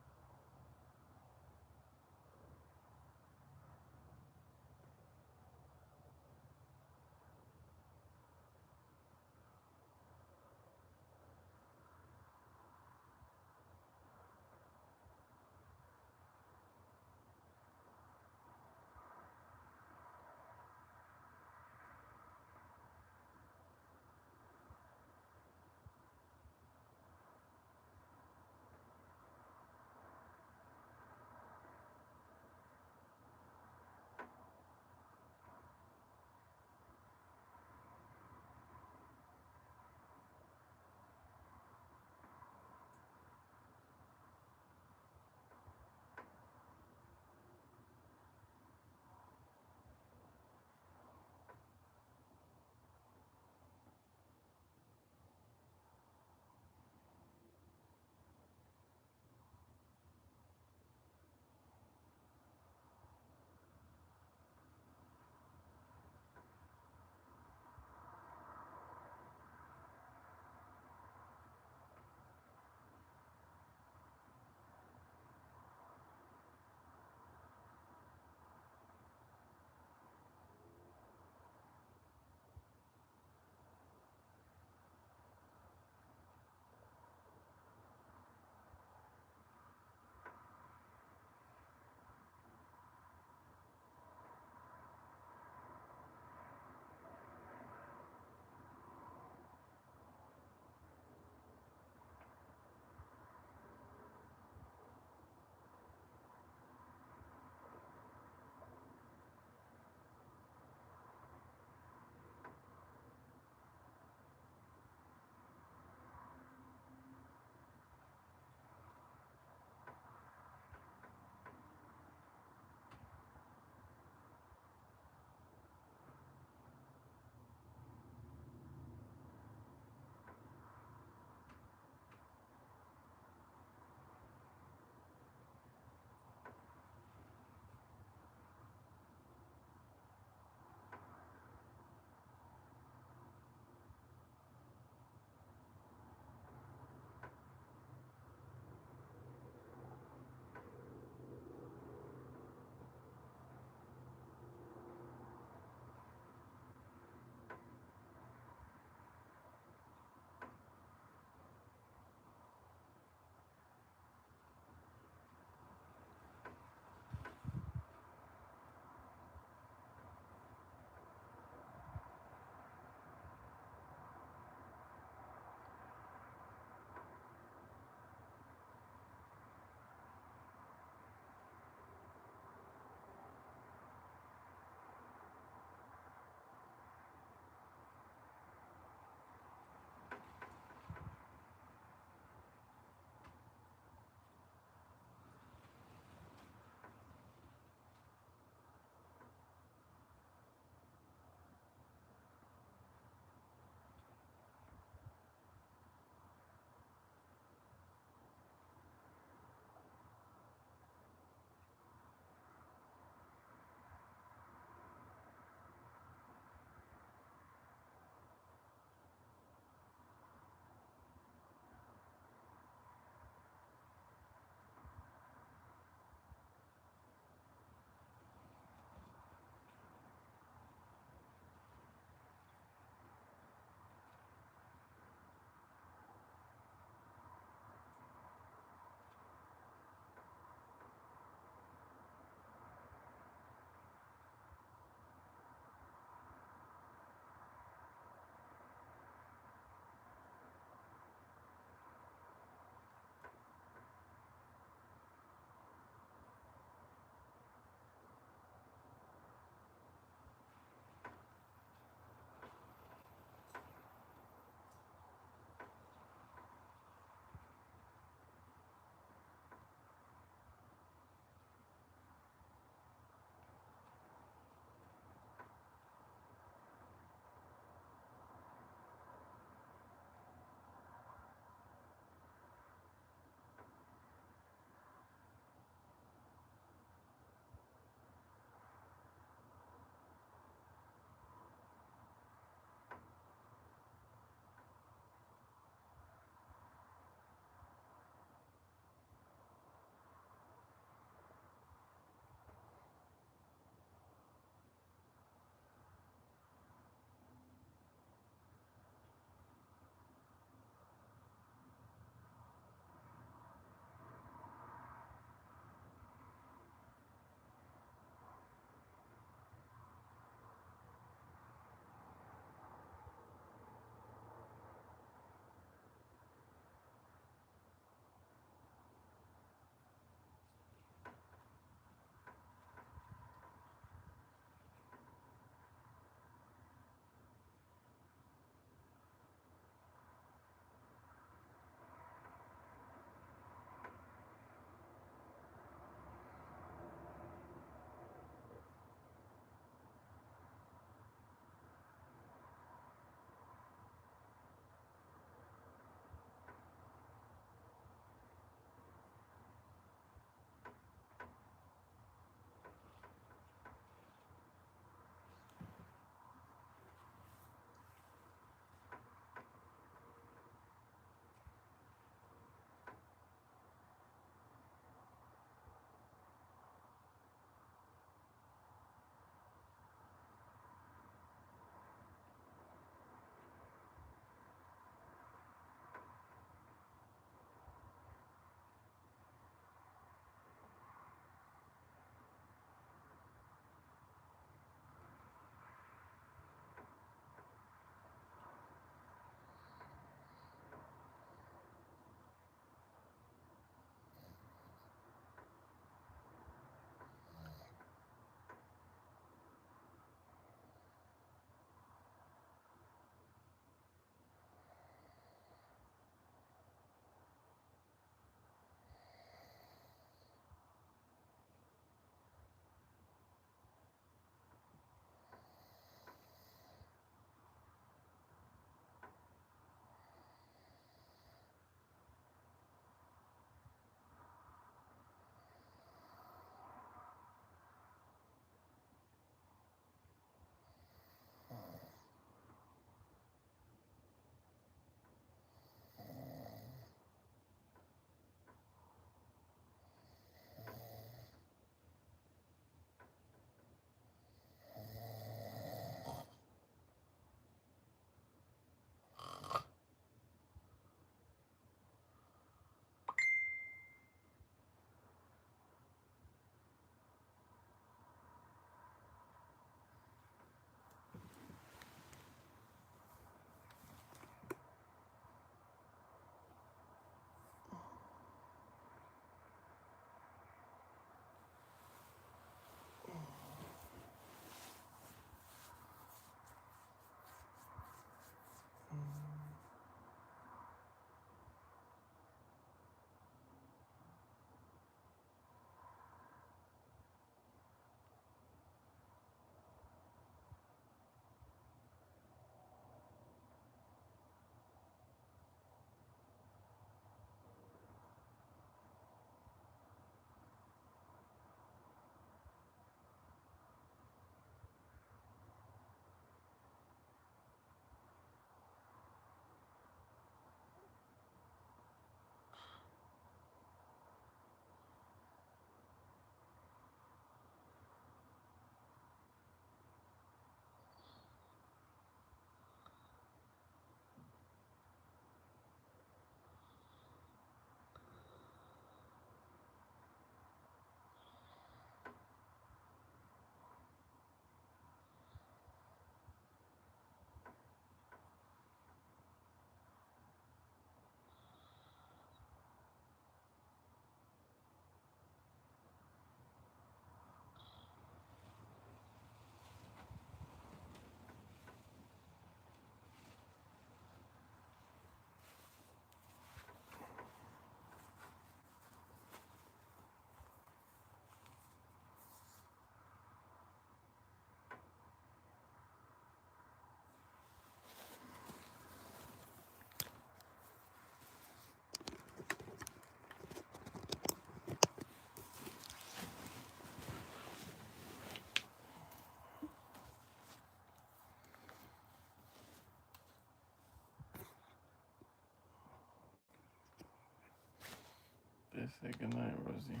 Okay, say goodnight, Rosie.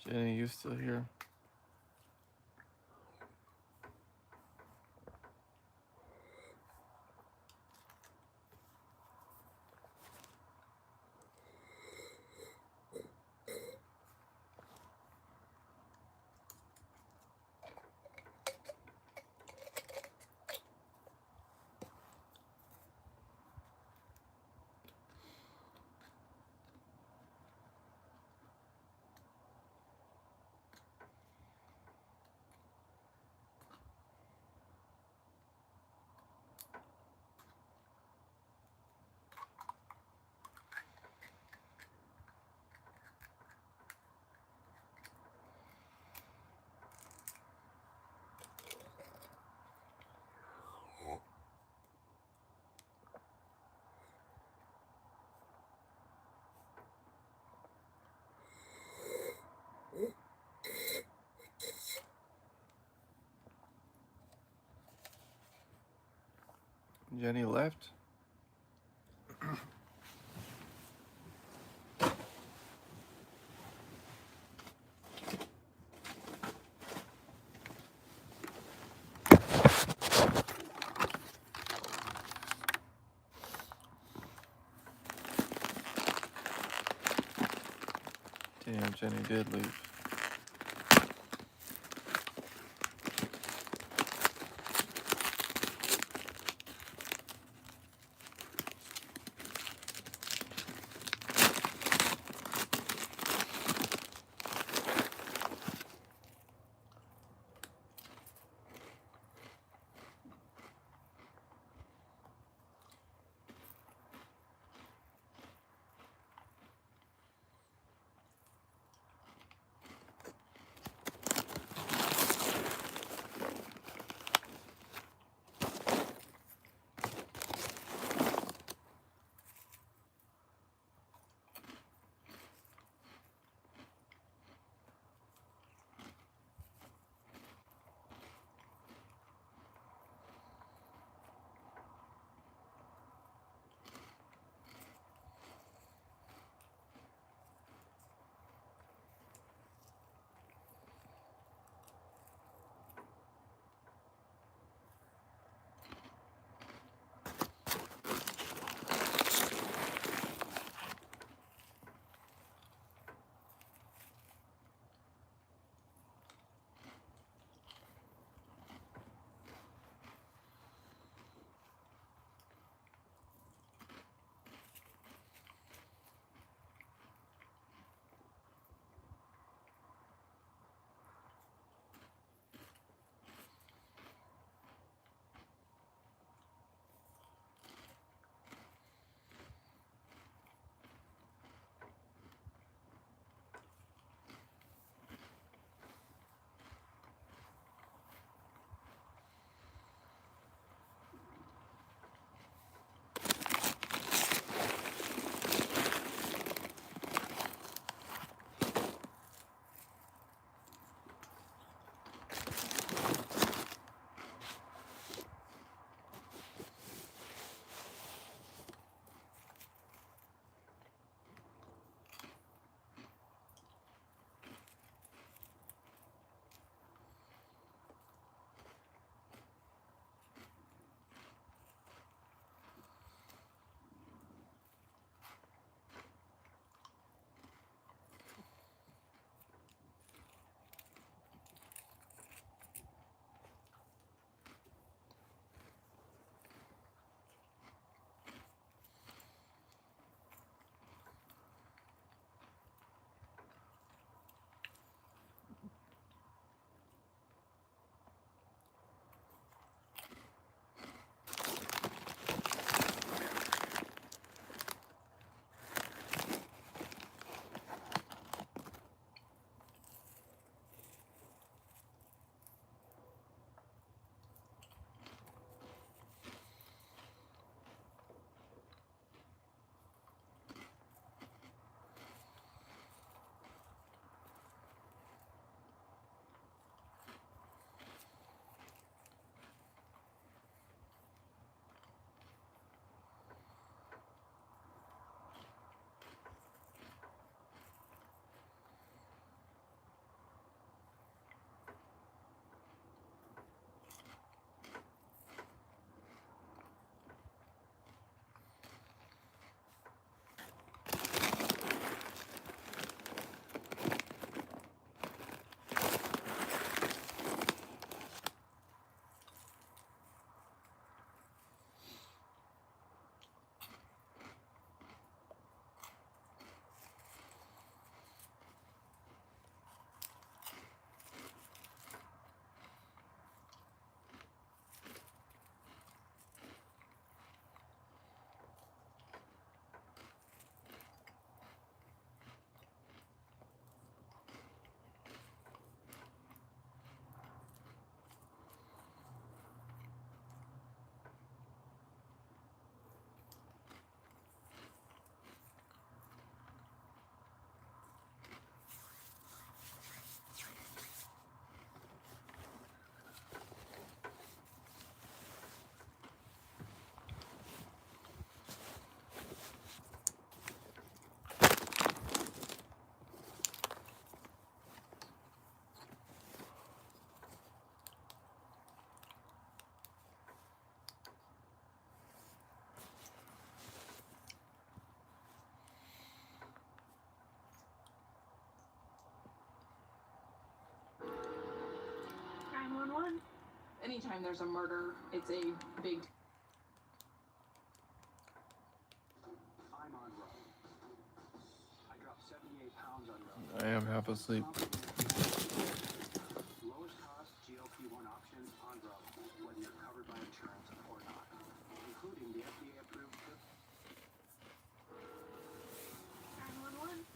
Jenny, you still here? Jenny left. Damn, Jenny did leave. 911. Anytime there's a murder, it's a big. I'm on road. I dropped 78 pounds on road. I am half asleep. Lowest cost GLP-1 option on road, whether you're covered by insurance or not, including the FDA approved. 911.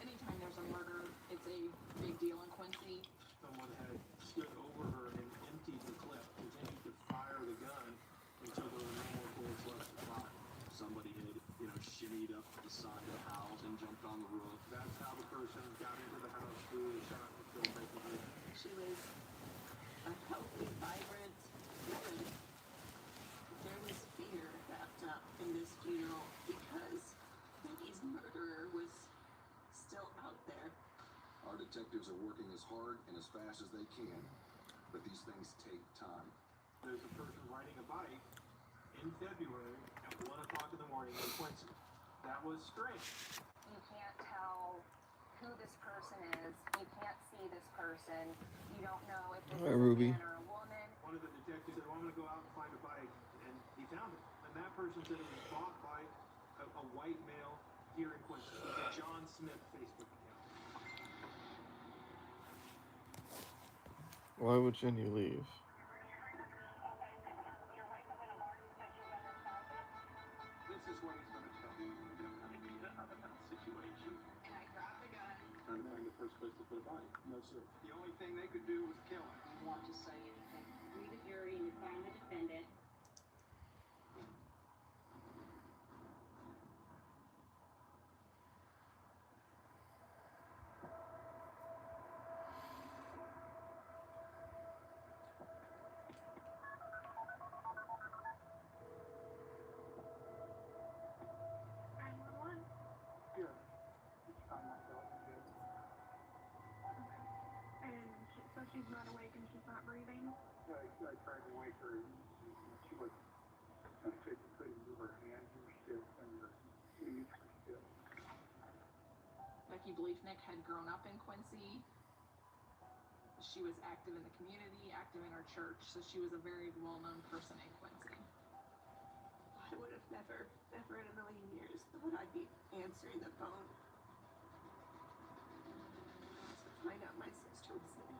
Anytime there's a murder, it's a big deal in Quincy. Someone had stood over her and emptied the clip, continued to fire the gun until there were no more bullets left to fire. Somebody had, shimmied up to the side of the house and jumped on the roof. That's how the person got into the house who was shot and killed Becky Blake. She was a healthy, vibrant woman. There was fear wrapped up in this funeral because Becky's murderer was still out there. Our detectives are working as hard and as fast as they can, but these things take time. There's a person riding a bike in February at 1 o'clock in the morning in Quincy. That was strange. You can't tell who this person is. You can't see this person. You don't know if this Hi, is Ruby. a man or a woman. One of the detectives said, well, I'm going to go out and find a bike, and he found it. And that person said it was bought by a white male here in Quincy. It was a John Smith Facebook account. Why would Jenny leave? This is what he's going to tell you. I'm in a situation. And I grabbed the gun. Trying to find the first place to put a body. No, sir. The only thing they could do was kill him. You want to say anything. Read the jury and you find the defendant. Here. It's time I felt good. And so she's not awake and she's not breathing. I tried to wake her. She was physically couldn't move her hands were stiff and her knees were stiff. Becky Bleefnick had grown up in Quincy. She was active in the community, active in our church, so she was a very well-known person in Quincy. I would have never in a million years thought I'd be answering the phone to find out my sister was dead.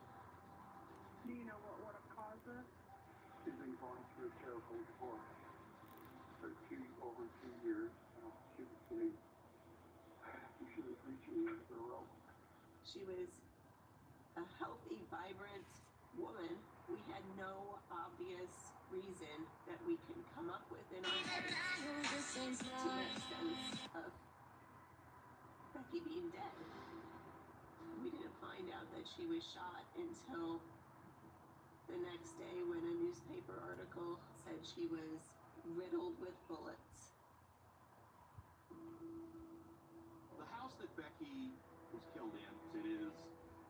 Do you know what would have caused this? She's been going through a terrible divorce for over 2 years. She was reaching the end of the rope. She was a healthy, vibrant woman. We had no obvious reason that we can come up with in our heads to make sense of Becky being dead. We didn't find out that she was shot until the next day when a newspaper article said she was riddled with bullets. The house that Becky was killed in, it is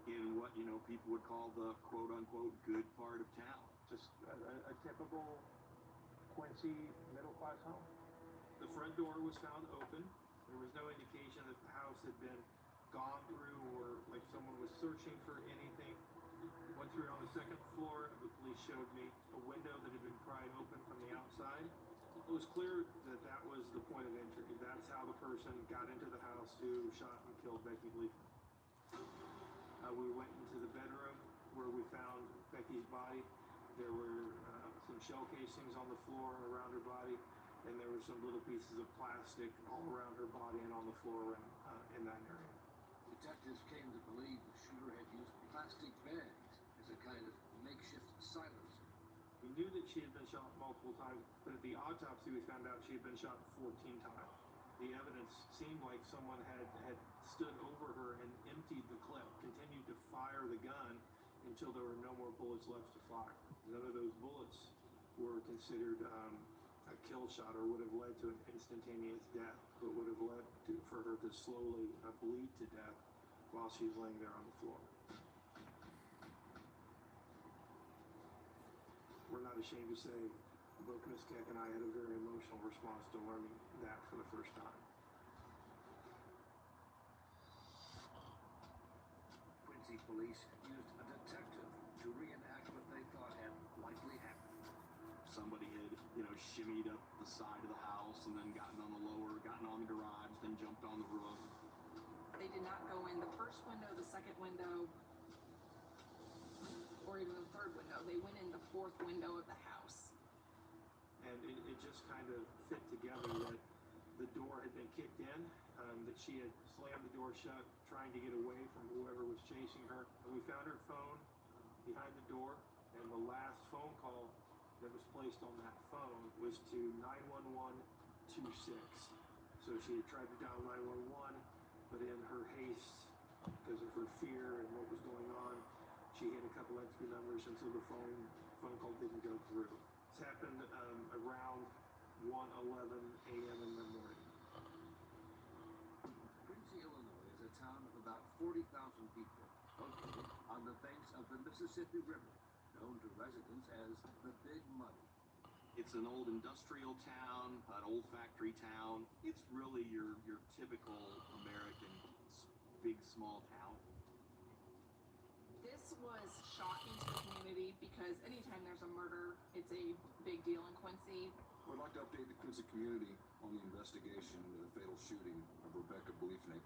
in what, people would call the quote-unquote good part of town. Just a typical Quincy middle-class home. The front door was found open. There was no indication that the house had been gone through or like someone was searching for anything. Went through it on the second floor. The police showed me a window that had been pried open from the outside. It was clear that that was the point of entry. That's how the person got into the house who shot and killed Becky Bleefnick. We went into the bedroom where we found Becky's body. There were some shell casings on the floor and around her body, and there were some little pieces of plastic all around her body and on the floor around in that area. Detectives came to believe the shooter had used plastic bags as a kind of makeshift silencer. We knew that she had been shot multiple times, but at the autopsy we found out she had been shot 14 times. The evidence seemed like someone had stood over her and emptied the clip, continued to fire the gun until there were no more bullets left to fire. None of those bullets were considered a kill shot or would have led to an instantaneous death, but would have led for her to slowly bleed to death while she's laying there on the floor. We're not ashamed to say Bo Knistek and I had a very emotional response to learning that for the first time. Quincy police used a detective to reenact what they thought shimmied up the side of the house and then gotten on the lower, gotten on the garage, then jumped on the roof. They did not go in the first window, the second window, or even the third window. They went in the fourth window of the house. And it just kind of fit together that the door had been kicked in, that she had slammed the door shut, trying to get away from whoever was chasing her. And we found her phone behind the door, and the last phone call that was placed on that phone was to 91126. So she had tried to dial 911, but in her haste, because of her fear and what was going on, she hit a couple extra numbers, and so the phone call didn't go through. This happened around 1:11 a.m. in the morning. Quincy, Illinois is a town of about 40,000 people, located on the banks of the Mississippi River, known to residents as the Big Muddy. It's an old industrial town, an old factory town. It's really your typical American big, small town. This was shocking to the community because anytime there's a murder, it's a big deal in Quincy. I'd like to update the Quincy community on the investigation into the fatal shooting of Rebecca Bleefnick.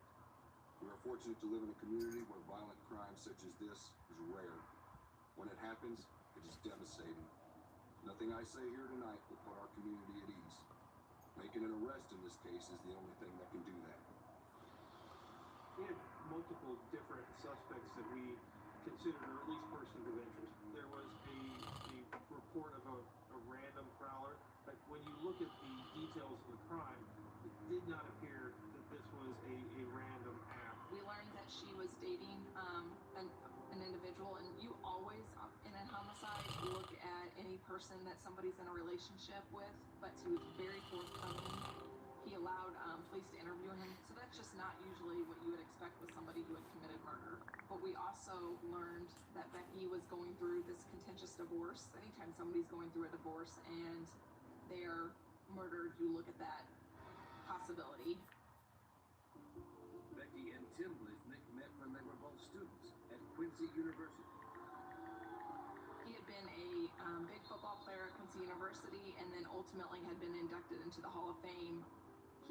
We are fortunate to live in a community where violent crime such as this is rare. When it happens, it is devastating. Nothing I say here tonight will put our community at ease. Making an arrest in this case is the only thing that can do that. We had multiple different suspects that we considered, or at least persons of interest. There was a report of a random prowler, but when you look at the details of the crime, it did not appear that this was a random act. We learned that she was dating an individual, and you always, in a homicide, look at any person that somebody's in a relationship with, but he was very forthcoming. He allowed police to interview him, so that's just not usually what you would expect with somebody who had committed murder. But we also learned that Becky was going through this contentious divorce. Anytime somebody's going through a divorce and they're murdered, you look at that possibility. Becky and Tim Bleefnick met when they were both students at Quincy University. He had been a big football player at Quincy University and then ultimately had been inducted into the Hall of Fame.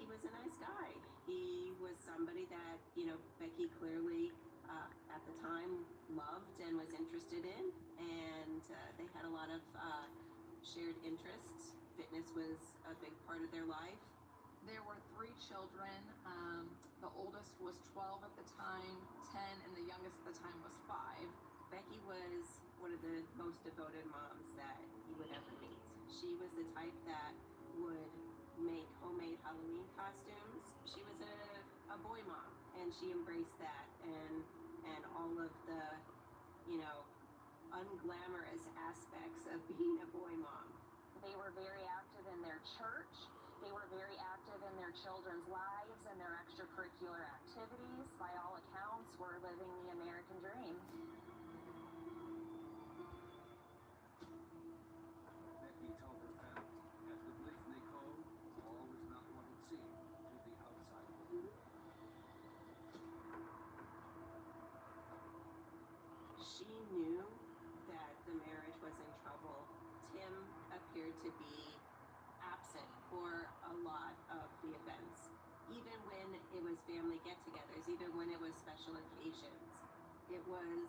He was a nice guy. He was somebody that, Becky clearly at the time loved and was interested in, and they had a lot of shared interests. Fitness was a big part of their life. There were 3 children. The oldest was 12 at the time, 10, and the youngest at the time was 5. Becky was one of the most devoted moms that you would ever meet. She was the type that would make homemade Halloween costumes. She was a boy mom, and she embraced that and all of the, unglamorous aspects of being a boy mom. They were very active in their church. They were very active in their children's lives and their extracurricular activities. By all accounts, were living the American dream. Becky told her family at the Bleefnick home, all was not what it seemed to the outside world. She knew that the marriage was in trouble. Tim appeared to be absent for a lot of the events, even when it was family get-togethers, even when it was special occasions. It was